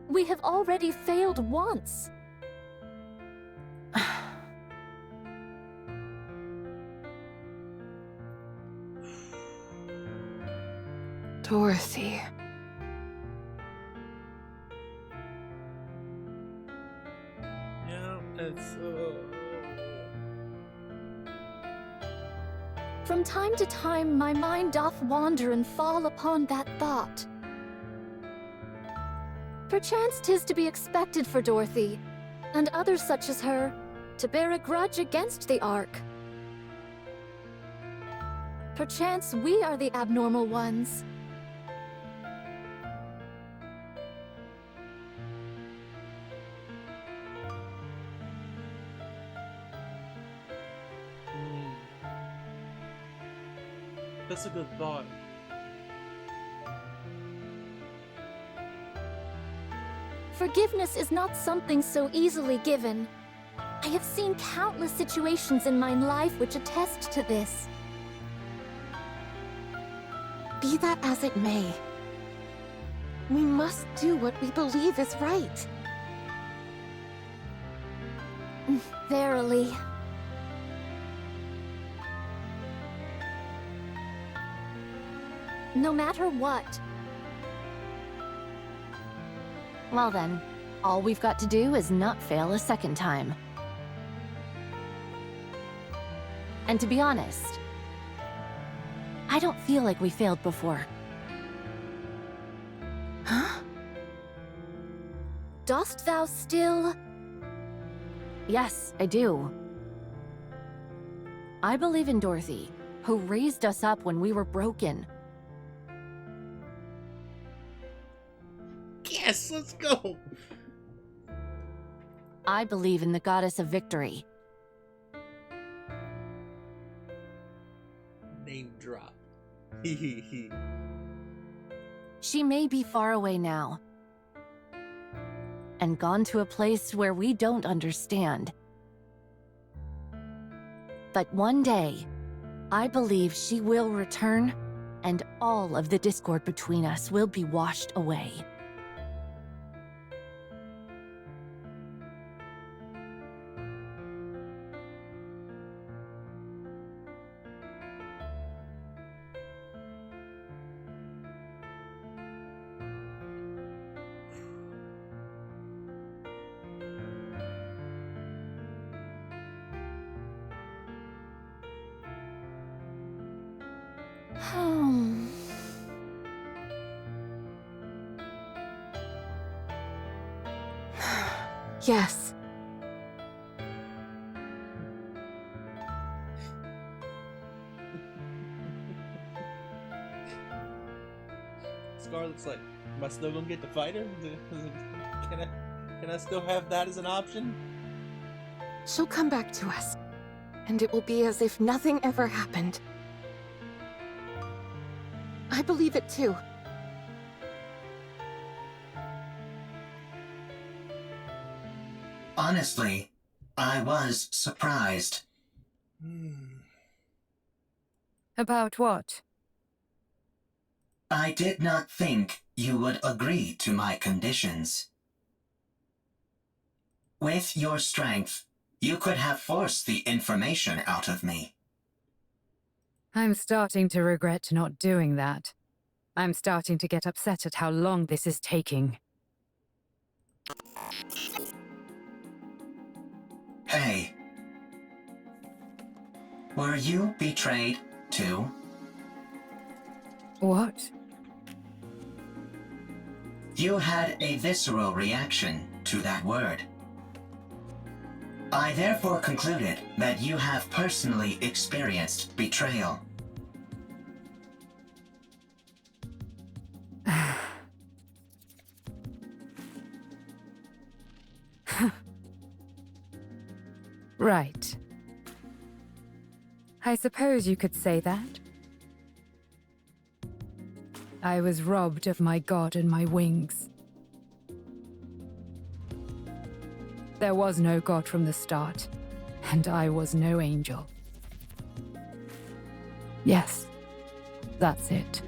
We have already failed once.
Dorothy.
Yeah, it's
From time to time, my mind doth wander and fall upon that thought. Perchance 'tis to be expected for Dorothy, and others such as her, to bear a grudge against the Ark. Perchance we are the abnormal ones.
That's a good thought.
Forgiveness is not something so easily given. I have seen countless situations in my life which attest to this.
Be that as it may, we must do what we believe is right.
Verily. No matter what.
Well then, all we've got to do is not fail a second time. And to be honest, I don't feel like we failed before.
Huh? Dost thou still?
Yes, I do. I believe in Dorothy, who raised us up when we were broken.
Yes, let's go!
I believe in the goddess of victory.
Name drop.
She may be far away now, and gone to a place where we don't understand. But one day, I believe she will return, and all of the discord between us will be washed away.
Yes.
Scarlett's like, am I still gonna get to fight her? Can I still have that as an option?
She'll come back to us, and it will be as if nothing ever happened. I believe it too.
Honestly, I was surprised.
About what?
I did not think you would agree to my conditions. With your strength, you could have forced the information out of me.
I'm starting to regret not doing that. I'm starting to get upset at how long this is taking.
Hey. Were you betrayed, too?
What?
You had a visceral reaction to that word. I therefore concluded that you have personally experienced betrayal.
Right. I suppose you could say that. I was robbed of my god and my wings. There was no god from the start, and I was no angel. Yes, that's it.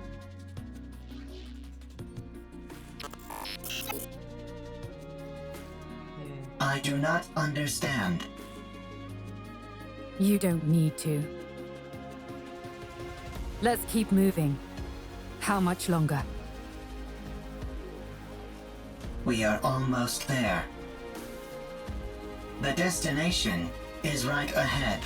I do not understand.
You don't need to. Let's keep moving. How much longer?
We are almost there. The destination is right ahead.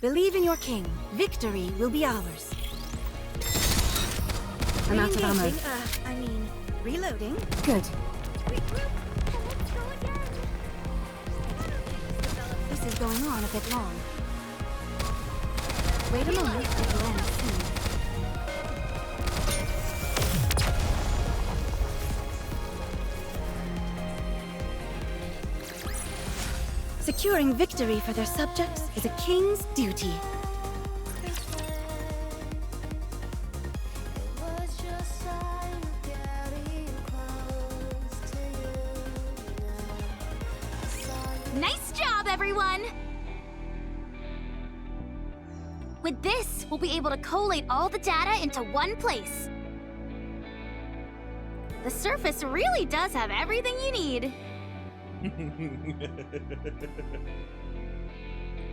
Believe in your king. Victory will be ours.
I'm out of ammo.
Reloading.
Good.
This is going on a bit long. Wait a moment, it will end soon. Securing victory for their subjects is a king's duty.
Nice job, everyone! With this, we'll be able to collate all the data into one place. The surface really does have everything you need.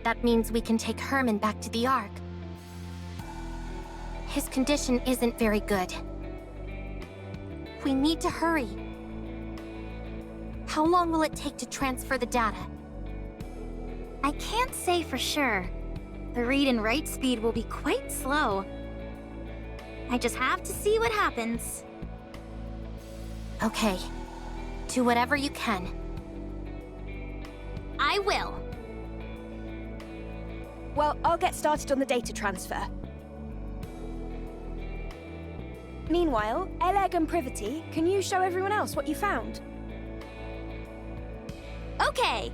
That means we can take Herman back to the Ark. His condition isn't very good. We need to hurry. How long will it take to transfer the data?
I can't say for sure. The read and write speed will be quite slow. I just have to see what happens.
Okay. Do whatever you can.
I will.
Well, I'll get started on the data transfer. Meanwhile, Eleg and Privity, can you show everyone else what you found?
Okay.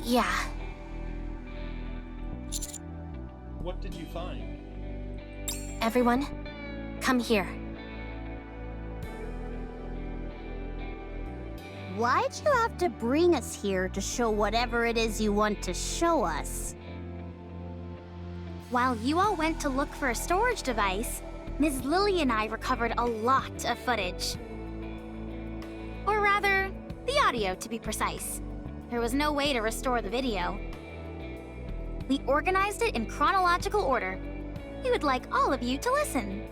Yeah.
What did you find?
Everyone, come here.
Why'd you have to bring us here to show whatever it is you want to show us?
While you all went to look for a storage device, Ms. Lily and I recovered a lot of footage. Or rather, the audio to be precise. There was no way to restore the video. We organized it in chronological order. We would like all of you to listen.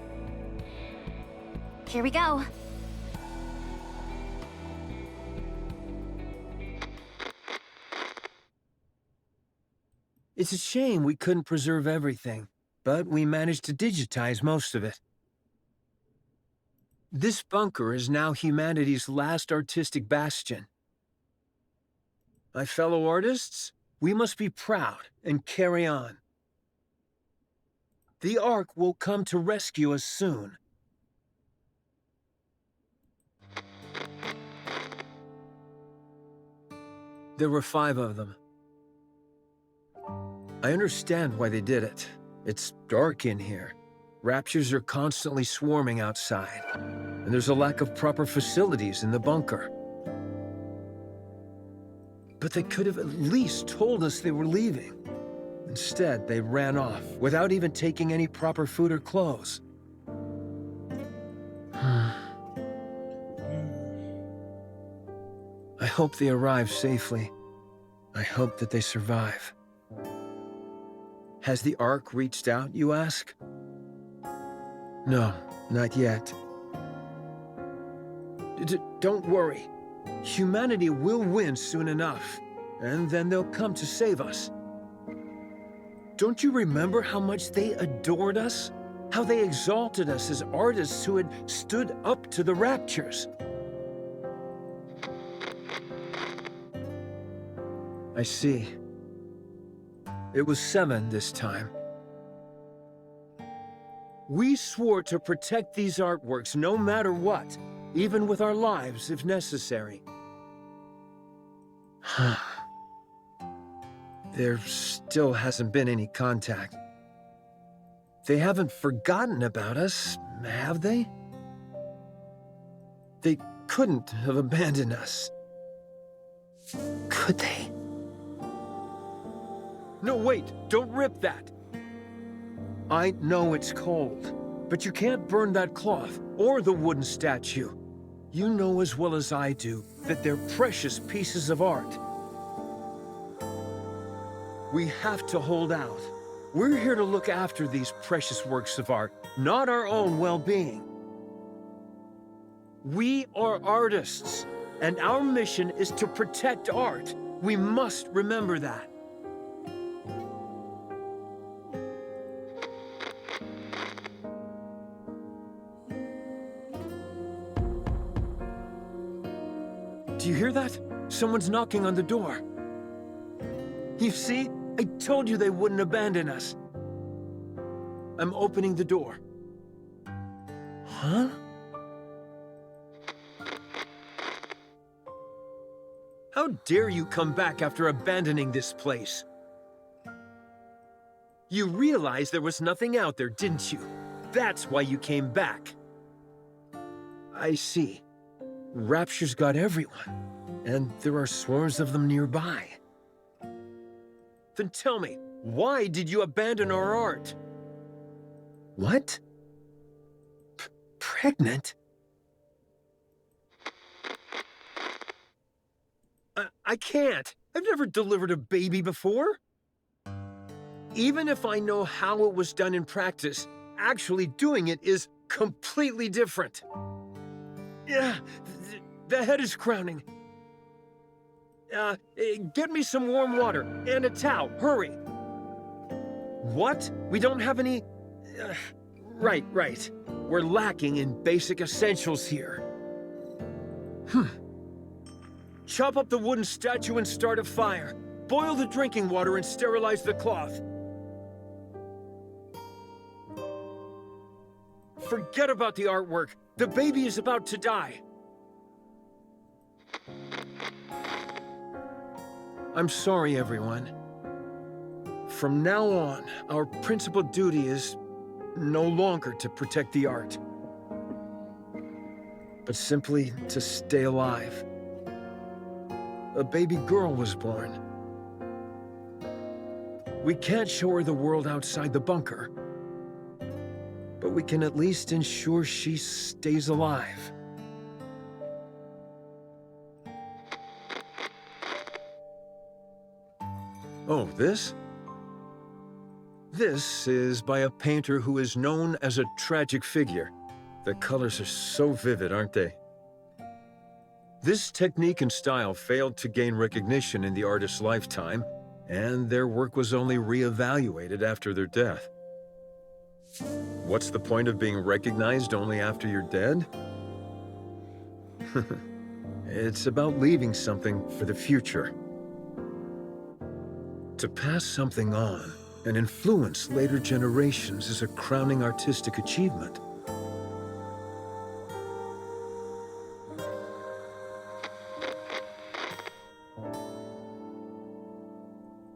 Here we go.
It's a shame we couldn't preserve everything, but we managed to digitize most of it. This bunker is now humanity's last artistic bastion. My fellow artists, we must be proud and carry on. The Ark will come to rescue us soon. There were 5 of them. I understand why they did it. It's dark in here. Raptures are constantly swarming outside, and there's a lack of proper facilities in the bunker. But they could have at least told us they were leaving. Instead, they ran off without even taking any proper food or clothes. I hope they arrive safely. I hope that they survive. Has the Ark reached out, you ask? No, not yet. Don't worry. Humanity will win soon enough, and then they'll come to save us. Don't you remember how much they adored us? How they exalted us as artists who had stood up to the Raptures? I see. It was 7 this time. We swore to protect these artworks no matter what, even with our lives if necessary. There still hasn't been any contact. They haven't forgotten about us, have they? They couldn't have abandoned us. Could they? No, wait! Don't rip that! I know it's cold, but you can't burn that cloth or the wooden statue. You know as well as I do that they're precious pieces of art. We have to hold out. We're here to look after these precious works of art, not our own well-being. We are artists, and our mission is to protect art. We must remember that. Do you hear that? Someone's knocking on the door. You see? I told you they wouldn't abandon us. I'm opening the door. Huh? How dare you come back after abandoning this place? You realized there was nothing out there, didn't you? That's why you came back. I see. Rapture's got everyone, and there are swarms of them nearby. Then tell me, why did you abandon our art? What? Pregnant? I can't. I've never delivered a baby before. Even if I know how it was done in practice, actually doing it is completely different. Yeah, the head is crowning. Get me some warm water and a towel, hurry. What? We don't have any... Right. We're lacking in basic essentials here. Chop up the wooden statue and start a fire. Boil the drinking water and sterilize the cloth. Forget about the artwork. The baby is about to die. I'm sorry, everyone. From now on, our principal duty is no longer to protect the art, but simply to stay alive. A baby girl was born. We can't show her the world outside the bunker, but we can at least ensure she stays alive. Oh, this? This is by a painter who is known as a tragic figure. The colors are so vivid, aren't they? This technique and style failed to gain recognition in the artist's lifetime, and their work was only re-evaluated after their death. What's the point of being recognized only after you're dead? It's about leaving something for the future. To pass something on and influence later generations is a crowning artistic achievement.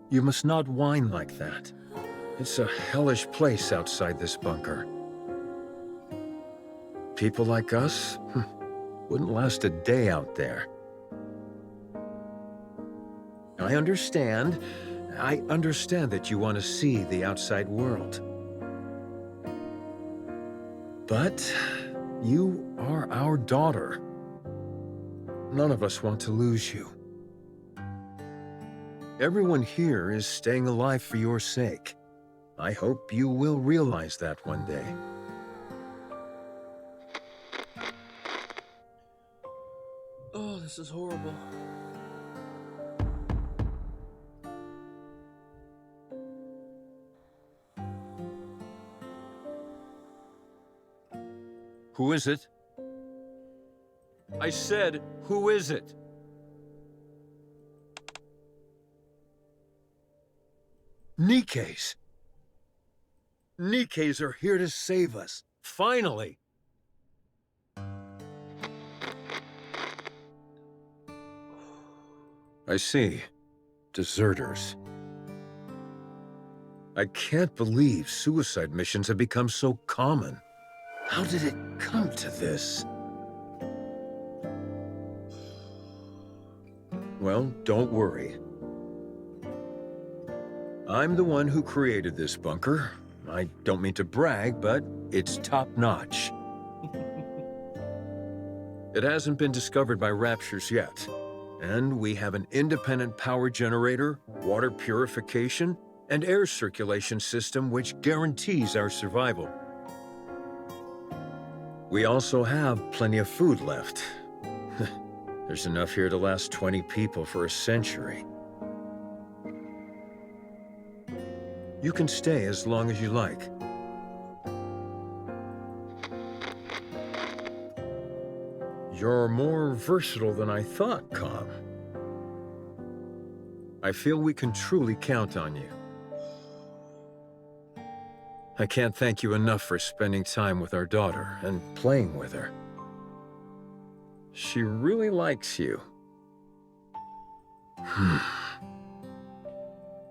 You must not whine like that. It's a hellish place outside this bunker. People like us wouldn't last a day out there. I understand that you want to see the outside world. But you are our daughter. None of us want to lose you. Everyone here is staying alive for your sake. I hope you will realize that one day.
Oh, this is horrible.
Who is it? I said, who is it? Nikkes. Nikkes are here to save us. Finally. I see. Deserters. I can't believe suicide missions have become so common. How did it come to this? Well, don't worry. I'm the one who created this bunker. I don't mean to brag, but it's top-notch. It hasn't been discovered by Raptures yet, and we have an independent power generator, water purification, and air circulation system which guarantees our survival. We also have plenty of food left. There's enough here to last 20 people for a century. You can stay as long as you like.
You're more versatile than I thought, Com.
I feel we can truly count on you. I can't thank you enough for spending time with our daughter and
playing with her.
She really likes you.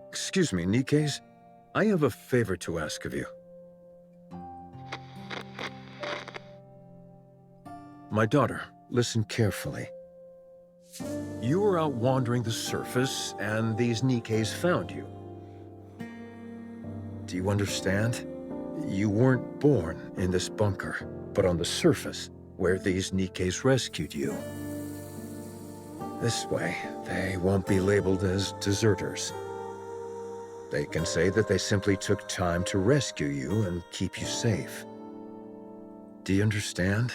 Excuse me, Nikkes. I have a favor to ask of you. My daughter, listen carefully. You were out wandering the surface, and these Nikkes found you. Do you understand? You weren't born in this bunker, but on the surface, where these Nikkes rescued you. This way, they won't be labeled as deserters. They can say that they simply took time to rescue you and keep you safe. Do you understand?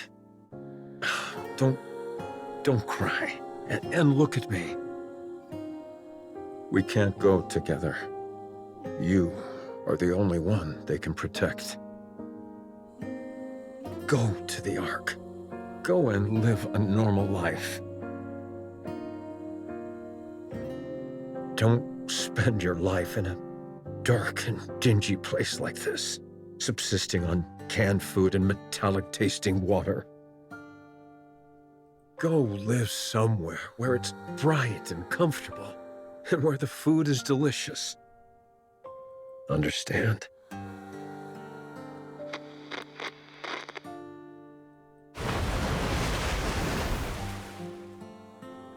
Don't cry, and look at me. We can't go together. You are the only one they can protect. Go to the Ark. Go and live a normal life. Don't spend your life in a dark and dingy place like this, subsisting on canned food and metallic-tasting water. Go live somewhere where it's bright and comfortable, and where the food is delicious. Understand?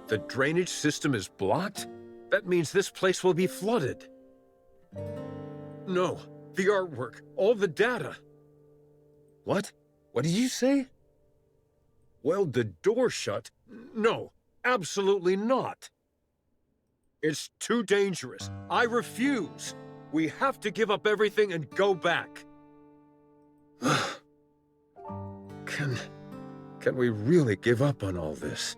The drainage system is blocked? That means this place will be flooded. No, the artwork, all the data. What? What did you say? Weld the door shut? No, absolutely not. It's too dangerous. I refuse. We have to give up everything and go back. Can we really give up on all this?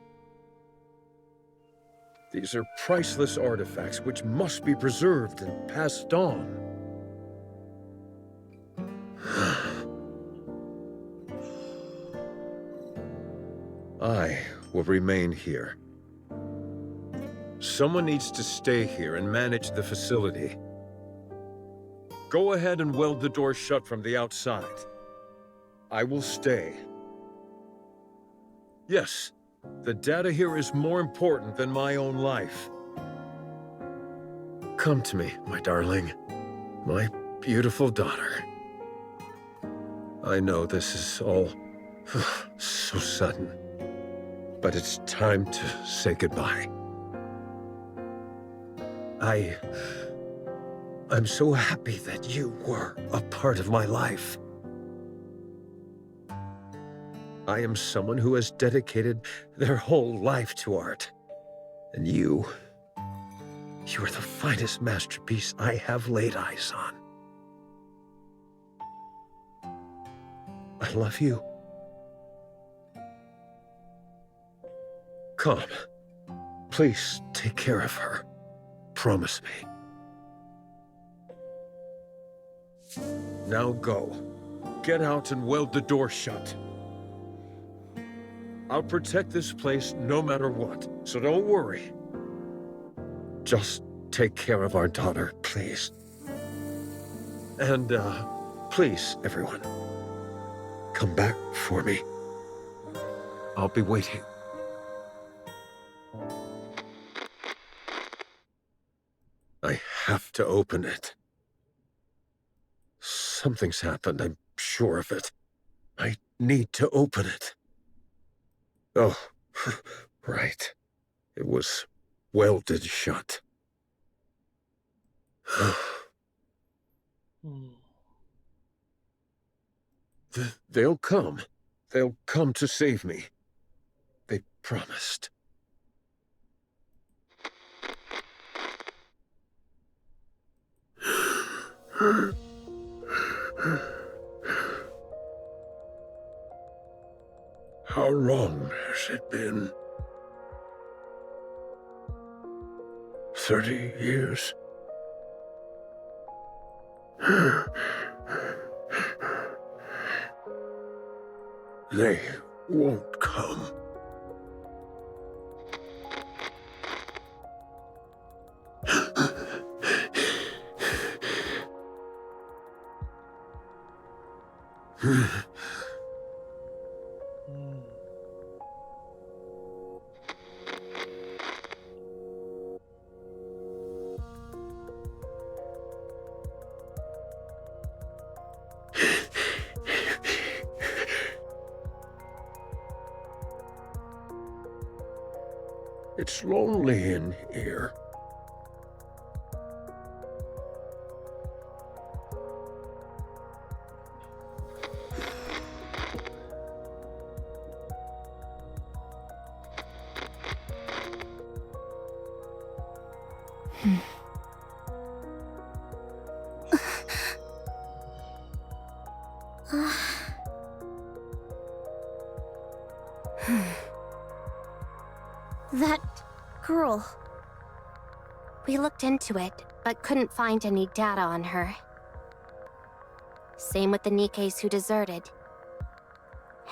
These are priceless artifacts which must be preserved and passed on. I will remain here. Someone needs to stay here and manage the facility. Go ahead and weld the door shut from the outside. I will stay. Yes, the data here is more important than my own life. Come to me, my darling. My beautiful daughter. I know this is all so sudden, but it's time to say goodbye. I'm so happy that you were a part of my life. I am someone who has dedicated their whole life to art. And you are the finest masterpiece I have laid eyes on. I love you. Come. Please take care of her. Promise me. Now go. Get out and weld the door shut. I'll protect this place no matter what, so don't worry. Just take care of our daughter, please. And, please, everyone, come back for me. I'll be waiting. I have to open it. Something's happened, I'm sure of it. I need to open it. Oh, right. It was welded shut. They'll come. They'll come to save me. They promised. How long has it been? 30 years? They won't come. It's lonely in here.
That girl. We looked into it, but couldn't find any data on her. Same with the Nikkes who deserted.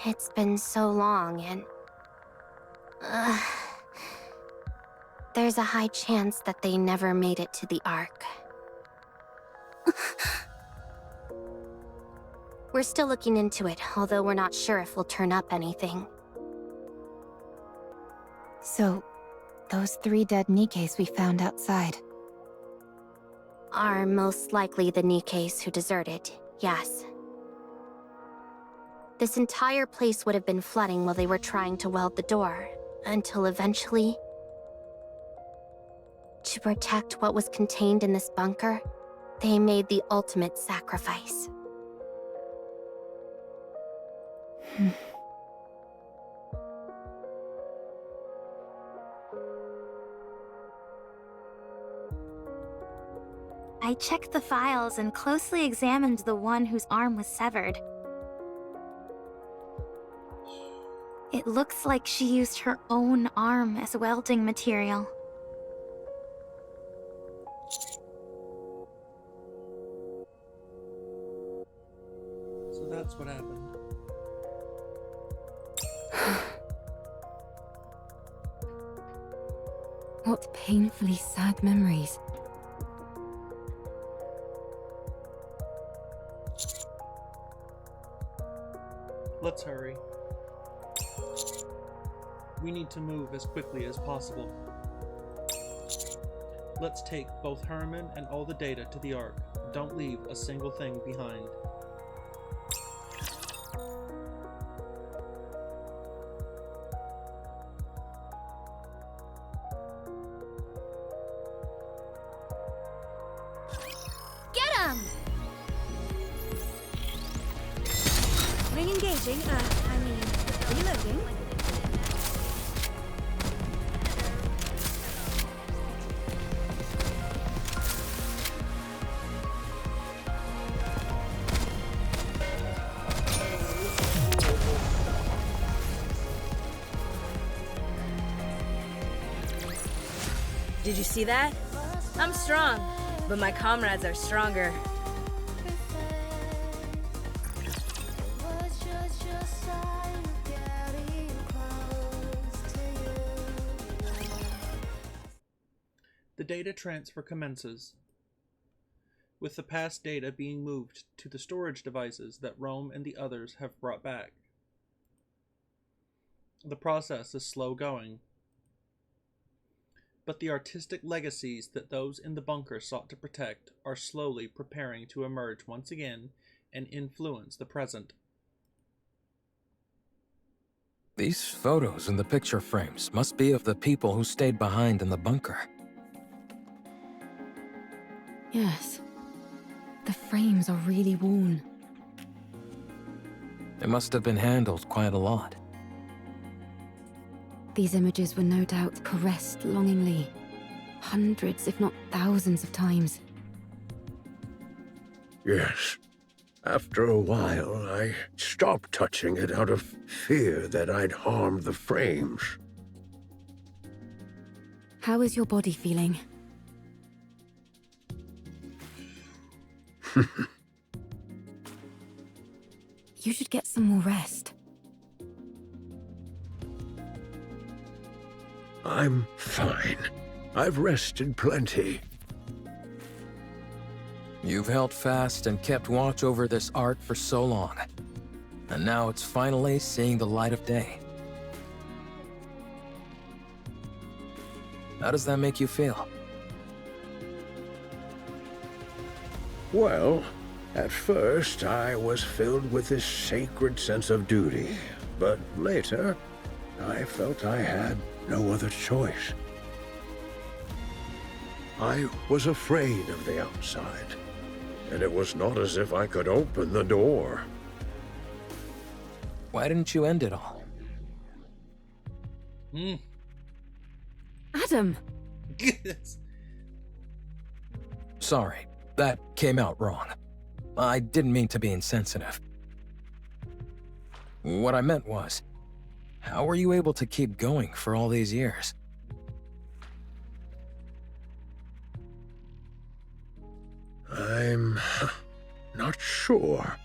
It's been so long, and... there's a high chance that they never made it to the Ark. We're still looking into it, although we're not sure if we'll turn up anything.
So, those 3 dead Nikkes we found outside.
Are most likely the Nikkes who deserted, yes. This entire place would have been flooding while they were trying to weld the door, until eventually... to protect what was contained in this bunker, they made the ultimate sacrifice.
I checked the files and closely examined the one whose arm was severed. It looks like she used her own arm as welding material.
So that's what happened.
What painfully sad memories.
Let's hurry. We need to move as quickly as possible. Let's take both Herman and all the data to the Ark. Don't leave a single thing behind.
Get him!
Re-engaging, reloading.
Did you see that? I'm strong, but my comrades are stronger.
The data transfer commences, with the past data being moved to the storage devices that Rome and the others have brought back. The process is slow going, but the artistic legacies that those in the bunker sought to protect are slowly preparing to emerge once again and influence the present.
These photos in the picture frames must be of the people who stayed behind in the bunker.
Yes. The frames are really worn.
It must have been handled quite a lot.
These images were no doubt caressed longingly. Hundreds, if not thousands of times.
Yes. After a while, I stopped touching it out of fear that I'd harm the frames.
How is your body feeling? You should get some more rest.
I'm fine. I've rested plenty.
You've held fast and kept watch over this art for so long. And now it's finally seeing the light of day. How does that make you feel?
Well, at first I was filled with this sacred sense of duty, but later I felt I had no other choice. I was afraid of the outside, and it was not as if I could open the door.
Why didn't you end it all?
Adam!
Sorry, that came out wrong. I didn't mean to be insensitive. What I meant was, how were you able to keep going for all these years?
I'm not sure.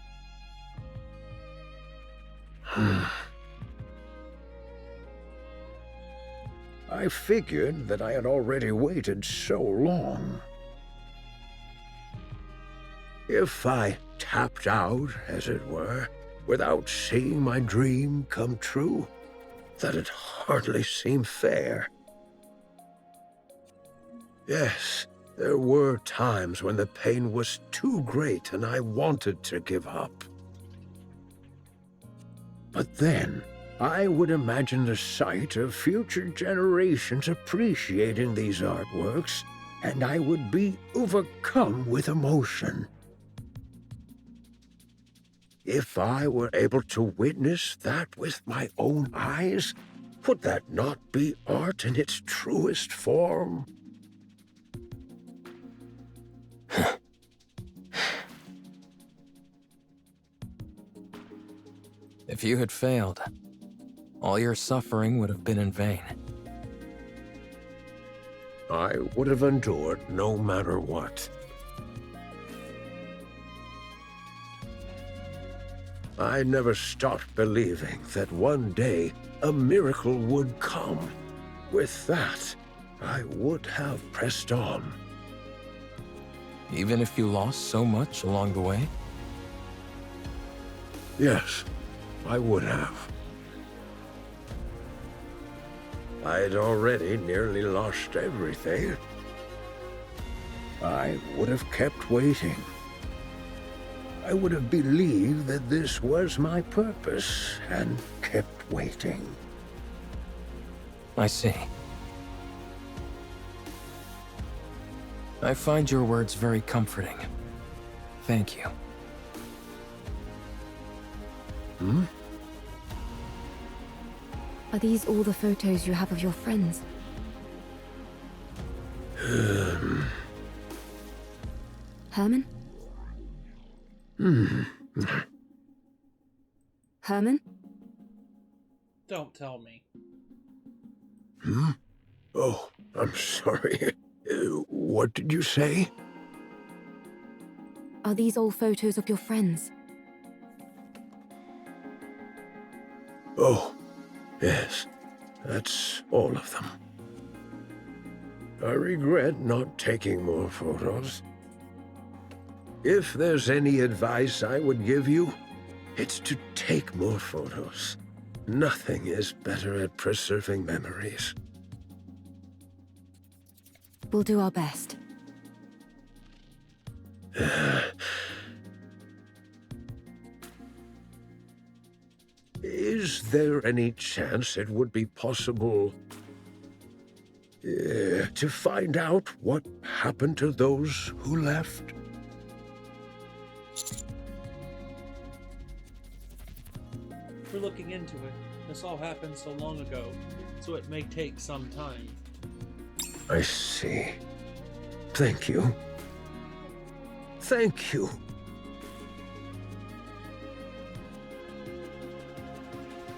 I figured that I had already waited so long. If I tapped out, as it were, without seeing my dream come true, that'd hardly seem fair. Yes, there were times when the pain was too great and I wanted to give up. But then, I would imagine the sight of future generations appreciating these artworks, and I would be overcome with emotion. If I were able to witness that with my own eyes, would that not be art in its truest form?
If you had failed, all your suffering would have been in vain.
I would have endured no matter what. I never stopped believing that one day a miracle would come. With that, I would have pressed on.
Even if you lost so much along the way?
Yes, I would have. I'd already nearly lost everything. I would have kept waiting. I would have believed that this was my purpose and kept waiting.
I see. I find your words very comforting. Thank you.
Are these all the photos you have of your friends? Herman? Herman?
Don't tell me.
Oh, I'm sorry. What did you say?
Are these all photos of your friends?
Oh, yes. That's all of them. I regret not taking more photos. If there's any advice I would give you, it's to take more photos. Nothing is better at preserving memories.
We'll do our best.
Is there any chance it would be possible to find out what happened to those who left?
We're looking into it. This all happened so long ago, so it may take some time.
I see. Thank you. Thank you.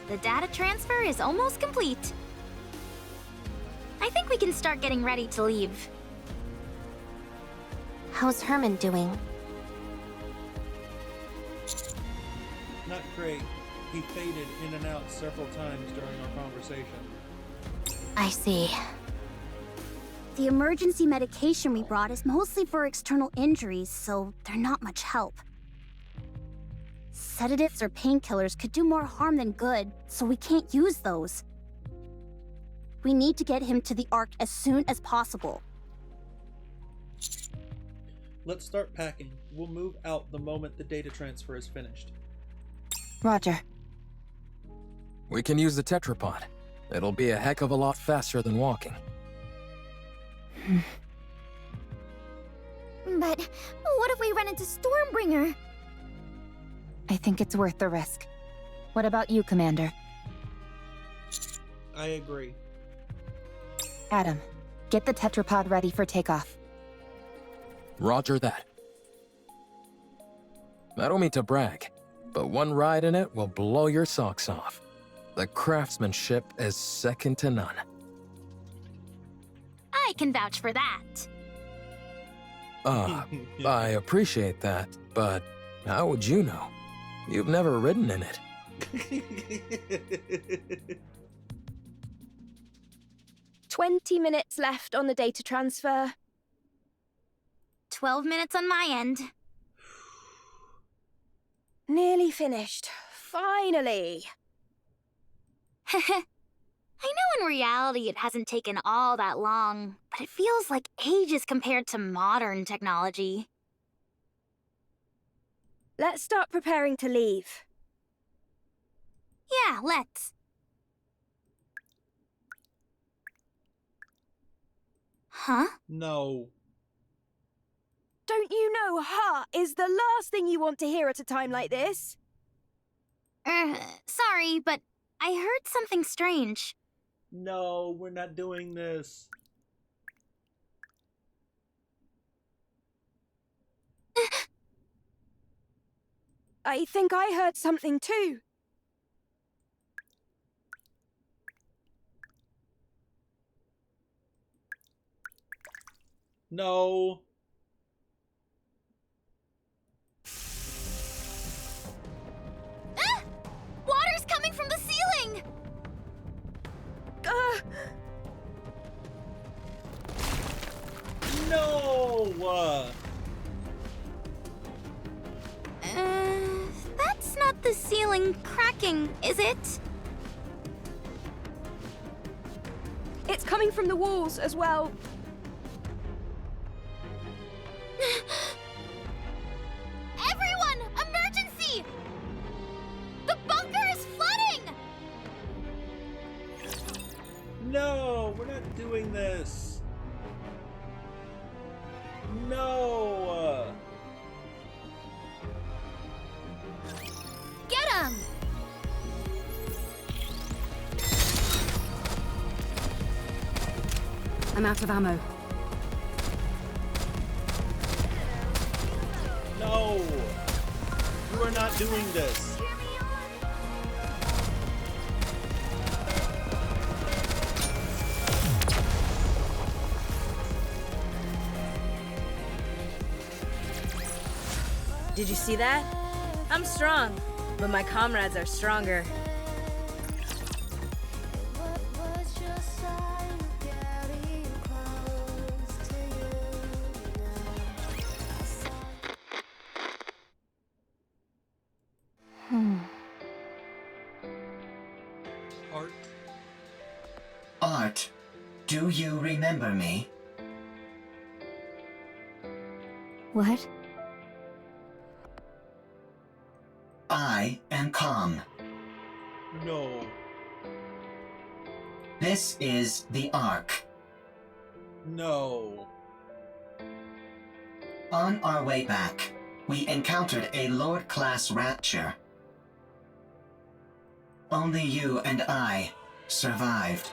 The data transfer is almost complete. I think we can start getting ready to leave.
How's Herman doing?
Not great. He faded in and out several times during our conversation.
I see.
The emergency medication we brought is mostly for external injuries, so they're not much help. Sedatives or painkillers could do more harm than good, so we can't use those. We need to get him to the Ark as soon as possible.
Let's start packing. We'll move out the moment the data transfer is finished.
Roger.
We can use the tetrapod. It'll be a heck of a lot faster than walking.
But what if we run into Stormbringer?
I think it's worth the risk. What about you, Commander?
I agree.
Adam, get the tetrapod ready for takeoff.
Roger that. I don't mean to brag, but one ride in it will blow your socks off. The craftsmanship is second to none.
I can vouch for that.
I appreciate that, but how would you know? You've never ridden in it.
20 minutes left on the data transfer.
12 minutes on my end.
Nearly finished. Finally.
I know in reality it hasn't taken all that long, but it feels like ages compared to modern technology.
Let's start preparing to leave.
Yeah, let's. Huh?
No.
Don't you know "ha" is the last thing you want to hear at a time like this?
Sorry, but I heard something strange.
No, we're not doing this.
I think I heard something too.
No.
Water's coming from the ceiling!
No!
That's not the ceiling cracking, is it?
It's coming from the walls as well.
Everyone! Emergency! The bunker is flooding!
No, we're not doing this. No.
Get him!
I'm out of ammo.
No. You are not doing this.
Did you see that? I'm strong, but my comrades are stronger.
Art.
Art, do you remember me?
What?
I am Calm.
No.
This is the Ark.
No.
On our way back, we encountered a Lord-class rapture. Only you and I survived.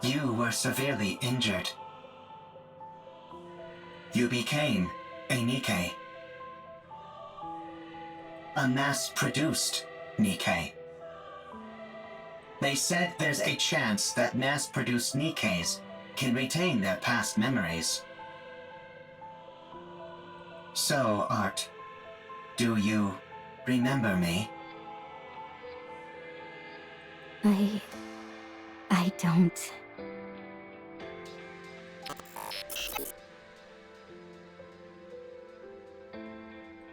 You were severely injured. You became a Nikke. A mass-produced Nikke. They said there's a chance that mass-produced Nikkes can retain their past memories. So, Art, do you remember me?
I don't.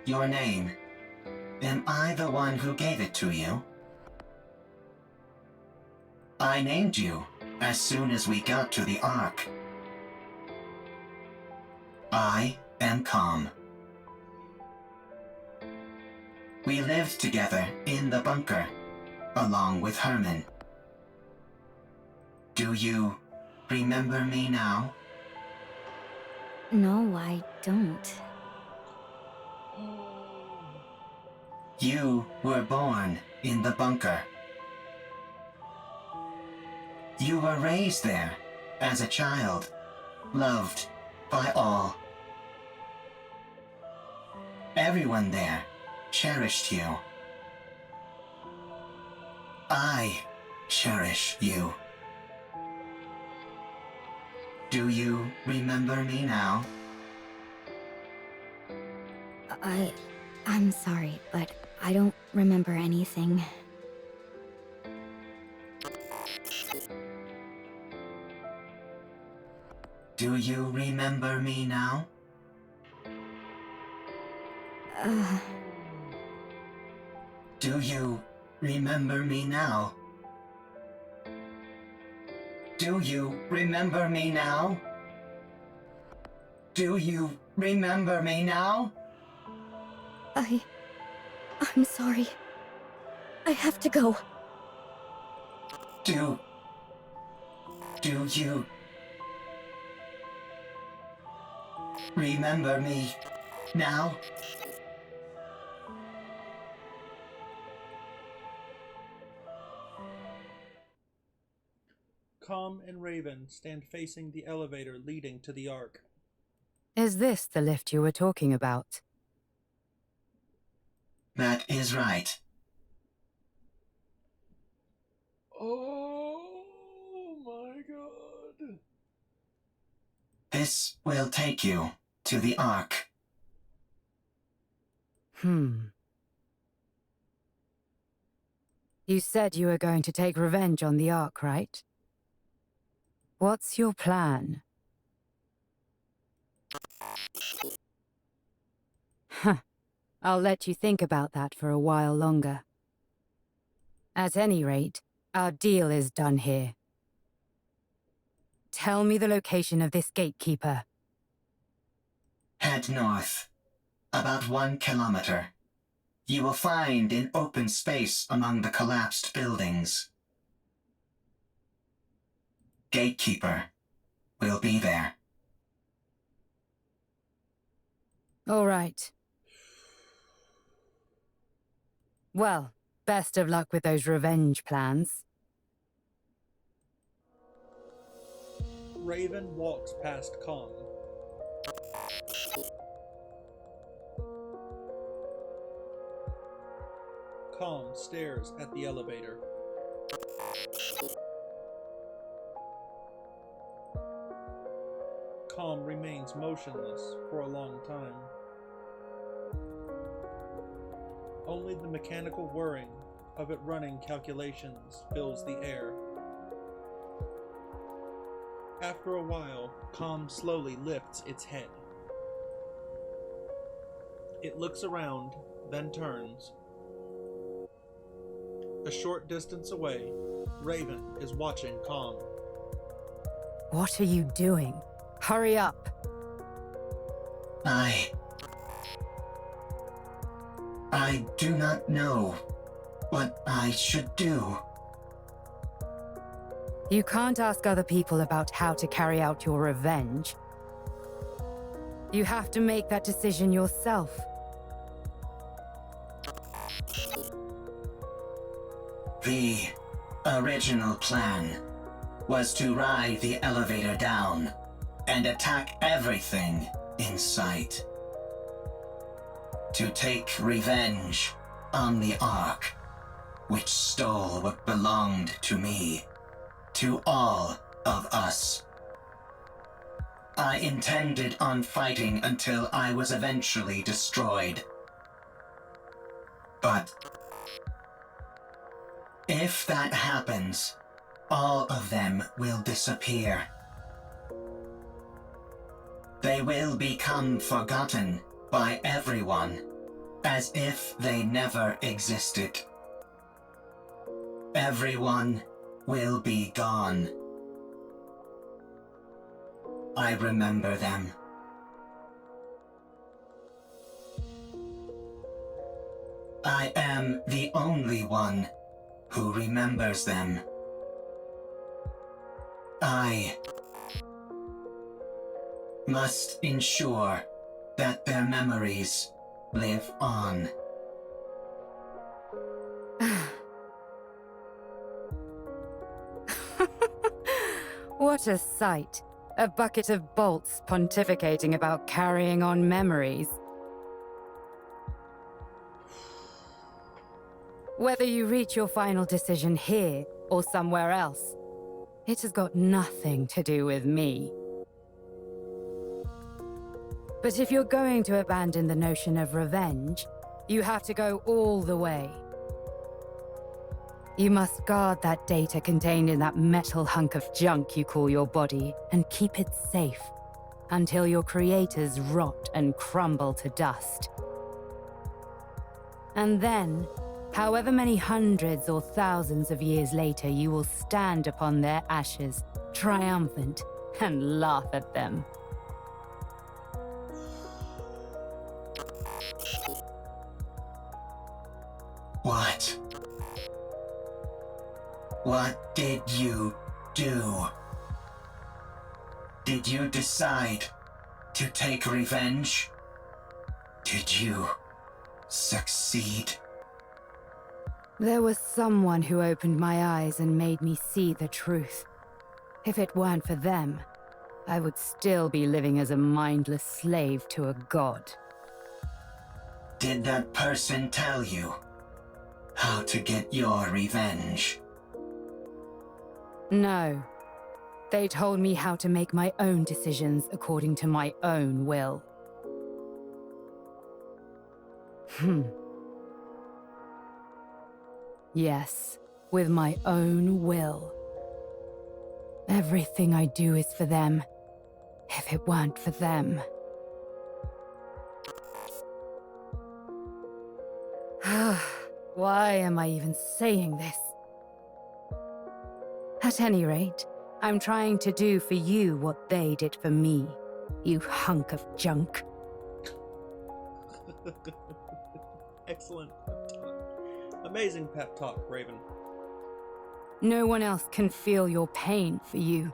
Your name. Am I the one who gave it to you? I named you as soon as we got to the Ark. I am Calm. We lived together in the bunker, along with Herman. Do you remember me now?
No, I don't.
You were born in the bunker. You were raised there as a child, loved by all. Everyone there cherished you. I cherish you. Do you remember me now?
I'm sorry, but I don't remember anything.
Do you remember me now? Do you remember me now? Do you remember me now? Do you remember me now?
I'm sorry. I have to go.
Do you remember me now?
Com and Raven stand facing the elevator leading to the Ark.
Is this the lift you were talking about?
That is right.
Oh my god.
This will take you to the Ark.
You said you were going to take revenge on the Ark, right? What's your plan? Huh. I'll let you think about that for a while longer. At any rate, our deal is done here. Tell me the location of this gatekeeper.
Head north, about 1 kilometer. You will find an open space among the collapsed buildings. Gatekeeper will be there.
All right. Well, best of luck with those revenge plans.
Raven walks past Com. Com stares at the elevator. Com remains motionless for a long time. Only the mechanical whirring of it running calculations fills the air. After a while, Com slowly lifts its head. It looks around, then turns. A short distance away, Raven is watching Com.
What are you doing? Hurry up!
I do not know what I should do.
You can't ask other people about how to carry out your revenge. You have to make that decision yourself.
The original plan was to ride the elevator down and attack everything in sight. To take revenge on the Ark, which stole what belonged to me, to all of us. I intended on fighting until I was eventually destroyed. But if that happens, all of them will disappear. They will become forgotten by everyone, as if they never existed. Everyone will be gone. I remember them. I am the only one who remembers them. I must ensure that their memories live on.
What a sight. A bucket of bolts pontificating about carrying on memories. Whether you reach your final decision here or somewhere else, it has got nothing to do with me. But if you're going to abandon the notion of revenge, you have to go all the way. You must guard that data contained in that metal hunk of junk you call your body and keep it safe until your creators rot and crumble to dust. And then, however many hundreds or thousands of years later, you will stand upon their ashes, triumphant, and laugh at them.
What? What did you do? Did you decide to take revenge? Did you succeed?
There was someone who opened my eyes and made me see the truth. If it weren't for them, I would still be living as a mindless slave to a god.
Did that person tell you how to get your revenge?
No. They told me how to make my own decisions according to my own will. Yes, with my own will. Everything I do is for them. If it weren't for them... Why am I even saying this? At any rate, I'm trying to do for you what they did for me, you hunk of junk.
Excellent pep talk. Amazing pep talk, Raven.
No one else can feel your pain for you.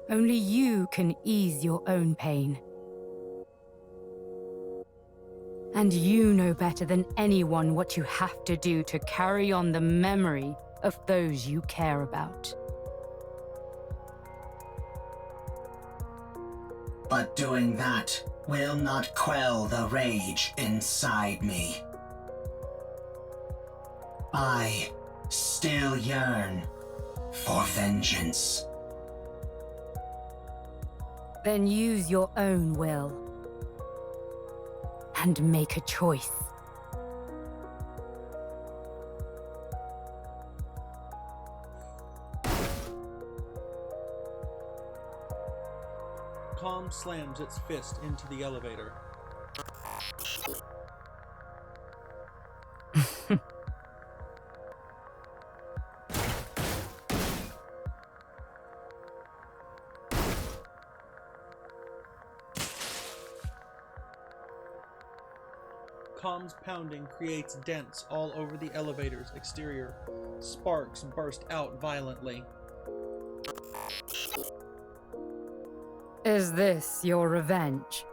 Only you can ease your own pain. And you know better than anyone what you have to do to carry on the memory of those you care about.
But doing that will not quell the rage inside me. I still yearn for vengeance.
Then use your own will. And make a choice.
Calm slams its fist into the elevator. Calm's pounding creates dents all over the elevator's exterior. Sparks burst out violently.
Is this your revenge?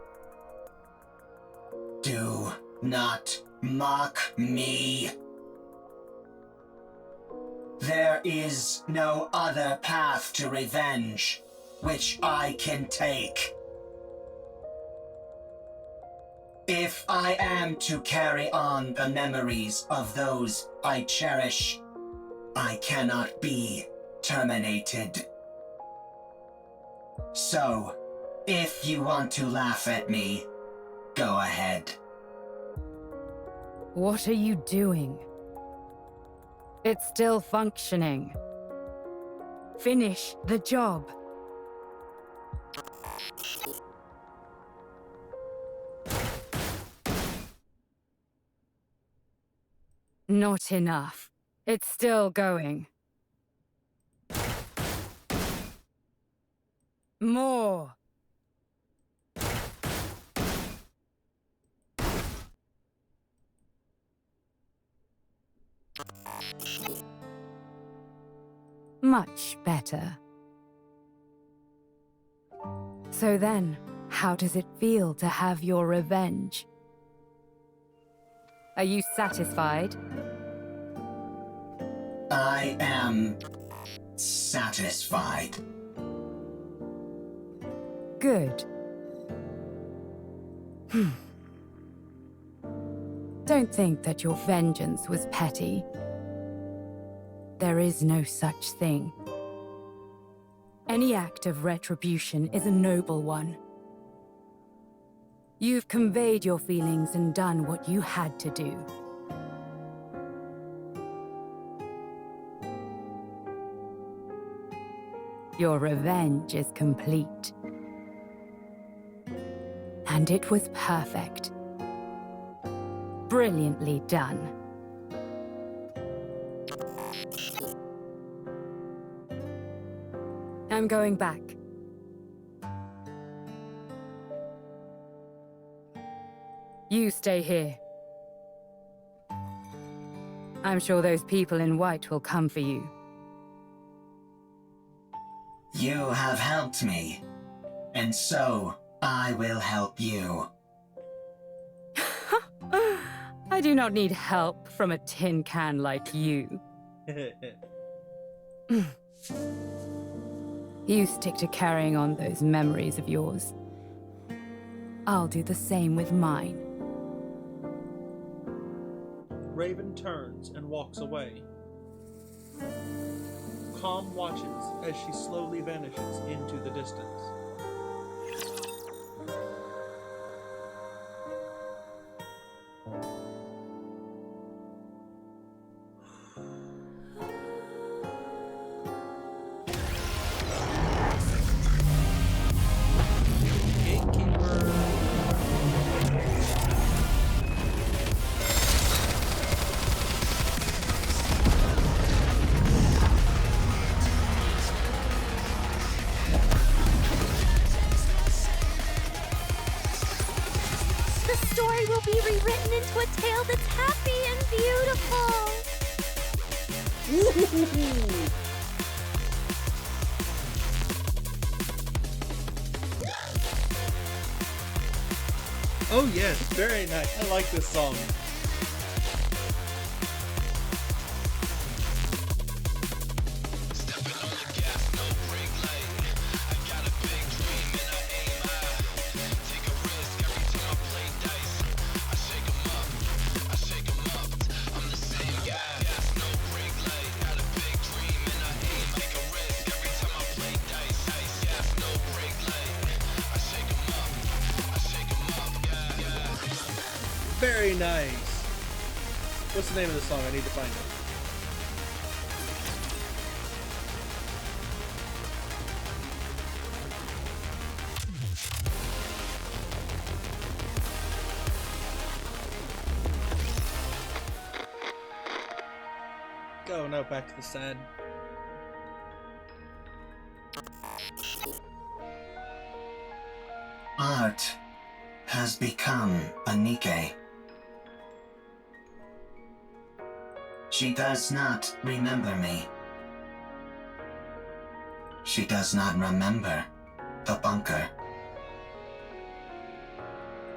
Do not mock me. There is no other path to revenge which I can take. If I am to carry on the memories of those I cherish, I cannot be terminated. So, if you want to laugh at me, go ahead.
What are you doing? It's still functioning. Finish the job. Not enough. It's still going. More. Much better. So then, how does it feel to have your revenge? Are you satisfied?
I am satisfied.
Good. Don't think that your vengeance was petty. There is no such thing. Any act of retribution is a noble one. You've conveyed your feelings and done what you had to do. Your revenge is complete. And it was perfect. Brilliantly done. I'm going back. You stay here. I'm sure those people in white will come for you.
You have helped me, and so I will help you.
I do not need help from a tin can like you. You stick to carrying on those memories of yours. I'll do the same with mine.
Raven turns and walks away. Calm watches as she slowly vanishes into the distance.
The story will be rewritten into a tale that's happy and beautiful.
Oh yes, very nice. I like this song. Very nice. What's the name of the song? I need to find it. Go, no, back to the side.
Art has become a Nikke. She does not remember me. She does not remember the bunker.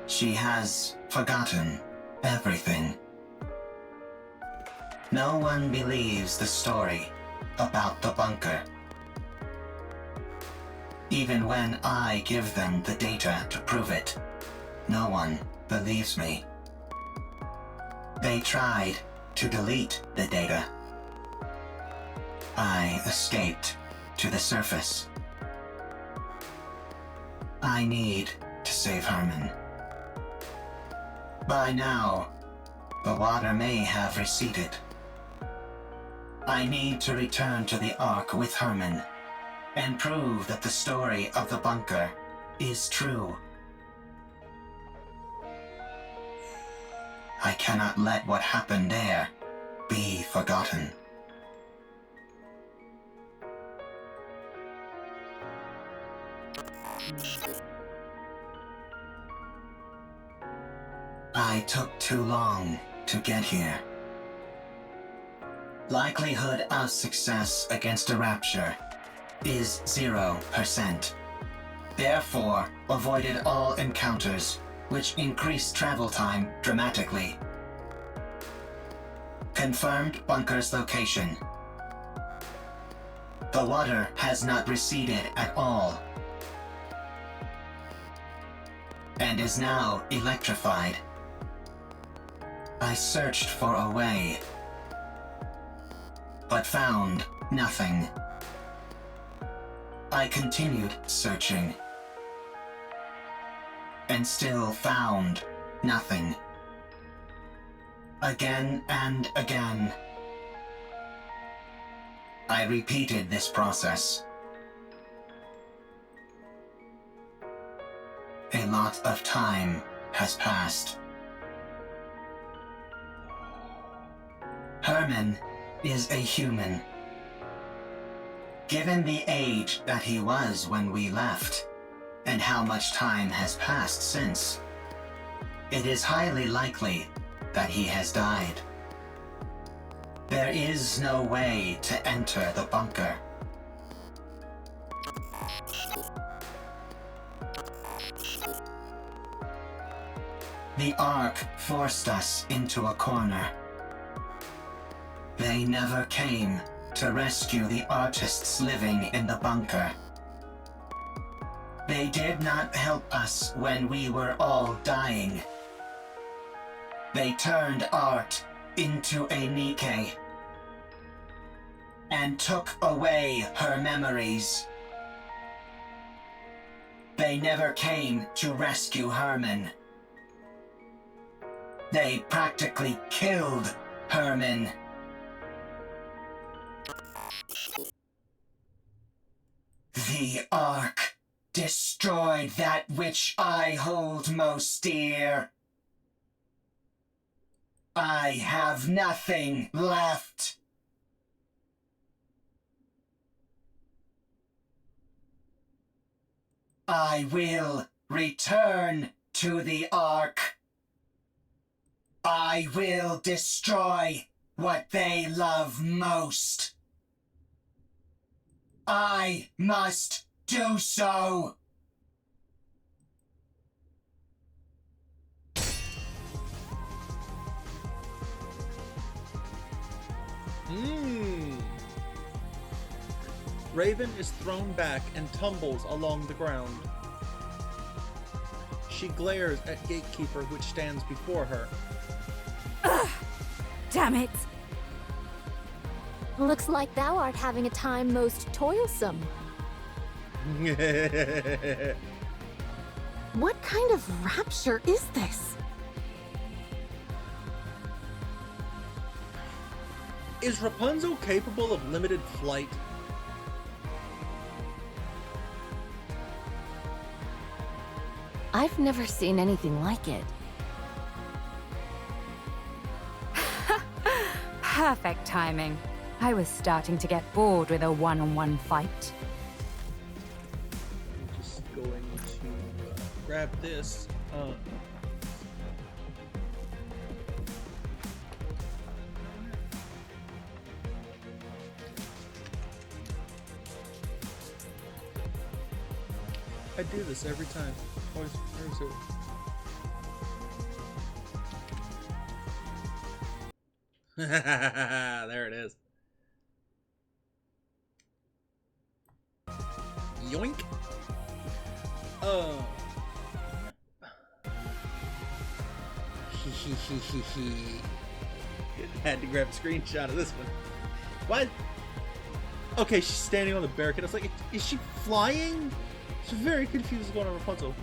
She has forgotten everything. No one believes the story about the bunker. Even when I give them the data to prove it, no one believes me. They tried to delete the data. I escaped to the surface. I need to save Herman. By now, the water may have receded. I need to return to the Ark with Herman and prove that the story of the bunker is true. I cannot let what happened there be forgotten. I took too long to get here. Likelihood of success against a rapture is 0%. Therefore, avoided all encounters, which increase travel time dramatically. Confirmed bunker's location. The water has not receded at all, and is now electrified. I searched for a way, but found nothing. I continued searching, and still found nothing. Again and again, I repeated this process. A lot of time has passed. Herman is a human. Given the age that he was when we left, and how much time has passed since, it is highly likely that he has died. There is no way to enter the bunker. The Ark forced us into a corner. They never came to rescue the artists living in the bunker. They did not help us when we were all dying. They turned art into a Nikke and took away her memories. They never came to rescue Herman. They practically killed Herman. The Ark destroyed that which I hold most dear. I have nothing left. I will return to the Ark. I will destroy what they love most. I must do so.
Raven is thrown back and tumbles along the ground. She glares at Gatekeeper, which stands before her.
Ugh! Damn it! Looks like thou art having a time most toilsome.
What kind of rapture is this?
Is Rapunzel capable of limited flight?
I've never seen anything like it.
Perfect timing. I was starting to get bored with a one-on-one fight.
I'm just going to grab this. I do this every time. Where's it? There it is. Yoink. Had to grab a screenshot of this one. What? Okay, she's standing on the barricade. I was like, is she flying? She's very confused going on Rapunzel.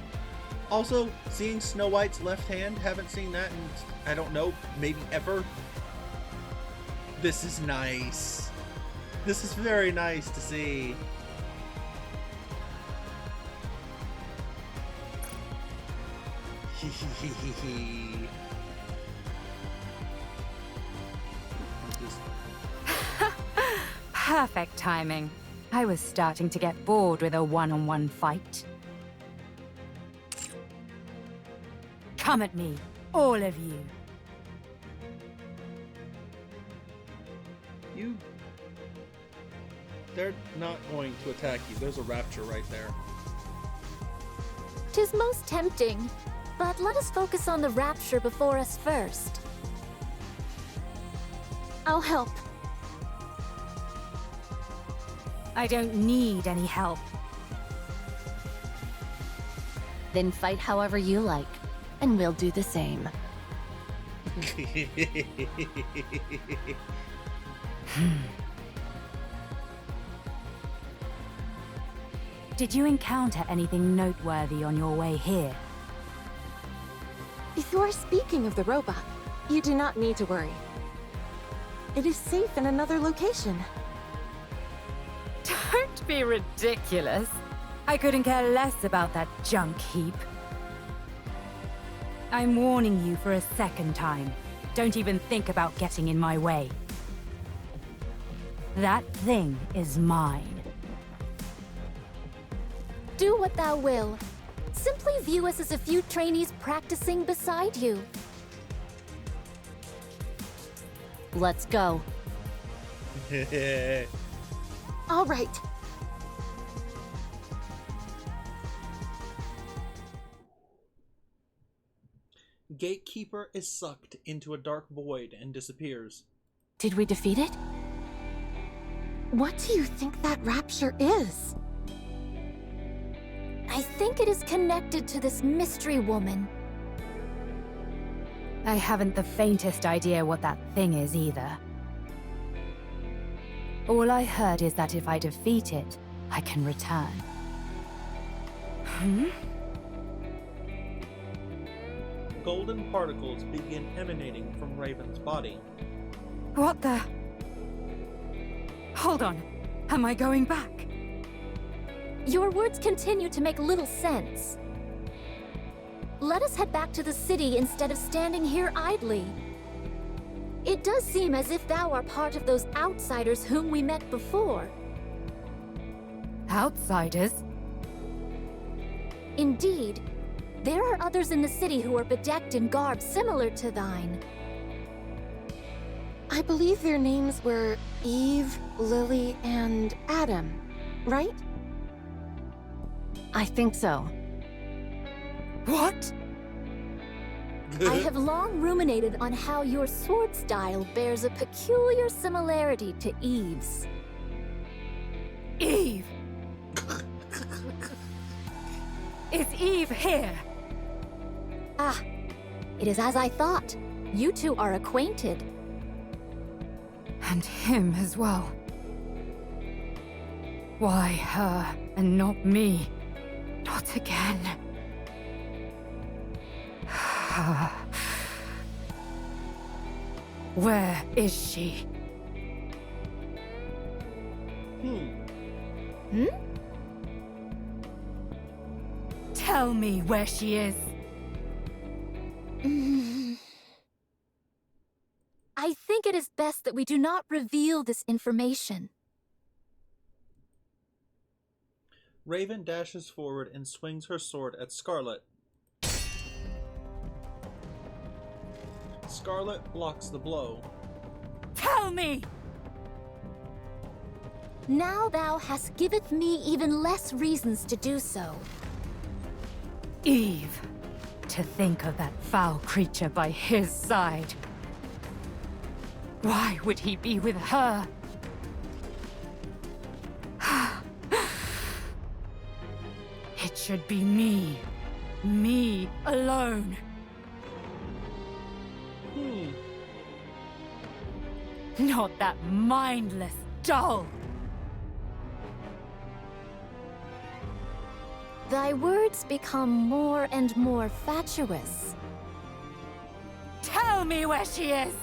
Also, seeing Snow White's left hand, haven't seen that in, I don't know, maybe ever. This is nice. This is very nice to see.
Perfect timing. I was starting to get bored with a one-on-one fight. Come at me, all of you.
They're not going to attack you. There's a rapture right there.
'Tis most tempting, but let us focus on the rapture before us first.
I'll help.
I don't need any help.
Then fight however you like, and we'll do the same.
Did you encounter anything noteworthy on your way here?
If you're speaking of the robot, you do not need to worry. It is safe in another location.
Don't be ridiculous. I couldn't care less about that junk heap. I'm warning you for a second time. Don't even think about getting in my way. That thing is mine.
Do what thou will. Simply view us as a few trainees practicing beside you.
Let's go.
All right.
Gatekeeper is sucked into a dark void and disappears.
Did we defeat it?
What do you think that rapture is?
I think it is connected to this mystery woman.
I haven't the faintest idea what that thing is either. All I heard is that if I defeat it, I can return.
Golden particles begin emanating from Raven's body.
What the? Hold on. Am I going back?
Your words continue to make little sense. Let us head back to the city instead of standing here idly. It does seem as if thou art part of those outsiders whom we met before.
Outsiders?
Indeed. There are others in the city who are bedecked in garb similar to thine.
I believe their names were Eve, Lily, and Adam, right?
I think so.
What?
I have long ruminated on how your sword style bears a peculiar similarity to Eve's.
Eve! Is Eve here?
Ah, it is as I thought. You two are acquainted.
And him as well. Why her and not me? Not again. Where is she? Tell me where she is.
I think it is best that we do not reveal this information.
Raven dashes forward and swings her sword at Scarlet. Scarlet blocks the blow.
Tell me!
Now thou hast giveth me even less reasons to do so.
Eve. To think of that foul creature by his side. Why would he be with her? It should be me. Me alone. Not that mindless doll.
Thy words become more and more fatuous.
Tell me where she is!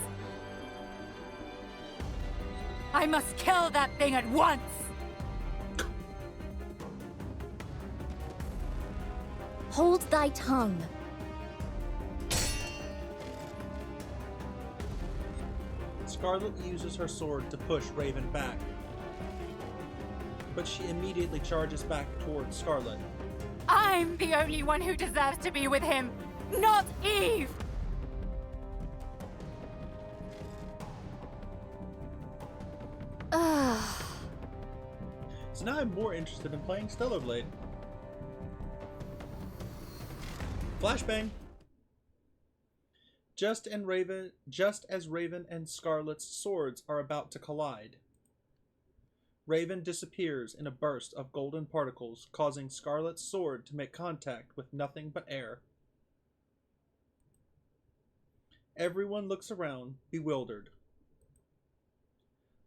I must kill that thing at once!
Hold thy tongue.
Scarlet uses her sword to push Raven back, but she immediately charges back towards Scarlet.
I'm the only one who deserves to be with him, not Eve!
So now I'm more interested in playing Stellar Blade. Flashbang! Just as Raven and Scarlet's swords are about to collide, Raven disappears in a burst of golden particles, causing Scarlet's sword to make contact with nothing but air. Everyone looks around, bewildered.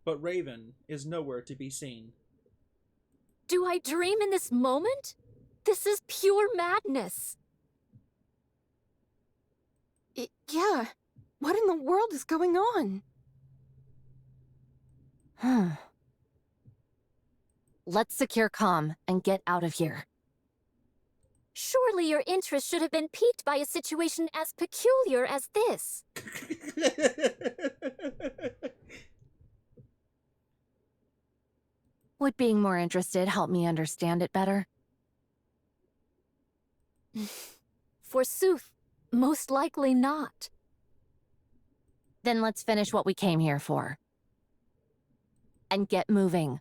But Raven is nowhere to be seen.
Do I dream in this moment? This is pure madness.
Yeah. What in the world is going on?
Let's secure comm and get out of here.
Surely your interest should have been piqued by a situation as peculiar as this.
Would being more interested help me understand it better?
Forsooth, most likely not.
Then let's finish what we came here for. And get moving.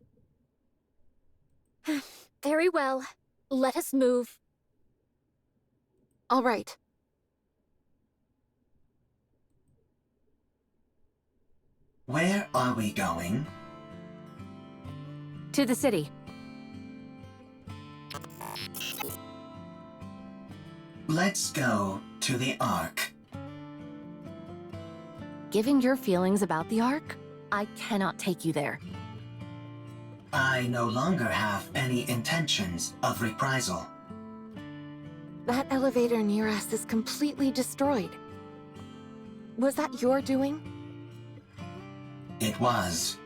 Very well. Let us move.
All right.
Where are we going?
To the city.
Let's go to the Ark.
Given your feelings about the Ark, I cannot take you there.
I no longer have any intentions of reprisal.
That elevator near us is completely destroyed. Was that your doing?
It was.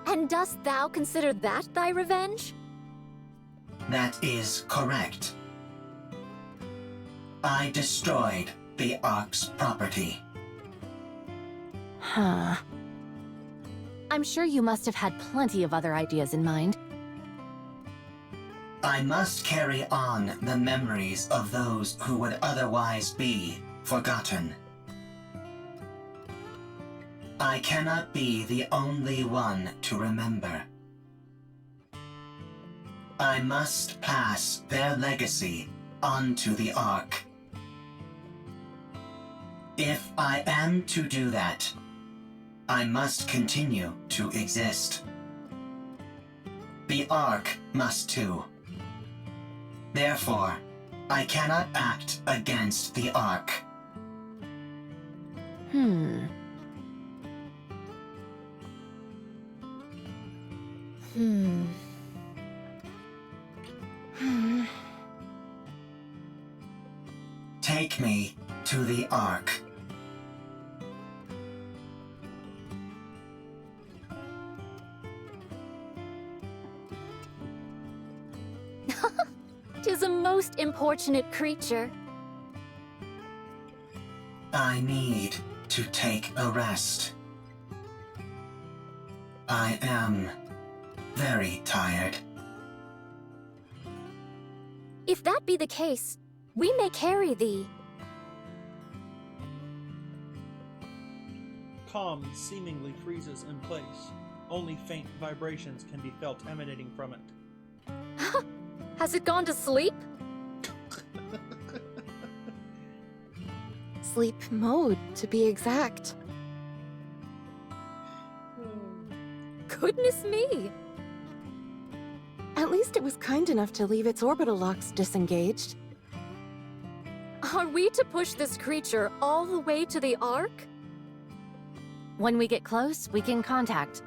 And dost thou consider that thy revenge?
That is correct. I destroyed the Ark's property.
Huh. I'm sure you must have had plenty of other ideas in mind.
I must carry on the memories of those who would otherwise be forgotten. I cannot be the only one to remember. I must pass their legacy onto the Ark. If I am to do that, I must continue to exist. The Ark must too. Therefore, I cannot act against the Ark. Take me to the Ark.
Tis a most importunate creature.
I need to take a rest. I am very tired.
If that be the case, we may carry thee.
Calm seemingly freezes in place. Only faint vibrations can be felt emanating from it.
Has it gone to sleep?
Sleep mode, to be exact.
Goodness me!
At least it was kind enough to leave its orbital locks disengaged.
Are we to push this creature all the way to the Ark?
When we get close, we can contact.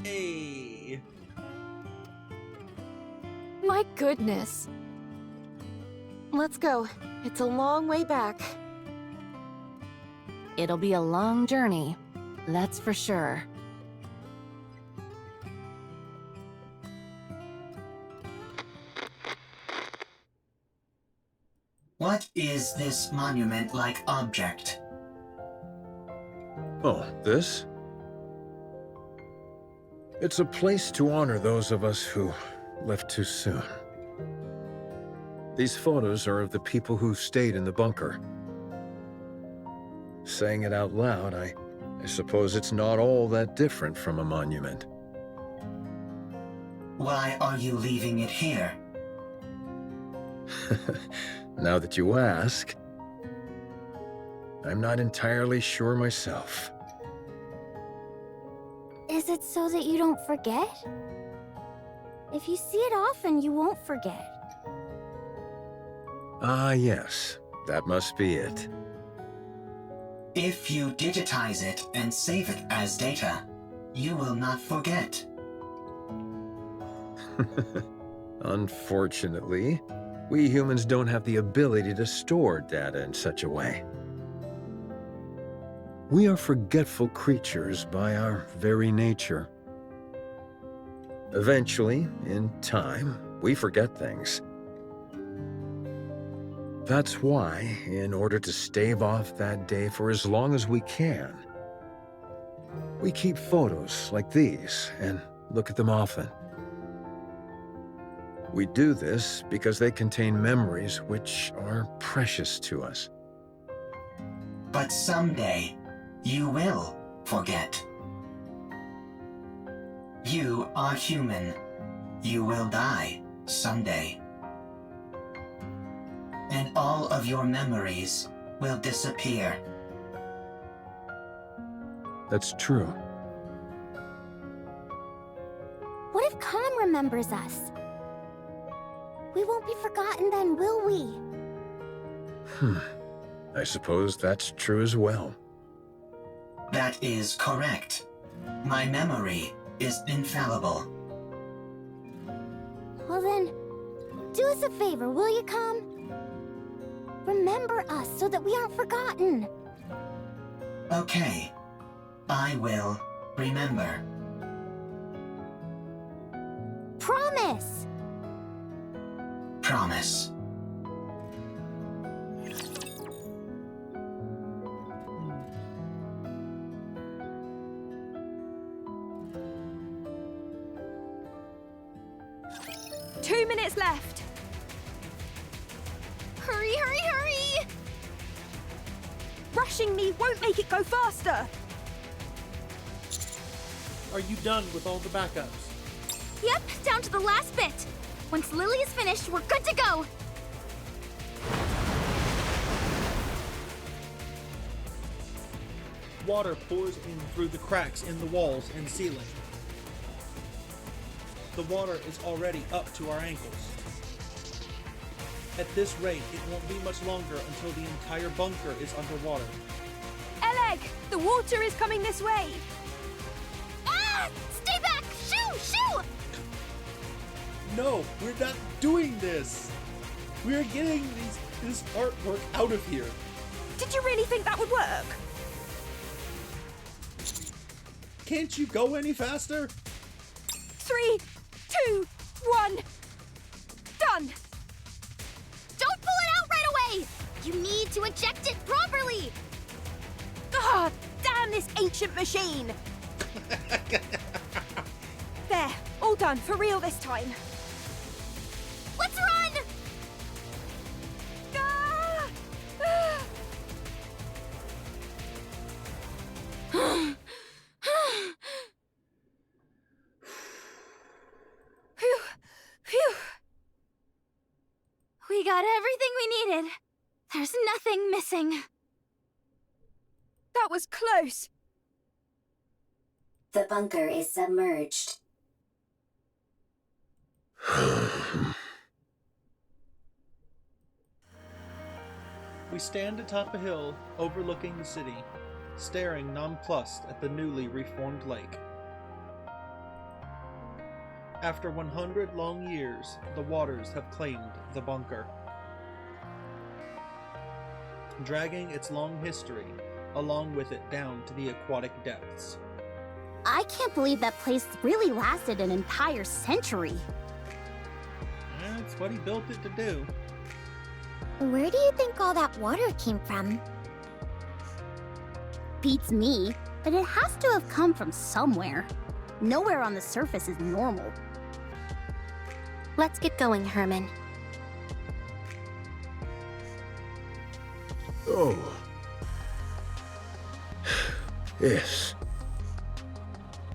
Hey!
My goodness.
Let's go. It's a long way back.
It'll be a long journey, that's for sure.
What is this monument-like object?
Oh, this? It's a place to honor those of us who left too soon. These photos are of the people who stayed in the bunker. Saying it out loud, I I suppose it's not all that different from a monument.
Why are you leaving it here?
Now that you ask, I'm not entirely sure myself.
Is it so that you don't forget? If you see it often, you won't forget.
Ah, yes. That must be it.
If you digitize it and save it as data, you will not forget.
Unfortunately, we humans don't have the ability to store data in such a way. We are forgetful creatures by our very nature. Eventually, in time, we forget things. That's why, in order to stave off that day for as long as we can, we keep photos like these and look at them often. We do this because they contain memories which are precious to us.
But someday, you will forget. You are human. You will die someday. And all of your memories will disappear.
That's true.
What if Khan remembers us? We won't be forgotten then, will we?
I suppose that's true as well.
That is correct. My memory is infallible.
Well then, do us a favor, will you, Khan? Remember us so that we aren't forgotten.
Okay. I will remember.
Promise!
Promise.
Two minutes left.
Hurry, hurry, hurry!
Rushing me won't make it go faster.
Are you done with all the backups?
Yep, down to the last bit. Once Lily is finished, we're good to go.
Water pours in through the cracks in the walls and ceiling. The water is already up to our ankles. At this rate, it won't be much longer until the entire bunker is underwater.
Eleg, the water is coming this way.
Ah! Stay back! Shoo! Shoo!
No, we're not doing this! We're getting this artwork out of here.
Did you really think that would work?
Can't you go any faster?
3, 2, 1. Done!
Don't pull it out right away! You need to eject it properly!
God damn this ancient machine! There, all done, for real this time.
Let's run!
Ah! Phew, phew.
We got everything we needed. There's nothing missing.
That was close.
The bunker is submerged.
We stand atop a hill overlooking the city, staring nonplussed at the newly reformed lake. After 100 long years, the waters have claimed the bunker, dragging its long history along with it down to the aquatic depths.
I can't believe that place really lasted an entire century.
That's what he built it to do.
Where do you think all that water came from?
Beats me, but it has to have come from somewhere. Nowhere on the surface is normal.
Let's get going, Herman.
Oh. Yes.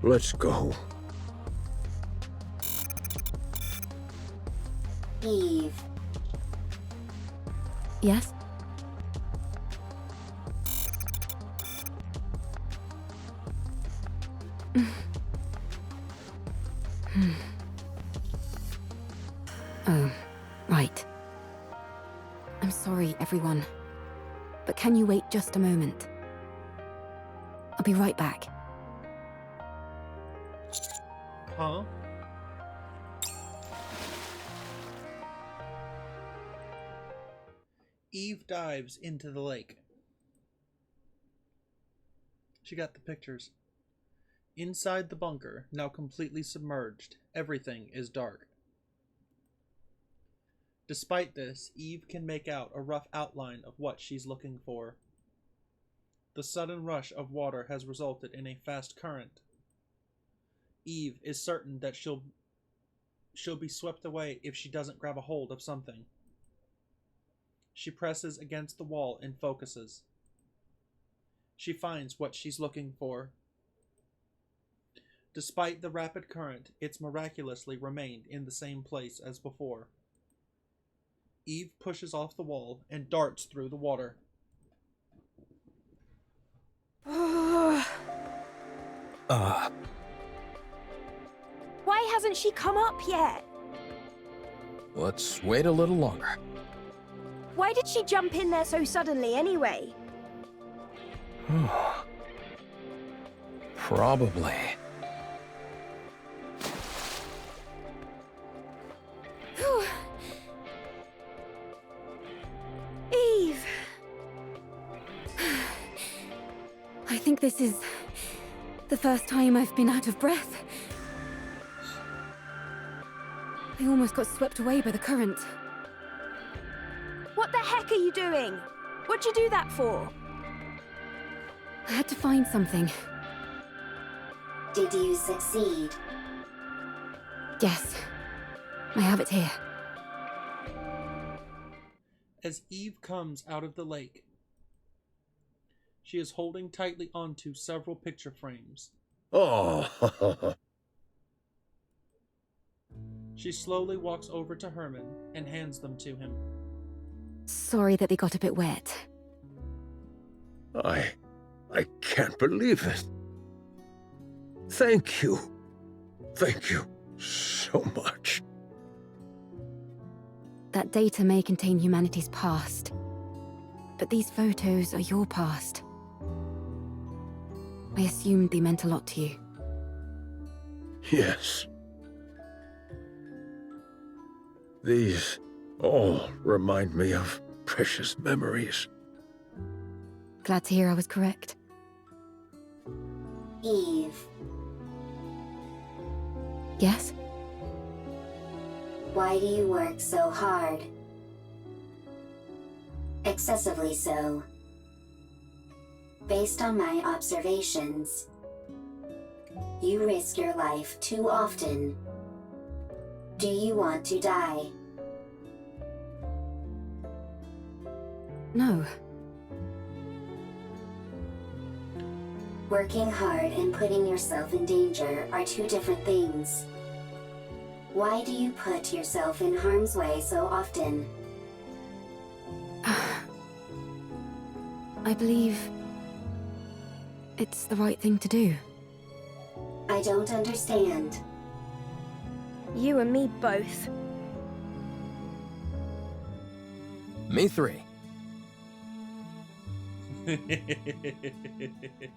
Let's go.
Eve.
Yes? Oh, right. I'm sorry, everyone. But can you wait just a moment? I'll be right back.
Huh? Eve dives into the lake. She got the pictures. Inside the bunker, now completely submerged, everything is dark. Despite this, Eve can make out a rough outline of what she's looking for. The sudden rush of water has resulted in a fast current. Eve is certain that she'll be swept away if she doesn't grab a hold of something. She presses against the wall and focuses. She finds what she's looking for. Despite the rapid current, it's miraculously remained in the same place as before. Eve pushes off the wall and darts through the water.
Why hasn't she come up yet?
Let's wait a little longer.
Why did she jump in there so suddenly anyway?
Probably.
Eve!
I think this is the first time I've been out of breath. I almost got swept away by the current.
What the heck are you doing? What'd you do that for?
I had to find something.
Did you succeed?
Yes. I have it here.
As Eve comes out of the lake, she is holding tightly onto several picture frames.
Oh.
She slowly walks over to Herman and hands them to him.
Sorry that they got a bit wet.
I can't believe it. Thank you. Thank you so much.
That data may contain humanity's past, but these photos are your past. I assumed they meant a lot to you.
Yes. These all remind me of precious memories.
Glad to hear I was correct.
Eve.
Yes?
Why do you work so hard? Excessively so. Based on my observations, you risk your life too often. Do you want to die?
No.
Working hard and putting yourself in danger are two different things. Why do you put yourself in harm's way so often?
I believe it's the right thing to do.
I don't understand.
You and me both.
Me three.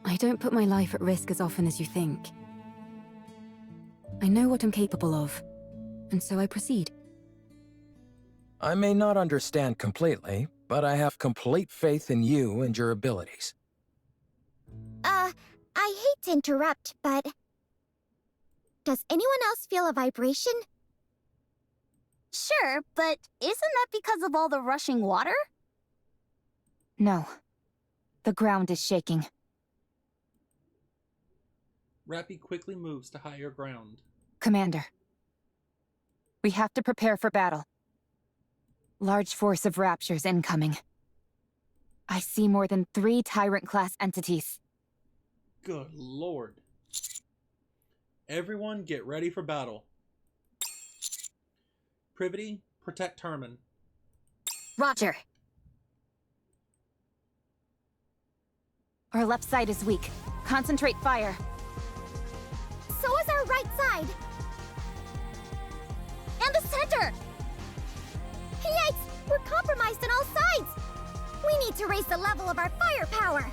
I don't put my life at risk as often as you think. I know what I'm capable of, and so I proceed.
I may not understand completely, but I have complete faith in you and your abilities.
I hate to interrupt, but... does anyone else feel a vibration?
Sure, but isn't that because of all the rushing water?
No. The ground is shaking.
Rappy quickly moves to higher ground.
Commander. We have to prepare for battle. Large force of Raptures incoming. I see more than 3 Tyrant-class entities.
Good lord. Everyone get ready for battle. Privity, protect Herman.
Roger. Our left side is weak. Concentrate fire.
So is our right side. And the center. Yikes! We're compromised on all sides. We need to raise the level of our firepower.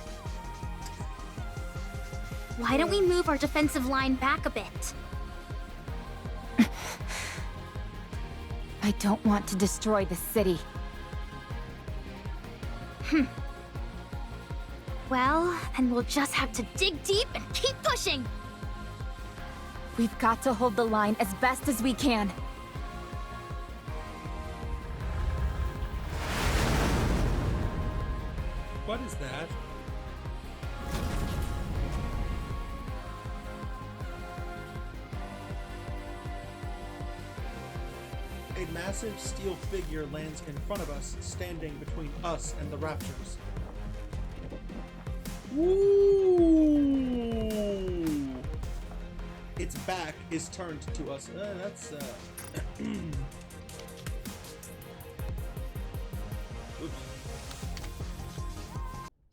Why don't we move our defensive line back a bit?
I don't want to destroy the city.
Well, then we'll just have to dig deep and keep pushing.
We've got to hold the line as best as we can.
What is that? A massive steel figure lands in front of us, standing between us and the Raptors. Woo! Its back is turned to us. That's Oops.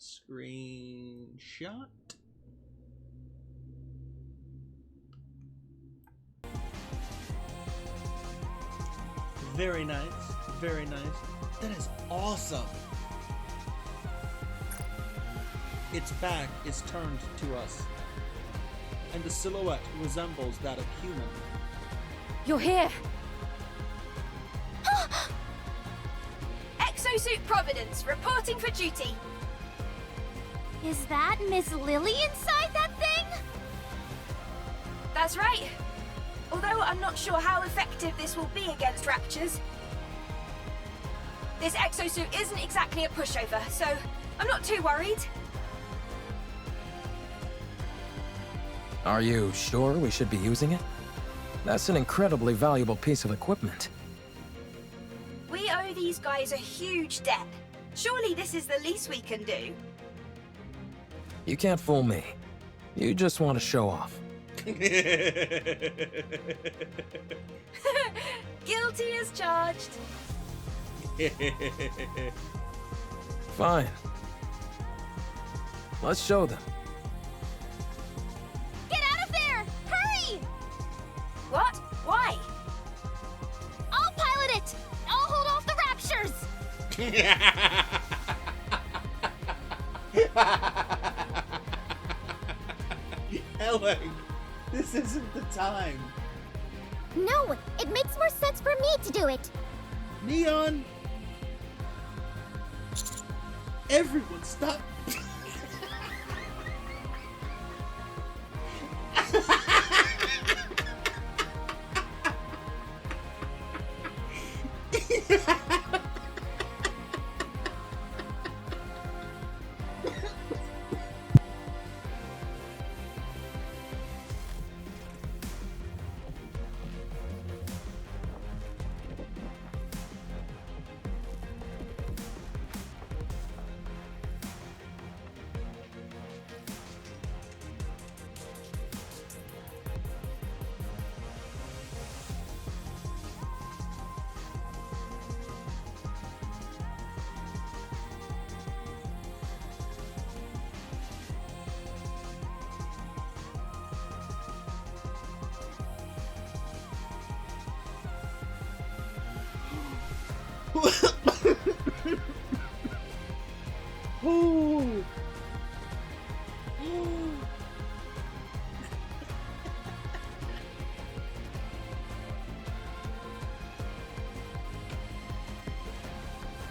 Screenshot. Very nice. Very nice. That is awesome. Its back is turned to us, and the silhouette resembles that of human.
You're here!
Exosuit Providence, reporting for duty.
Is that Miss Lily inside that thing?
That's right. Although I'm not sure how effective this will be against Raptures. This exosuit isn't exactly a pushover, so I'm not too worried.
Are you sure we should be using it? That's an incredibly valuable piece of equipment.
We owe these guys a huge debt. Surely this is the least we can do.
You can't fool me. You just want to show off.
Guilty as charged.
Fine. Let's show them.
Get out of there! Hurry!
What? Why?
I'll pilot it! I'll hold off the Raptures!
Ellen, this isn't the time.
No, it makes more sense for me to do it.
Neon! Everyone stop! Ooh.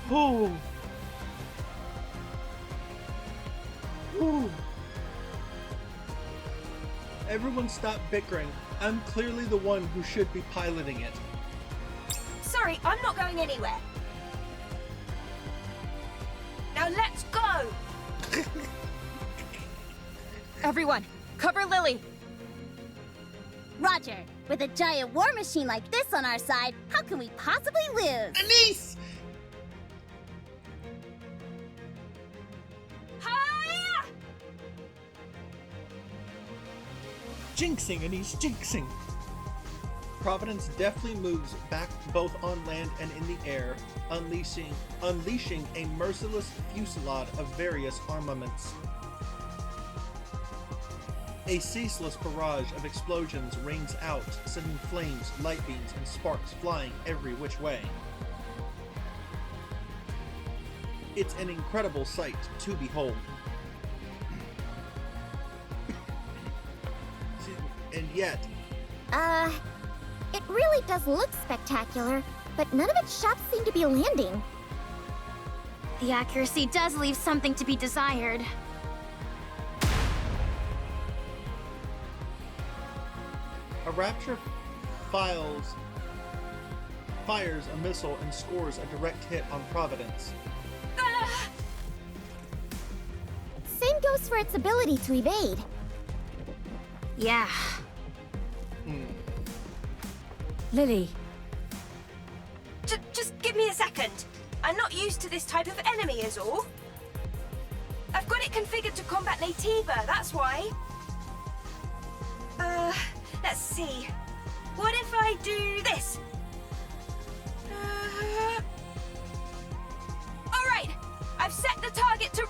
Oh. Ooh. Everyone stop bickering. I'm clearly the one who should be piloting it.
Sorry, I'm not going anywhere. Now let's go!
Everyone, cover Lily!
Roger, with a giant war machine like this on our side, how can we possibly lose?
Anise!
Hiya!
jinxing and he's jinxing. Providence deftly moves back both on land and in the air, unleashing a merciless fusillade of various armaments. A ceaseless barrage of explosions rings out, sending flames, light beams, and sparks flying every which way. It's an incredible sight to behold. And yet...
It really does look spectacular, but none of its shots seem to be landing.
The accuracy does leave something to be desired.
A Rapture fires a missile and scores a direct hit on Providence.
Same goes for its ability to evade.
Yeah.
Lily.
Just give me a second. I'm not used to this type of enemy is all. I've got it configured to combat Naytiba, that's why. Let's see. What if I do this? Alright, I've set the target to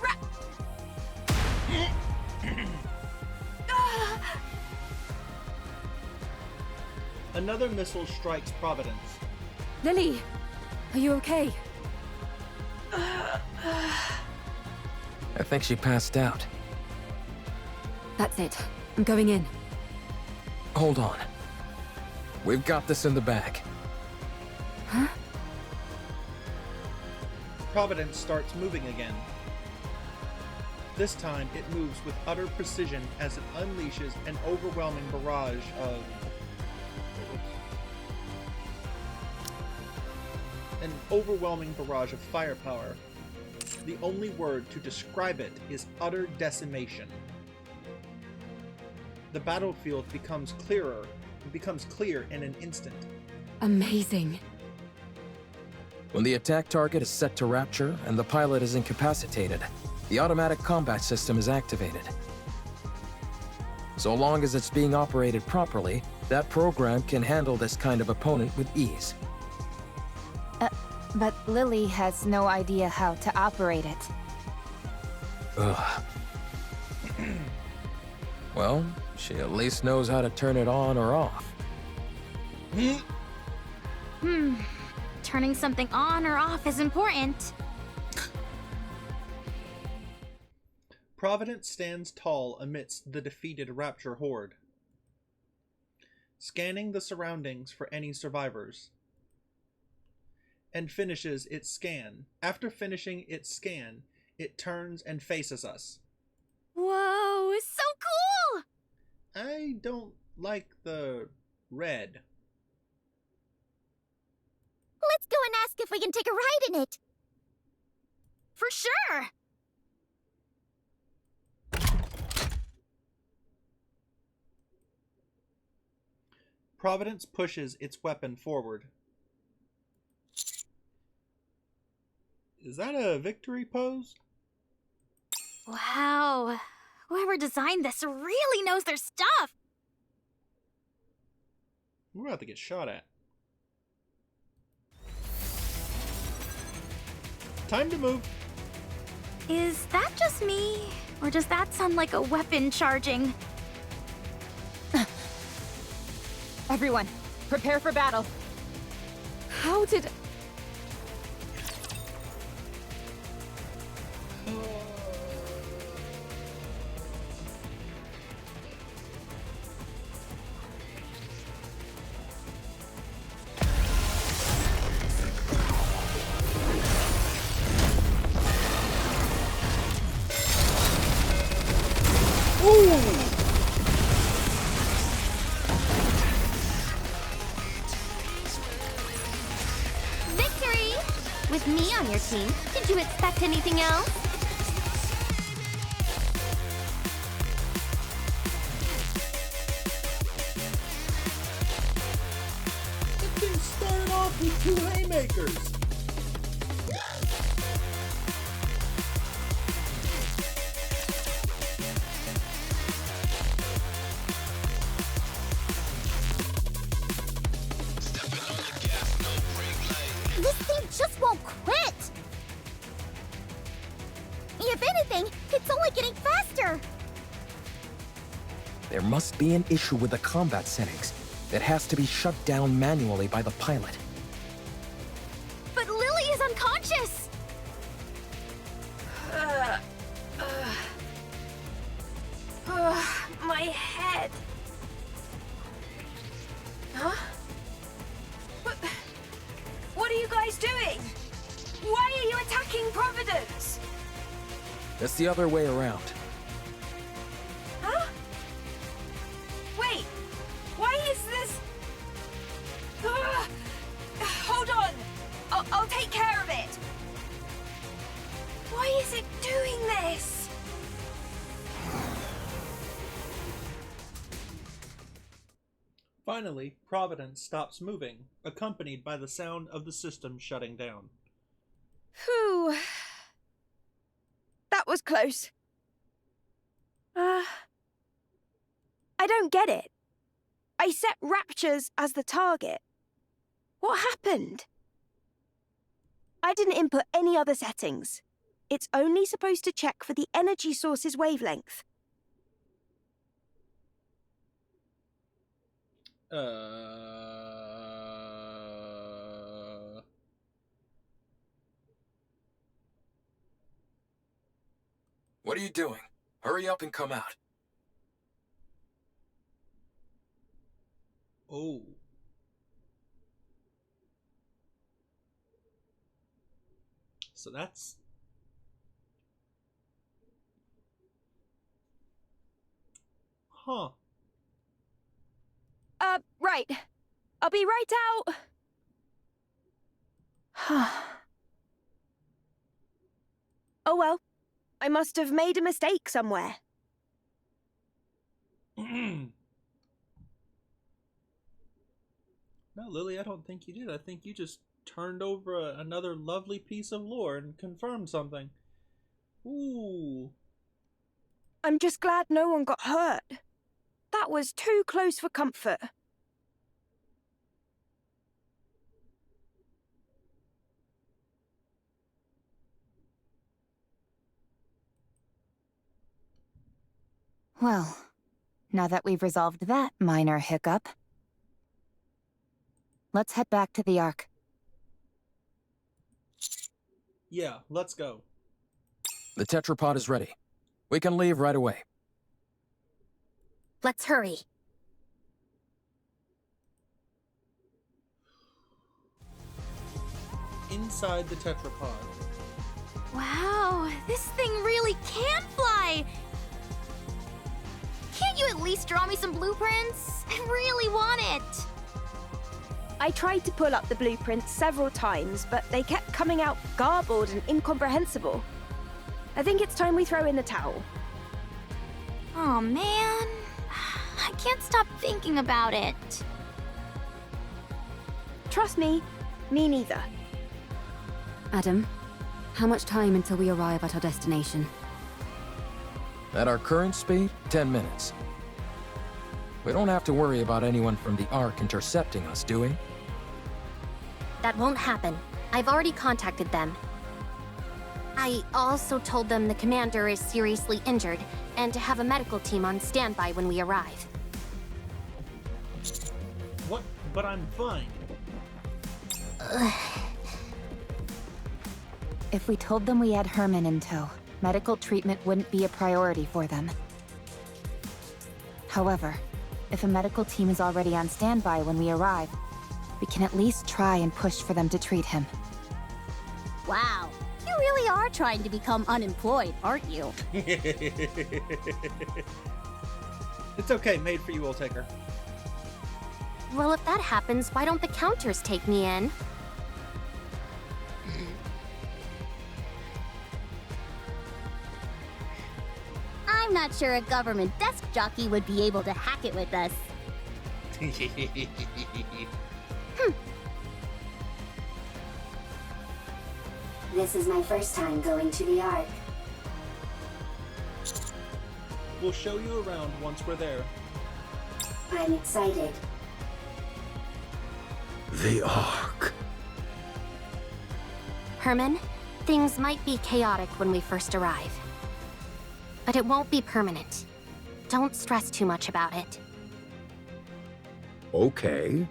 Another missile strikes Providence.
Lily, are you okay?
I think she passed out.
That's it. I'm going in.
Hold on. We've got this in the bag.
Huh?
Providence starts moving again. This time, it moves with utter precision as it unleashes an overwhelming barrage of... firepower. The only word to describe it is utter decimation. The battlefield becomes clear in an instant.
Amazing.
When the attack target is set to Rapture and the pilot is incapacitated, the automatic combat system is activated. So long as it's being operated properly, that program can handle this kind of opponent with ease.
But Lily has no idea how to operate it.
Ugh. Well, she at least knows how to turn it on or off.
Turning something on or off is important.
Providence stands tall amidst the defeated Rapture horde, scanning the surroundings for any survivors, and finishes its scan. After finishing its scan, it turns and faces us.
Whoa, it's so cool!
I don't like the red.
Let's go and ask if we can take a ride in it.
For sure!
Providence pushes its weapon forward. Is that a victory pose?
Wow. Whoever designed this really knows their stuff.
We're about to get shot at. Time to move.
Is that just me? Or does that sound like a weapon charging?
Everyone, prepare for battle. How did...
Victory! With me on your team, did you expect anything else?
It didn't start off with 2 haymakers.
There must be an issue with the combat settings that has to be shut down manually by the pilot.
But Lily is unconscious!
My head. Huh? What are you guys doing? Why are you attacking Providence?
It's the other way around.
Huh? Wait, why is this? Hold on, I'll take care of it. Why is it doing this?
Finally, Providence stops moving, accompanied by the sound of the system shutting down.
Phew. That was close. I don't get it. I set Raptures as the target. What happened? I didn't input any other settings. It's only supposed to check for the energy source's wavelength.
What are you doing? Hurry up and come out.
Oh. So that's... Huh.
Right. I'll be right out. Oh well. I must have made a mistake somewhere.
No, Lily, I don't think you did. I think you just turned over another lovely piece of lore and confirmed something. Ooh.
I'm just glad no one got hurt. That was too close for comfort.
Well, now that we've resolved that minor hiccup, let's head back to the Ark.
Yeah, let's go.
The tetrapod is ready. We can leave right away.
Let's hurry.
Inside the tetrapod.
Wow, this thing really can fly! Can't you at least draw me some blueprints? I really want it!
I tried to pull up the blueprints several times, but they kept coming out garbled and incomprehensible. I think it's time we throw in the towel.
Oh man, I can't stop thinking about it.
Trust me, me neither.
Adam, how much time until we arrive at our destination?
At our current speed, 10 minutes. We don't have to worry about anyone from the Ark intercepting us, do we?
That won't happen. I've already contacted them. I also told them the commander is seriously injured and to have a medical team on standby when we arrive.
What? But I'm fine.
If we told them we had Herman in tow, medical treatment wouldn't be a priority for them. However, if a medical team is already on standby when we arrive, we can at least try and push for them to treat him.
Wow, you really are trying to become unemployed, aren't you?
It's okay, made for you, we'll take her.
Well, if that happens, why don't the counters take me in?
I'm not sure a government desk jockey would be able to hack it with us.
This is my first time going to the Ark.
We'll show you around once we're there.
I'm excited.
The Ark.
Herman, things might be chaotic when we first arrive. But it won't be permanent. Don't stress too much about it.
Okay.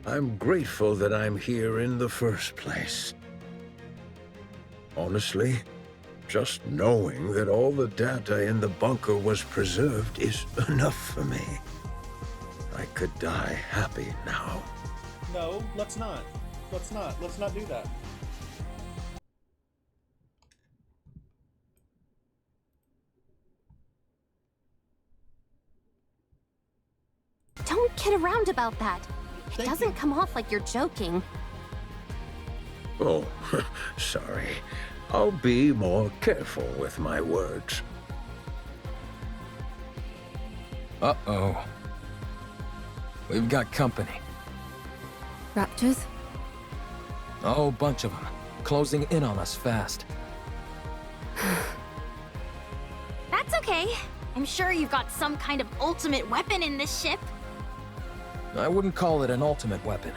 I'm grateful that I'm here in the first place. Honestly, just knowing that all the data in the bunker was preserved is enough for me. I could die happy now.
No, let's not. Let's not. Let's not do that.
Don't kid around about that. It
Thank
doesn't
you.
come off like you're joking.
Oh, sorry. I'll be more careful with my words.
Uh-oh. We've got company.
Raptors?
A whole bunch of them. Closing in on us fast.
That's okay. I'm sure you've got some kind of ultimate weapon in this ship.
I wouldn't call it an ultimate weapon,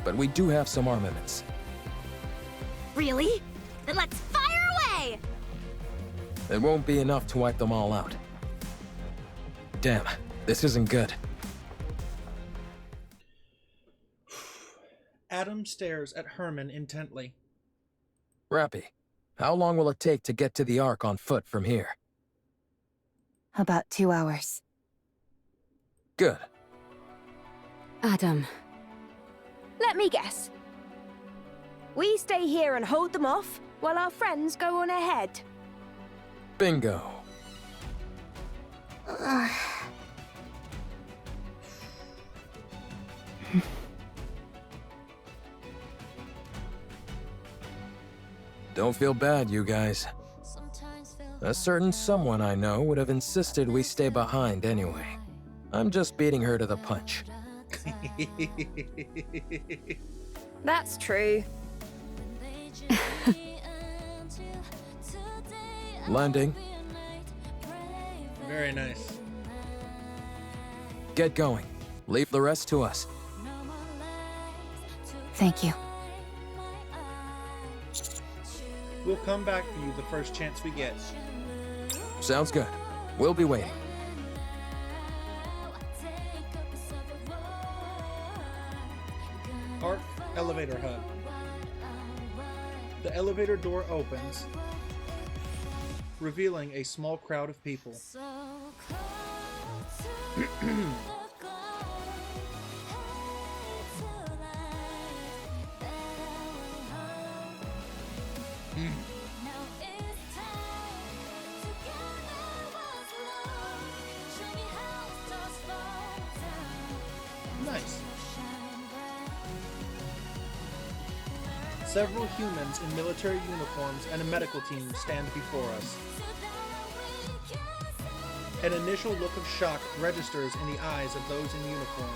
but we do have some armaments.
Really? Then let's fire away!
It won't be enough to wipe them all out. Damn, this isn't good.
Adam stares at Herman intently.
Rappy, how long will it take to get to the Ark on foot from here?
About 2 hours.
Good.
Adam.
Let me guess. We stay here and hold them off, while our friends go on ahead.
Bingo. Don't feel bad, you guys. A certain someone I know would have insisted we stay behind anyway. I'm just beating her to the punch.
That's true.
Landing.
Very nice.
Get going. Leave the rest to us.
Thank you.
We'll come back for you the first chance we get.
Sounds good. We'll be waiting.
Ark elevator hub. The elevator door opens, revealing a small crowd of people. Nice. Several humans in military uniforms and a medical team stand before us. An initial look of shock registers in the eyes of those in uniform,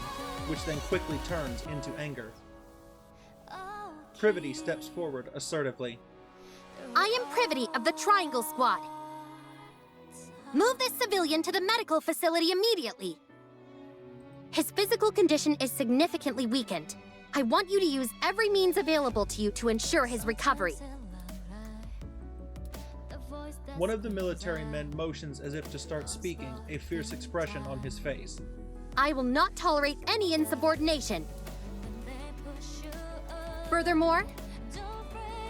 which then quickly turns into anger. Privity steps forward assertively.
I am Privity of the Triangle Squad. Move this civilian to the medical facility immediately. His physical condition is significantly weakened. I want you to use every means available to you to ensure his recovery.
One of the military men motions as if to start speaking, a fierce expression on his face.
I will not tolerate any insubordination. Furthermore,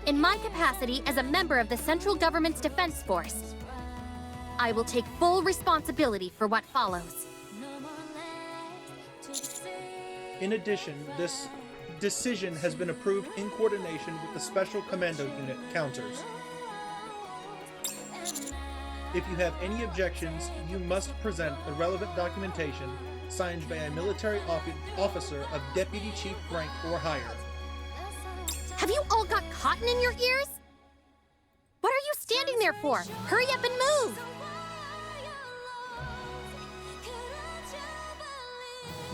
in my capacity as a member of the Central Government's Defense Force, I will take full responsibility for what follows.
In addition, this decision has been approved in coordination with the Special Commando Unit Counters. If you have any objections, you must present the relevant documentation signed by a military officer of Deputy Chief rank or higher.
Have you all got cotton in your ears? What are you standing there for? Hurry up and move!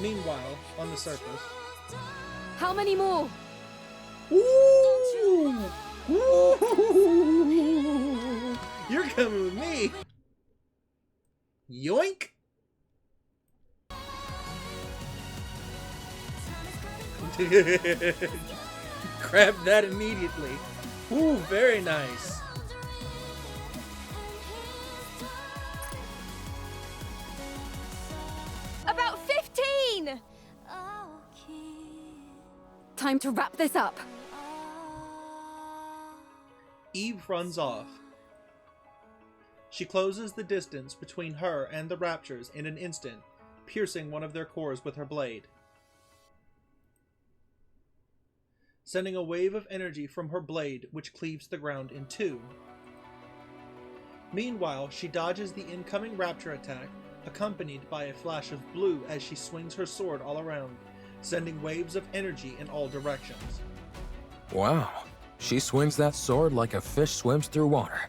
Meanwhile, on the surface...
How many more?
Ooh! Ooh! You're coming with me! Yoink! Grab that immediately. Ooh, very nice.
time to wrap this up.
Eve runs off. She closes the distance between her and the Raptors in an instant, piercing one of their cores with her blade. Sending a wave of energy from her blade which cleaves the ground in two. Meanwhile, she dodges the incoming Raptor attack, accompanied by a flash of blue as she swings her sword all around, sending waves of energy in all directions.
Wow, she swings that sword like a fish swims through water.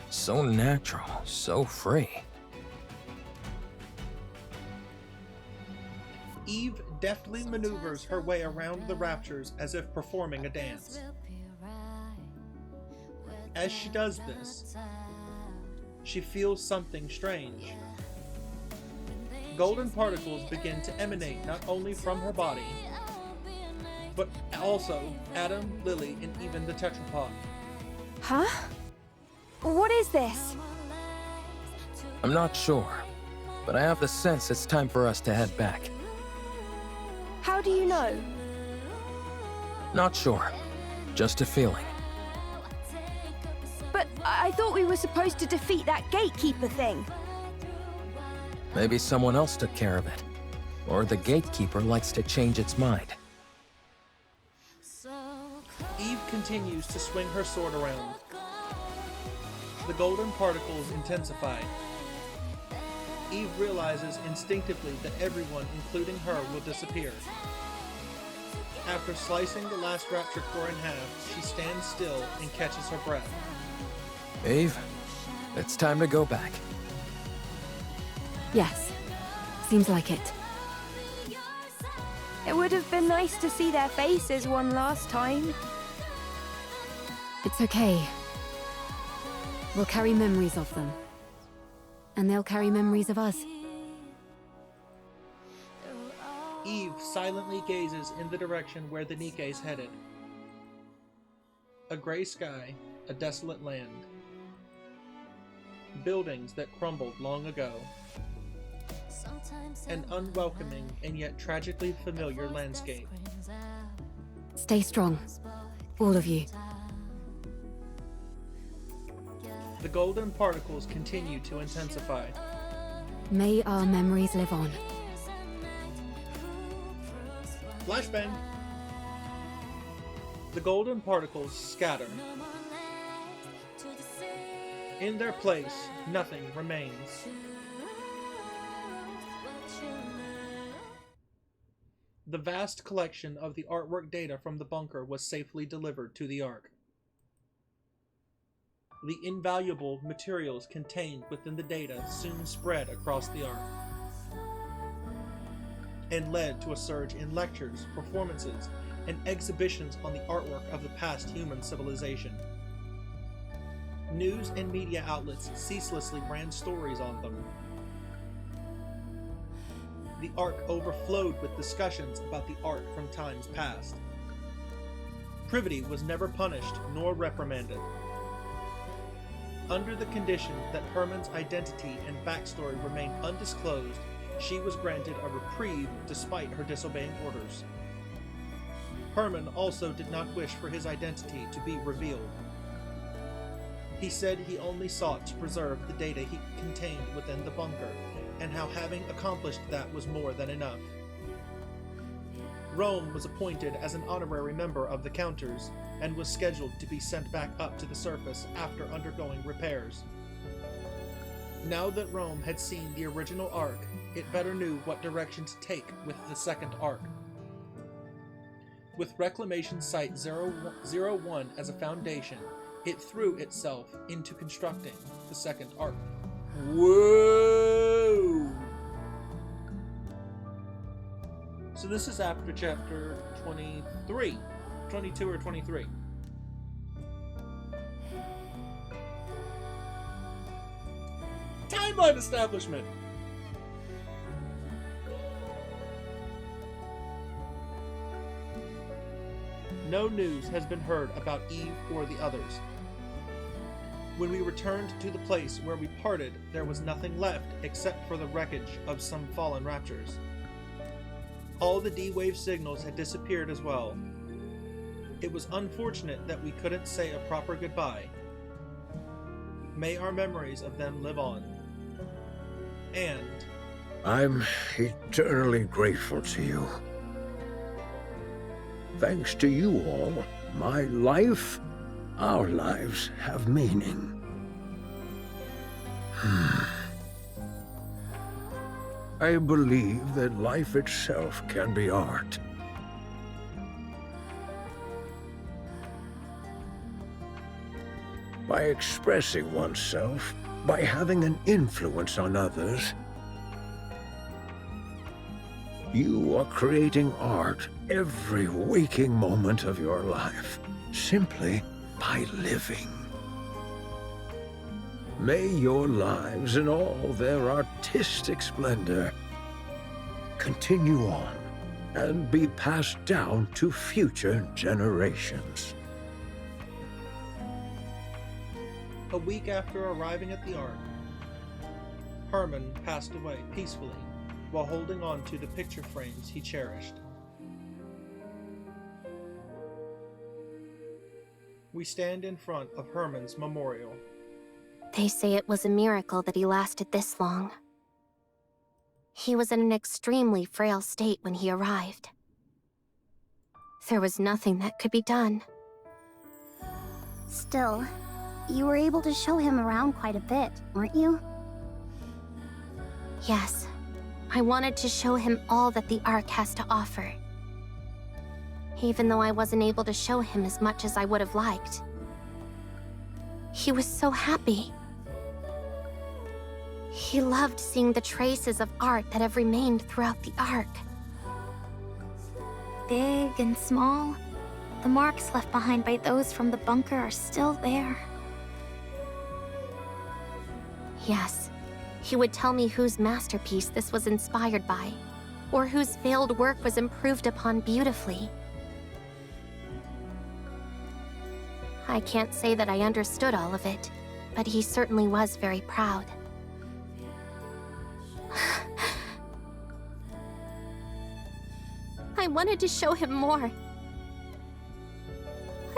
So natural, so free.
Eve deftly maneuvers her way around the Raptors as if performing a dance. As she does this, she feels something strange. Golden particles begin to emanate not only from her body, but also Adam, Lily, and even the tetrapod.
Huh? What is this?
I'm not sure, but I have the sense it's time for us to head back.
How do you know?
Not sure, just a feeling.
But I thought we were supposed to defeat that gatekeeper thing.
Maybe someone else took care of it. Or the gatekeeper likes to change its mind.
Eve continues to swing her sword around. The golden particles intensify. Eve realizes instinctively that everyone, including her, will disappear. After slicing the last Raptor core in half, she stands still and catches her breath.
Eve, it's time to go back.
Yes, seems like it.
It would have been nice to see their faces one last time.
It's okay. We'll carry memories of them. And they'll carry memories of us.
Eve silently gazes in the direction where the Nikke's headed. A gray sky, a desolate land. Buildings that crumbled long ago. An unwelcoming and yet tragically familiar landscape.
Stay strong, all of you.
The golden particles continue to intensify.
May our memories live on.
Flashbang! The golden particles scatter. In their place, nothing remains. The vast collection of the artwork data from the bunker was safely delivered to the Ark. The invaluable materials contained within the data soon spread across the Ark, and led to a surge in lectures, performances, and exhibitions on the artwork of the past human civilization. News and media outlets ceaselessly ran stories on them. The Ark overflowed with discussions about the art from times past. Privity was never punished nor reprimanded. Under the condition that Herman's identity and backstory remained undisclosed, she was granted a reprieve despite her disobeying orders. Herman also did not wish for his identity to be revealed. He said he only sought to preserve the data he contained within the bunker, and how having accomplished that was more than enough. Rome was appointed as an honorary member of the Counters, and was scheduled to be sent back up to the surface after undergoing repairs. Now that Rome had seen the original Ark, it better knew what direction to take with the second Ark. With Reclamation Site 001 as a foundation, it threw itself into constructing the second Ark. Whoa! So this is after chapter 23. 22 or 23. Timeline establishment! No news has been heard about Eve or the others. When we returned to the place where we parted, there was nothing left except for the wreckage of some fallen Raptors. All the D-Wave signals had disappeared as well. It was unfortunate that we couldn't say a proper goodbye. May our memories of them live on. And
I'm eternally grateful to you. Thanks to you all, my life, our lives have meaning. I believe that life itself can be art. By expressing oneself, by having an influence on others, you are creating art every waking moment of your life, simply by living. May your lives in all their artistic splendor continue on and be passed down to future generations.
a week after arriving at the Ark, Herman passed away peacefully while holding on to the picture frames he cherished. We stand in front of Herman's memorial.
They say it was a miracle that he lasted this long. He was in an extremely frail state when he arrived. There was nothing that could be done.
Still, you were able to show him around quite a bit, weren't you?
Yes, I wanted to show him all that the Ark has to offer. Even though I wasn't able to show him as much as I would have liked. He was so happy. He loved seeing the traces of art that have remained throughout the Ark.
Big and small, the marks left behind by those from the bunker are still there.
Yes, he would tell me whose masterpiece this was inspired by, or whose failed work was improved upon beautifully. I can't say that I understood all of it, but he certainly was very proud. I wanted to show him more.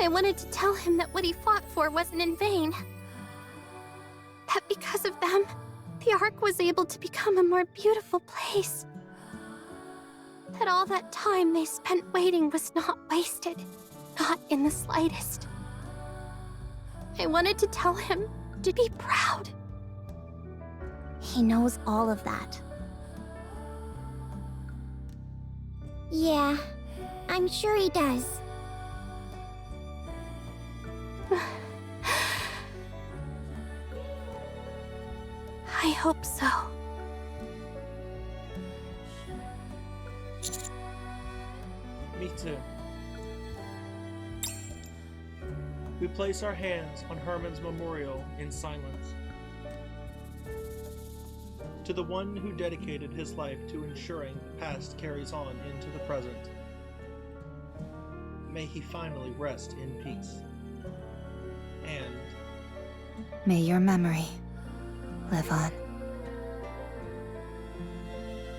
I wanted to tell him that what he fought for wasn't in vain. That because of them, the Ark was able to become a more beautiful place. That all that time they spent waiting was not wasted, not in the slightest. I wanted to tell him to be proud.
He knows all of that.
Yeah, I'm sure he does.
I hope so.
Me too. We place our hands on Herman's memorial in silence. To the one who dedicated his life to ensuring the past carries on into the present, may he finally rest in peace. And
may your memory live on.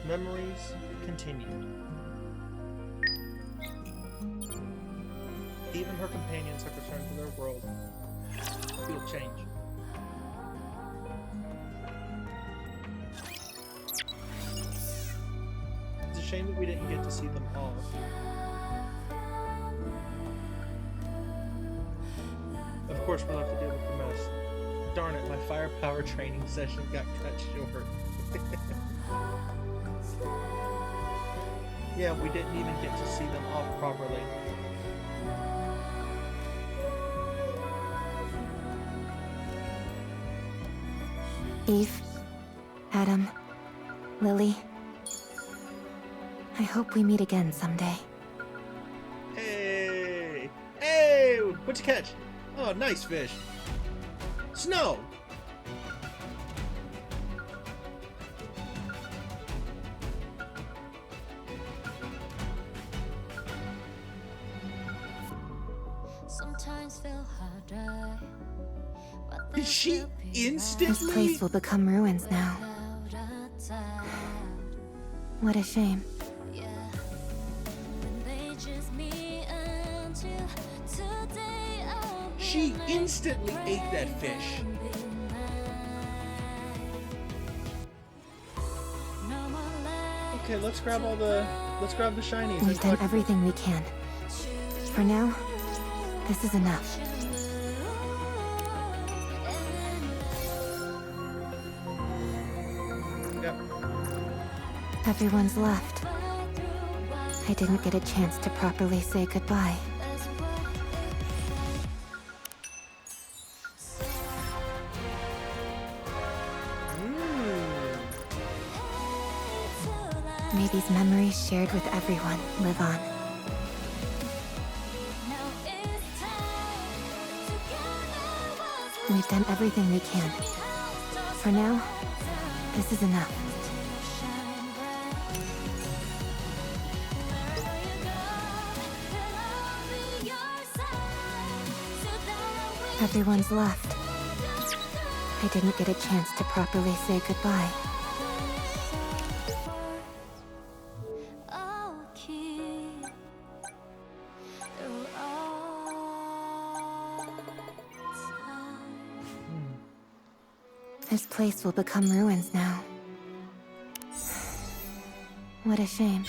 Memories continued. Even her companions have returned to their world. Feel change. It's a shame that we didn't get to see them all. Of course, we'll have to deal with the mess. Darn it, my firepower training session got cut short. Yeah, we didn't even get to see them off properly.
Eve, Adam, Lily, I hope we meet again someday.
Hey! Hey! What'd you catch? Oh, nice fish. Snow!
Sometimes feel harder.
She instantly...
This place will become ruins now. What a shame.
She instantly ate that fish. Okay, let's grab the shinies.
We've done everything we can. For now, this is enough.
Yep.
Everyone's left. I didn't get a chance to properly say goodbye. May these memories shared with everyone live on. We've done everything we can. For now, this is enough. Everyone's left. I didn't get a chance to properly say goodbye. This place will become ruins now. What a shame.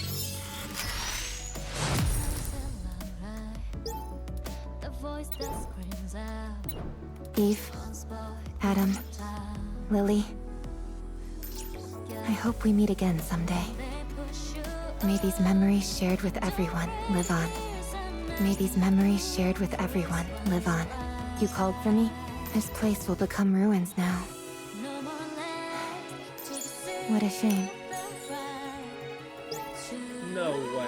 Eve, Adam, Lily. I hope we meet again someday. May these memories shared with everyone live on. May these memories shared with everyone live on. You called for me? This place will become ruins now. What a shame.
No way.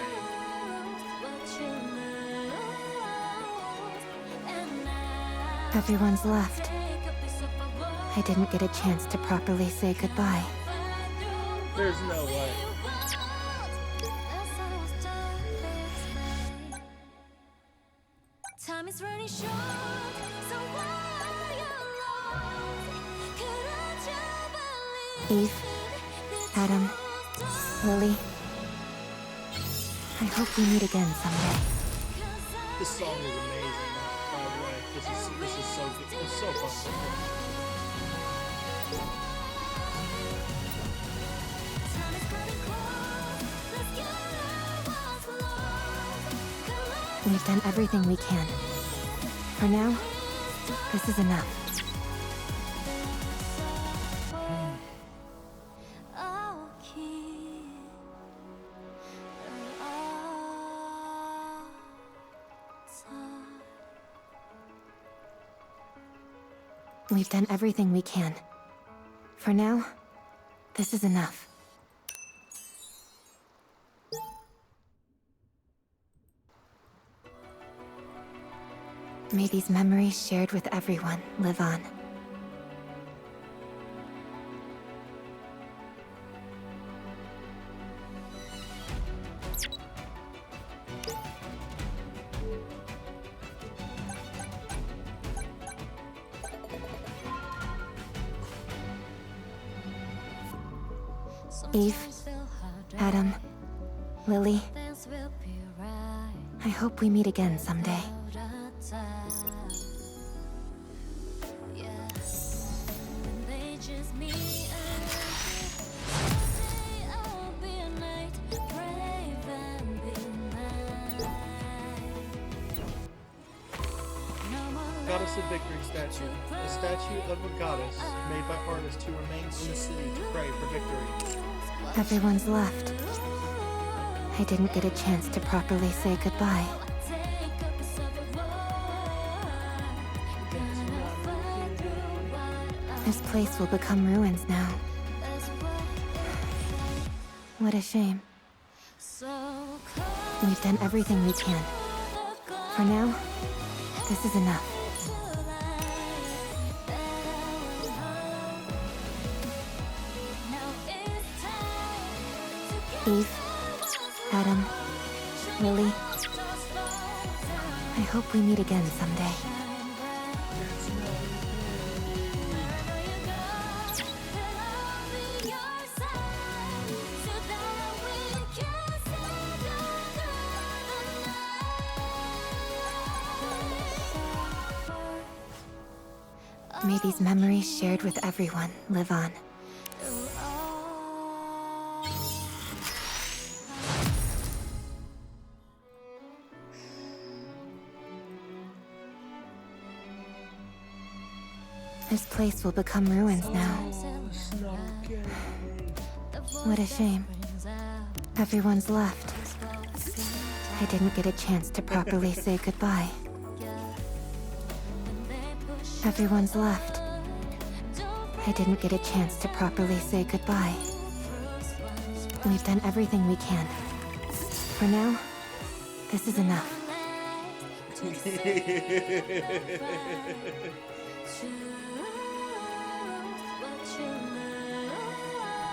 Everyone's left. I didn't get a chance to properly say goodbye.
There's no way.
Time is running short, so why you
Eve, Adam, Lily. I hope we meet again someday.
This song is amazing, by the way. This is so good. It's so fun.
We've done everything we can. For now, this is enough. We've done everything we can. For now, this is enough. May these memories shared with everyone live on. Eve, Adam, Lily. I hope we meet again someday.
Goddess of Victory statue. A statue of a goddess made by artists who remain in the city to pray for victory.
Everyone's left. I didn't get a chance to properly say goodbye. This place will become ruins now. What a shame. We've done everything we can. For now, this is enough. Eve, Adam, Lily. I hope we meet again someday. May these memories shared with everyone live on. This place will become ruins now. What a shame. Everyone's left. I didn't get a chance to properly say goodbye. Everyone's left. I didn't get a chance to properly say goodbye. We've done everything we can. For now, this is enough.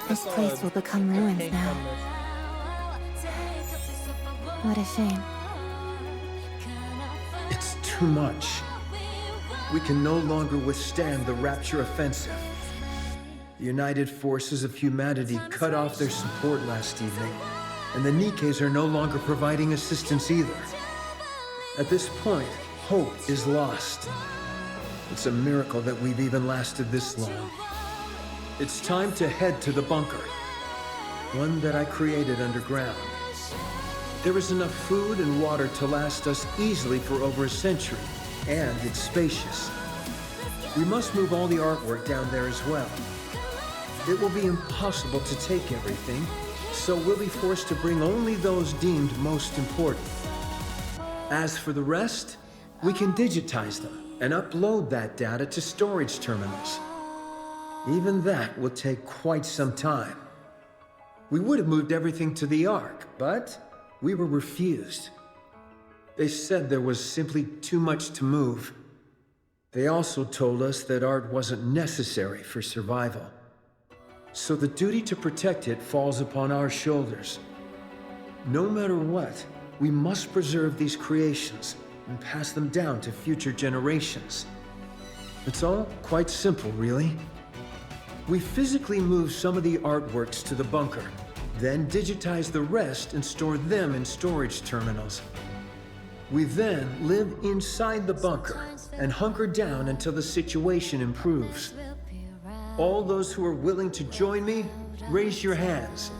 This place will become ruins now. What a shame.
It's too much. We can no longer withstand the Rapture offensive. The united forces of humanity cut off their support last evening, and the Nikkes are no longer providing assistance either. At this point, hope is lost. It's a miracle that we've even lasted this long. It's time to head to the bunker, one that I created underground. There is enough food and water to last us easily for over a century, and it's spacious. We must move all the artwork down there as well. It will be impossible to take everything, so we'll be forced to bring only those deemed most important. As for the rest, we can digitize them and upload that data to storage terminals. Even that will take quite some time. We would have moved everything to the Ark, but we were refused. They said there was simply too much to move. They also told us that art wasn't necessary for survival. So the duty to protect it falls upon our shoulders. No matter what, we must preserve these creations and pass them down to future generations. It's all quite simple, really. We physically move some of the artworks to the bunker, then digitize the rest and store them in storage terminals. We then live inside the bunker and hunker down until the situation improves. All those who are willing to join me, raise your hands.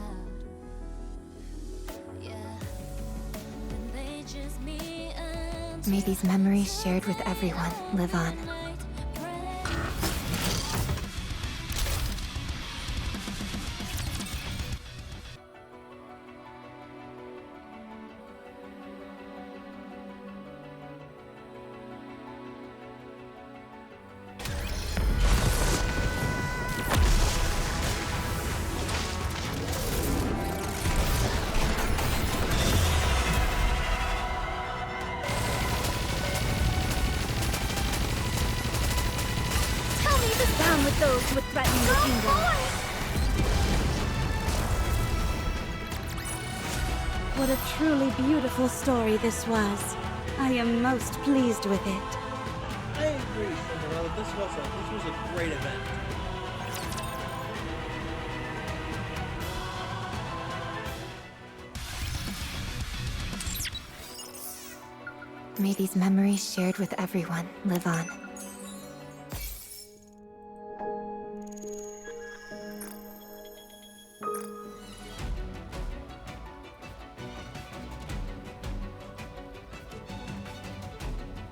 May these memories shared with everyone live on.
Down with those who would threaten the kingdom. What a truly beautiful story this was. I am most pleased with it.
I agree, Cinderella. This was a great event.
May these memories shared with everyone live on.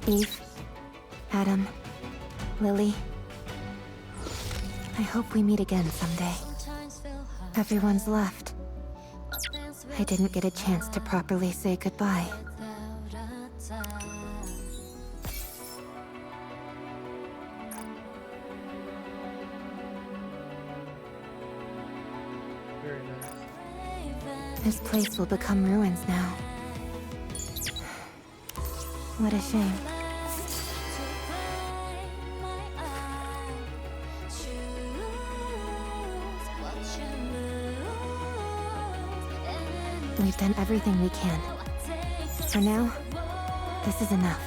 Eve, Adam, Lily. I hope we meet again someday. Everyone's left. I didn't get a chance to properly say goodbye.
Very nice.
This place will become ruins now. What a shame. We've done everything we can. For now, this is enough.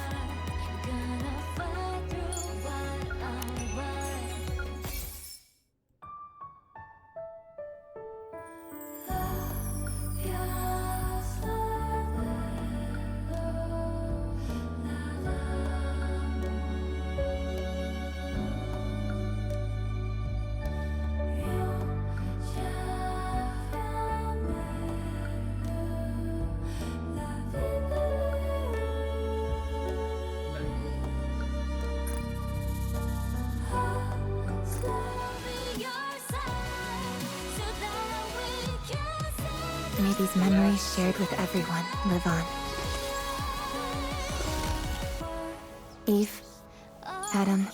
May these memories shared with everyone live on. Eve, Adam,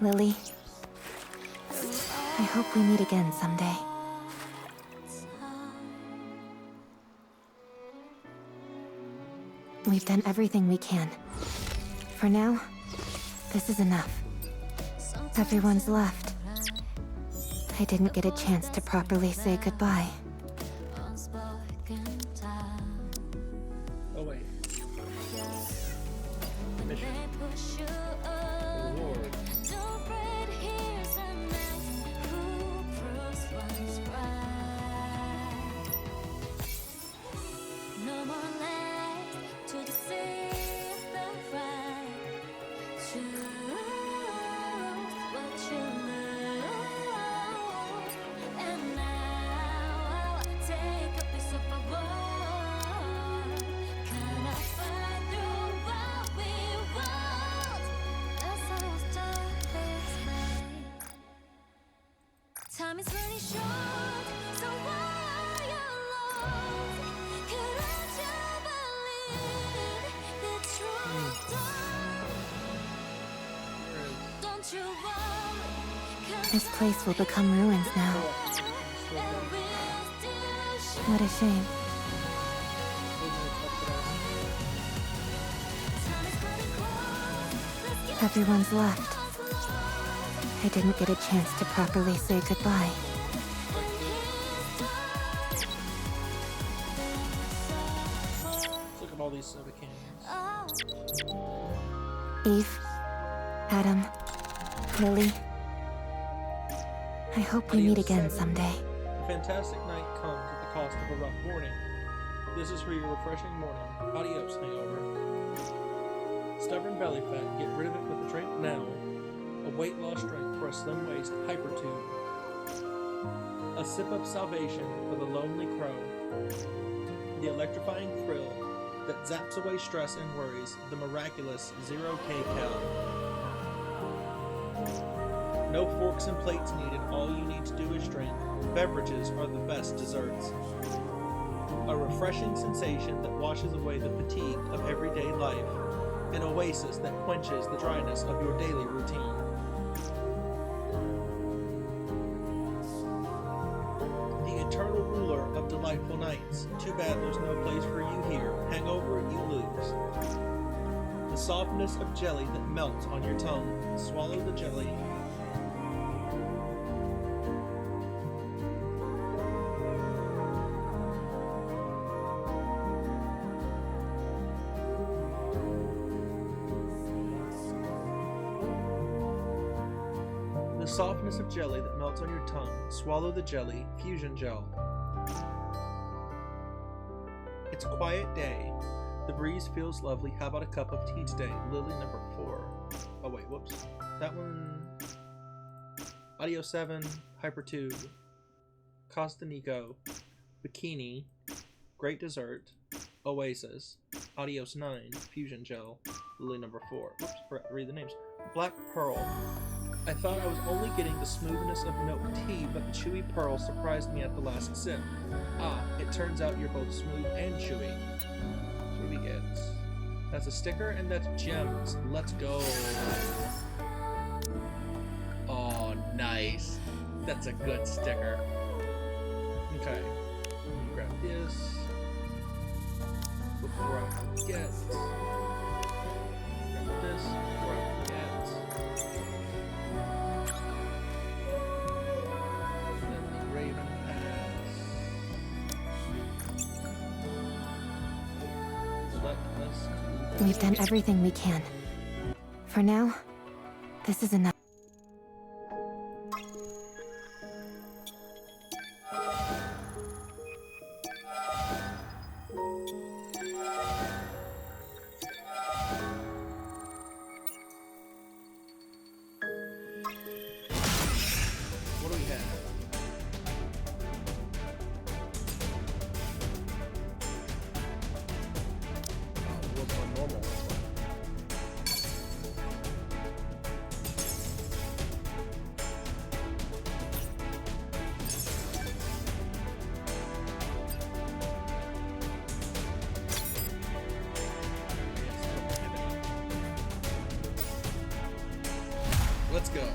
Lily, I hope we meet again someday. We've done everything we can. For now, this is enough. Everyone's left. I didn't get a chance to properly say goodbye.
Oh wait. Mission. Reward.
No more lies to deceive the right. Choose what you lose. And now I'll take a piece of a world. Can I find through what we want? That's how it's done this way. Time is running short, so why are you lost? Can't you believe the truth? Don't you worry,
This place will become ruins now. What a shame. Everyone's left. I didn't get a chance to properly say goodbye.
Let's look at all these soda cans.
Eve, Adam, Lily, I hope we meet again someday.
A fantastic night comes at the cost of a rough morning. This is for your refreshing morning. Adios, hangover. Stubborn belly fat, get rid of it with a drink now. A weight loss drink for a slim waist hypertube. A sip of salvation for the lonely crow. The electrifying thrill that zaps away stress and worries. The miraculous 0K Cal. No forks and plates needed, all you need to do is drink. Beverages are the best desserts. A refreshing sensation that washes away the fatigue of everyday life. An oasis that quenches the dryness of your daily routine. The eternal ruler of delightful nights. Too bad there's no place for you here. Hangover, you lose. The softness of jelly that melts on your tongue. Swallow the jelly. The softness of jelly that melts on your tongue. Swallow the jelly. Fusion gel. It's a quiet day. The breeze feels lovely. How about a cup of tea today? Lily number 4. Oh wait, whoops. That one. Audio 7. Hypertube. Costa Nico. Bikini. Great dessert. Oasis. Adios 9. Fusion gel. Lily number 4. Whoops, forgot to read the names. Black Pearl. I thought I was only getting the smoothness of milk tea, but the chewy pearl surprised me at the last sip. Ah, it turns out you're both smooth and chewy. That's what we get. That's a sticker, and that's gems. Let's go. Oh, nice. That's a good sticker. Okay. Grab this. Before I forget. Grab this. Before I forget.
We've done everything we can. For now, this is enough.
What do we have? go.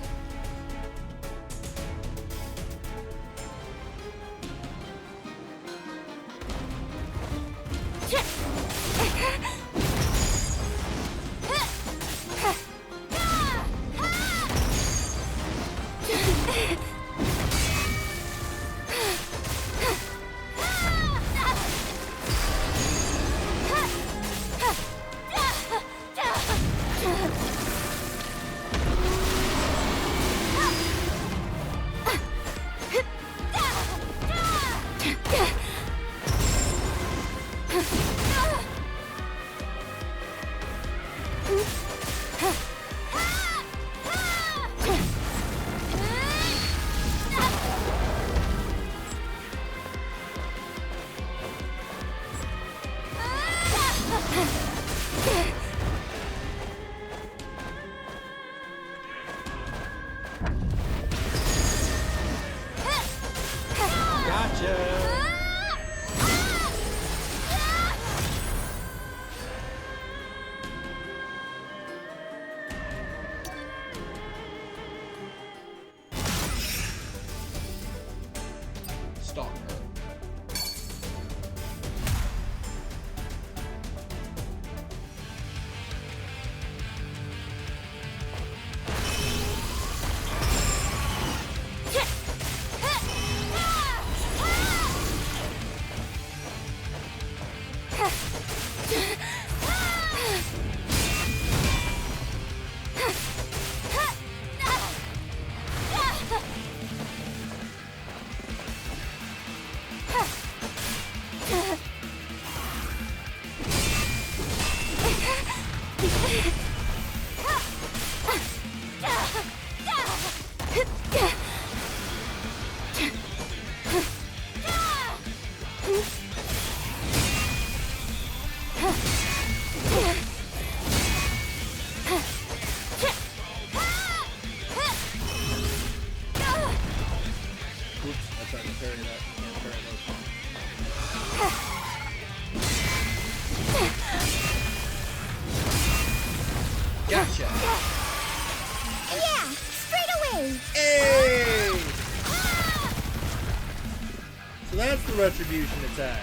Retribution attack.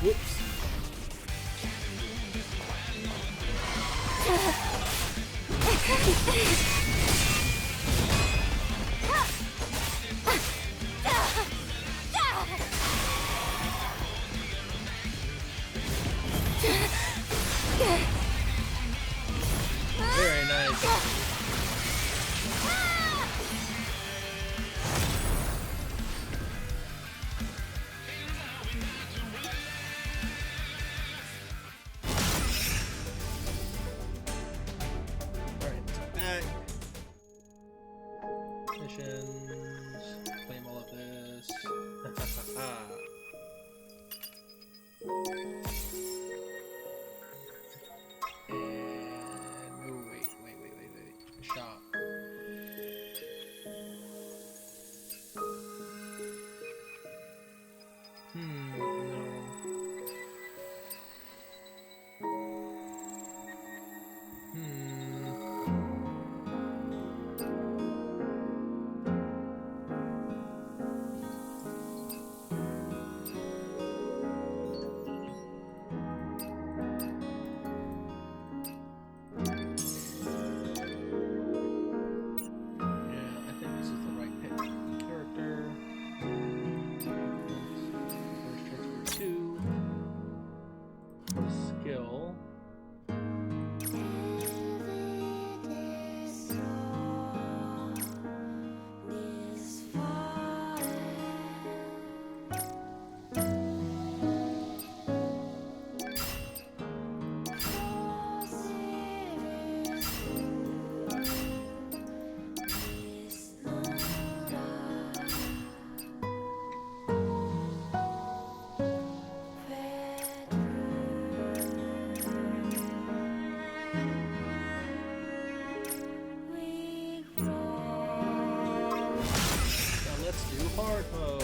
Whoops. Very nice. Alright, back. Missions. Claim all of this. Shop. No. Hard mode.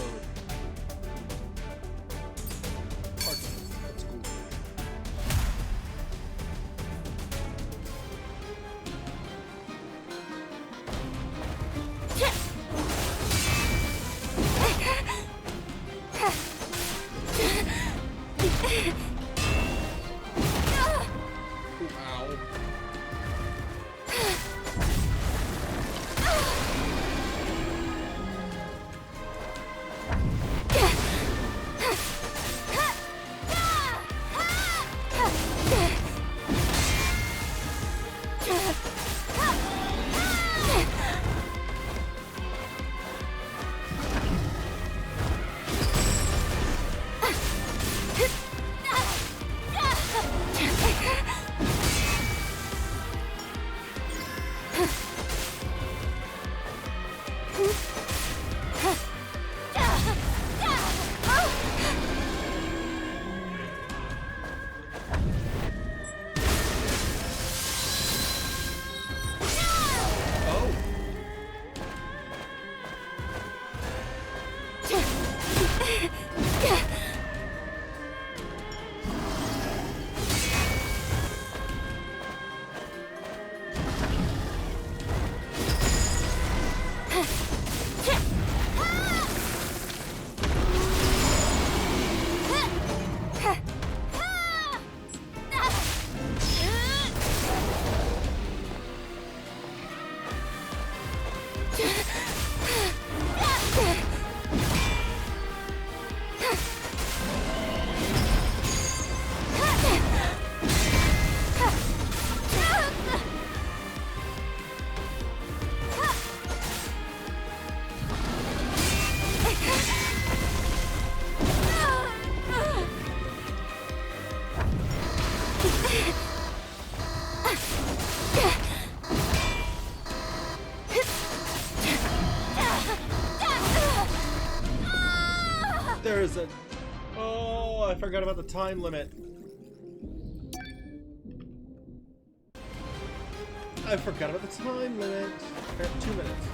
There's a... Oh, I forgot about the time limit. I forgot about the time limit. 2 minutes.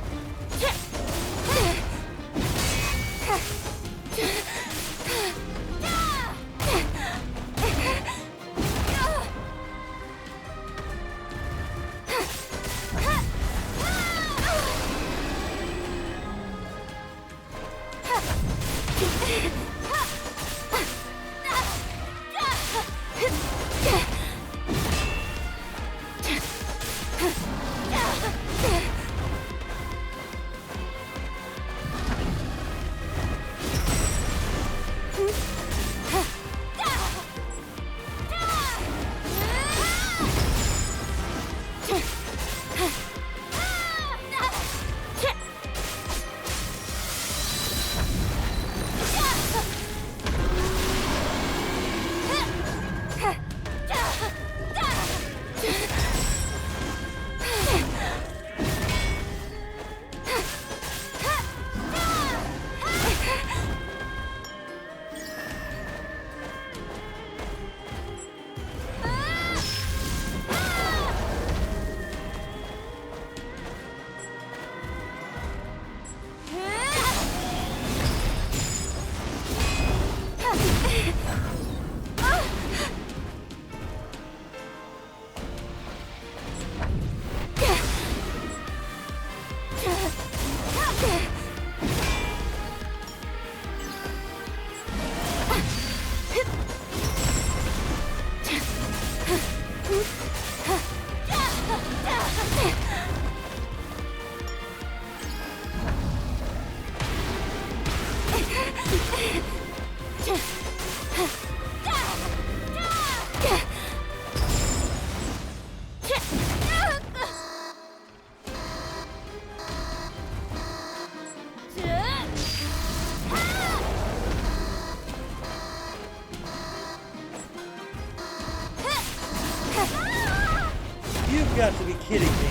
You've got to be kidding me.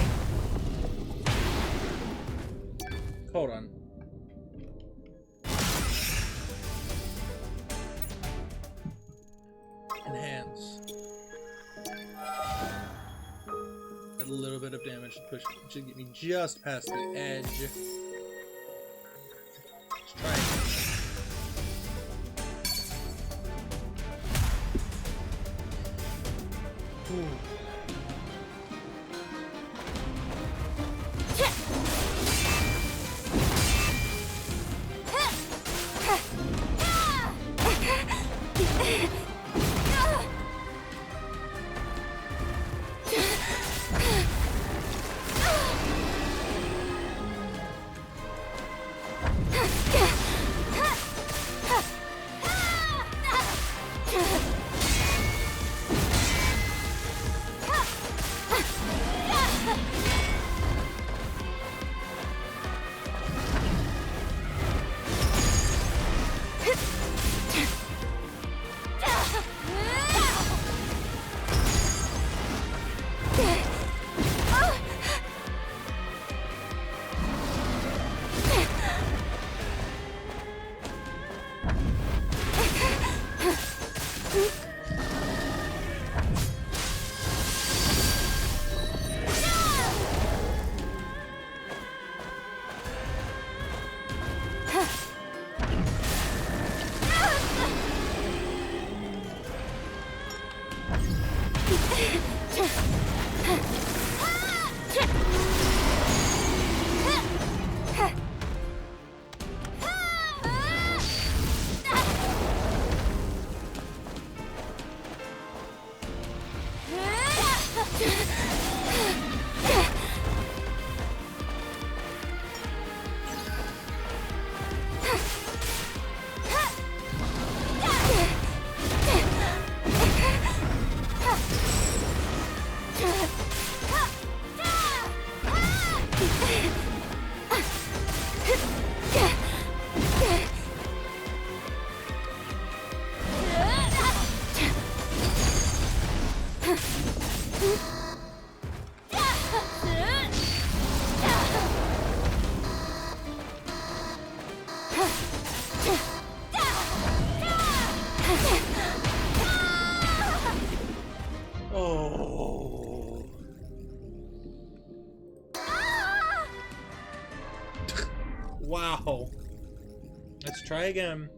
Hold on. Enhance. A little bit of damage to push to get me just past the edge. Let's try it. Ooh. Wow. Let's try again.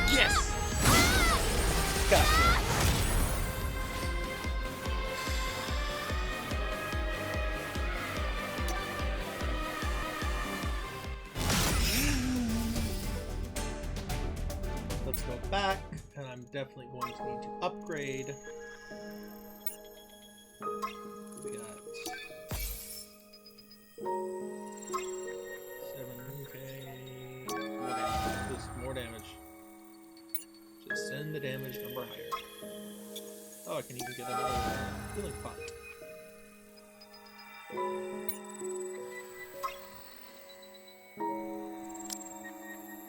Yes! Gotcha. Let's go back, and I'm definitely going to need to upgrade. We got 7k. More damage. Just more damage. Just send the damage number higher. Oh, I can even get another healing pot.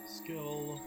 Skill.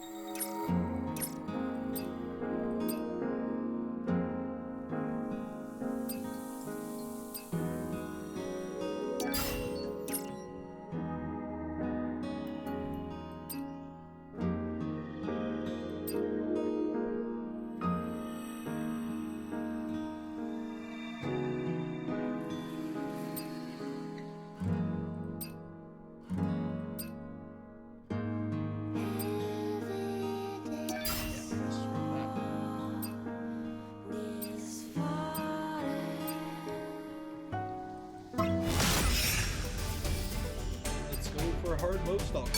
For a hard mode stalker.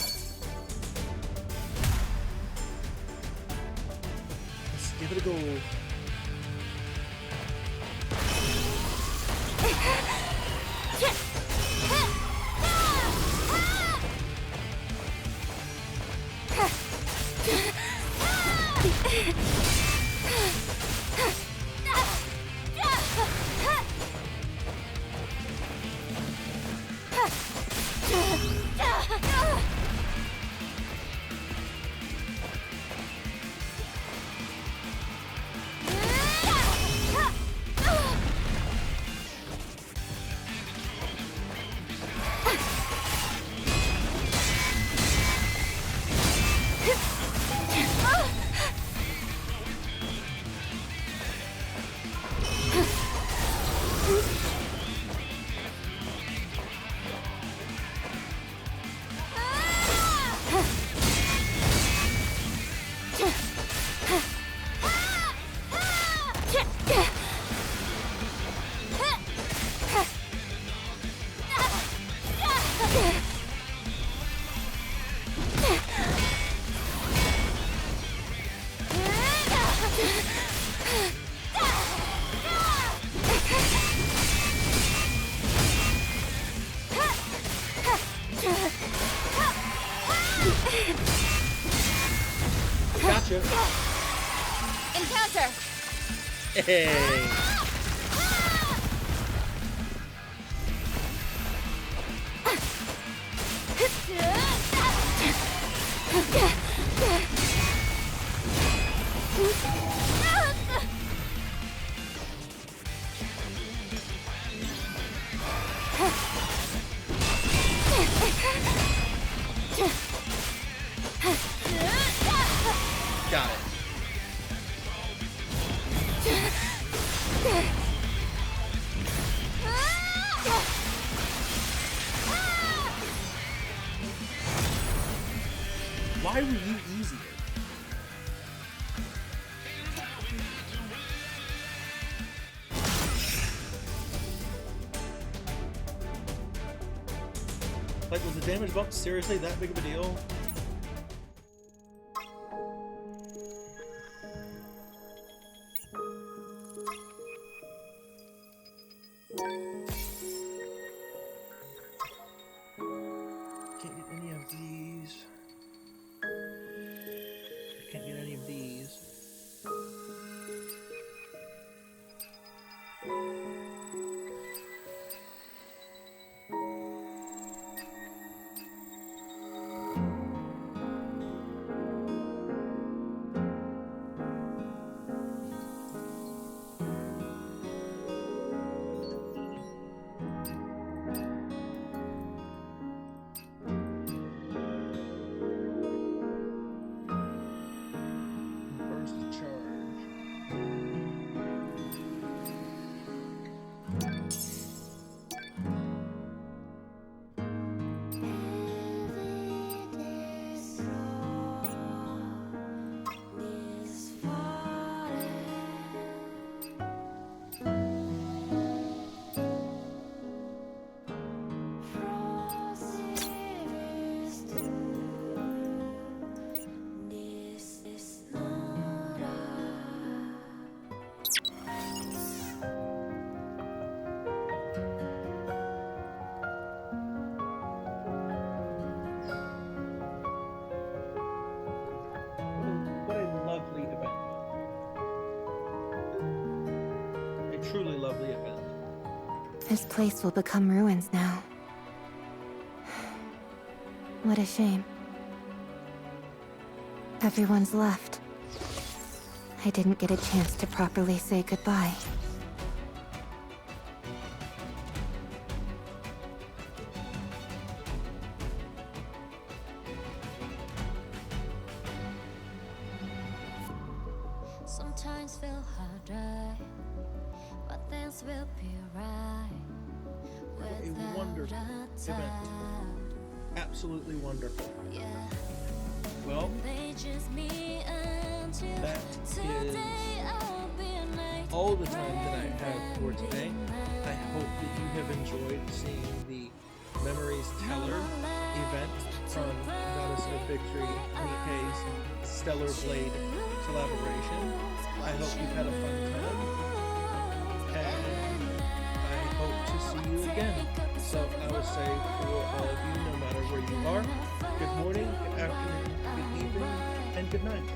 Let's give it a go. Gotcha.
Encounter.
Hey. Got it. Why were you easier? Like, was the damage bump seriously that big of a deal? Can't get any of these. Can't get any of these. Truly lovely event.
This place will become ruins now. What a shame. Everyone's left. I didn't get a chance to properly say goodbye.
Sometimes feel harder, but things will be right.
A wonderful event. Absolutely wonderful. Well, that is all the time that I have for today. I hope that you have enjoyed seeing the Memories Teller event from Goddess of Victory Nikke's Stellar Blade collaboration. I hope you've had a fun time, and I hope to see you again. So I would say for all of you, no matter where you are, good morning, good afternoon, good evening, and good night.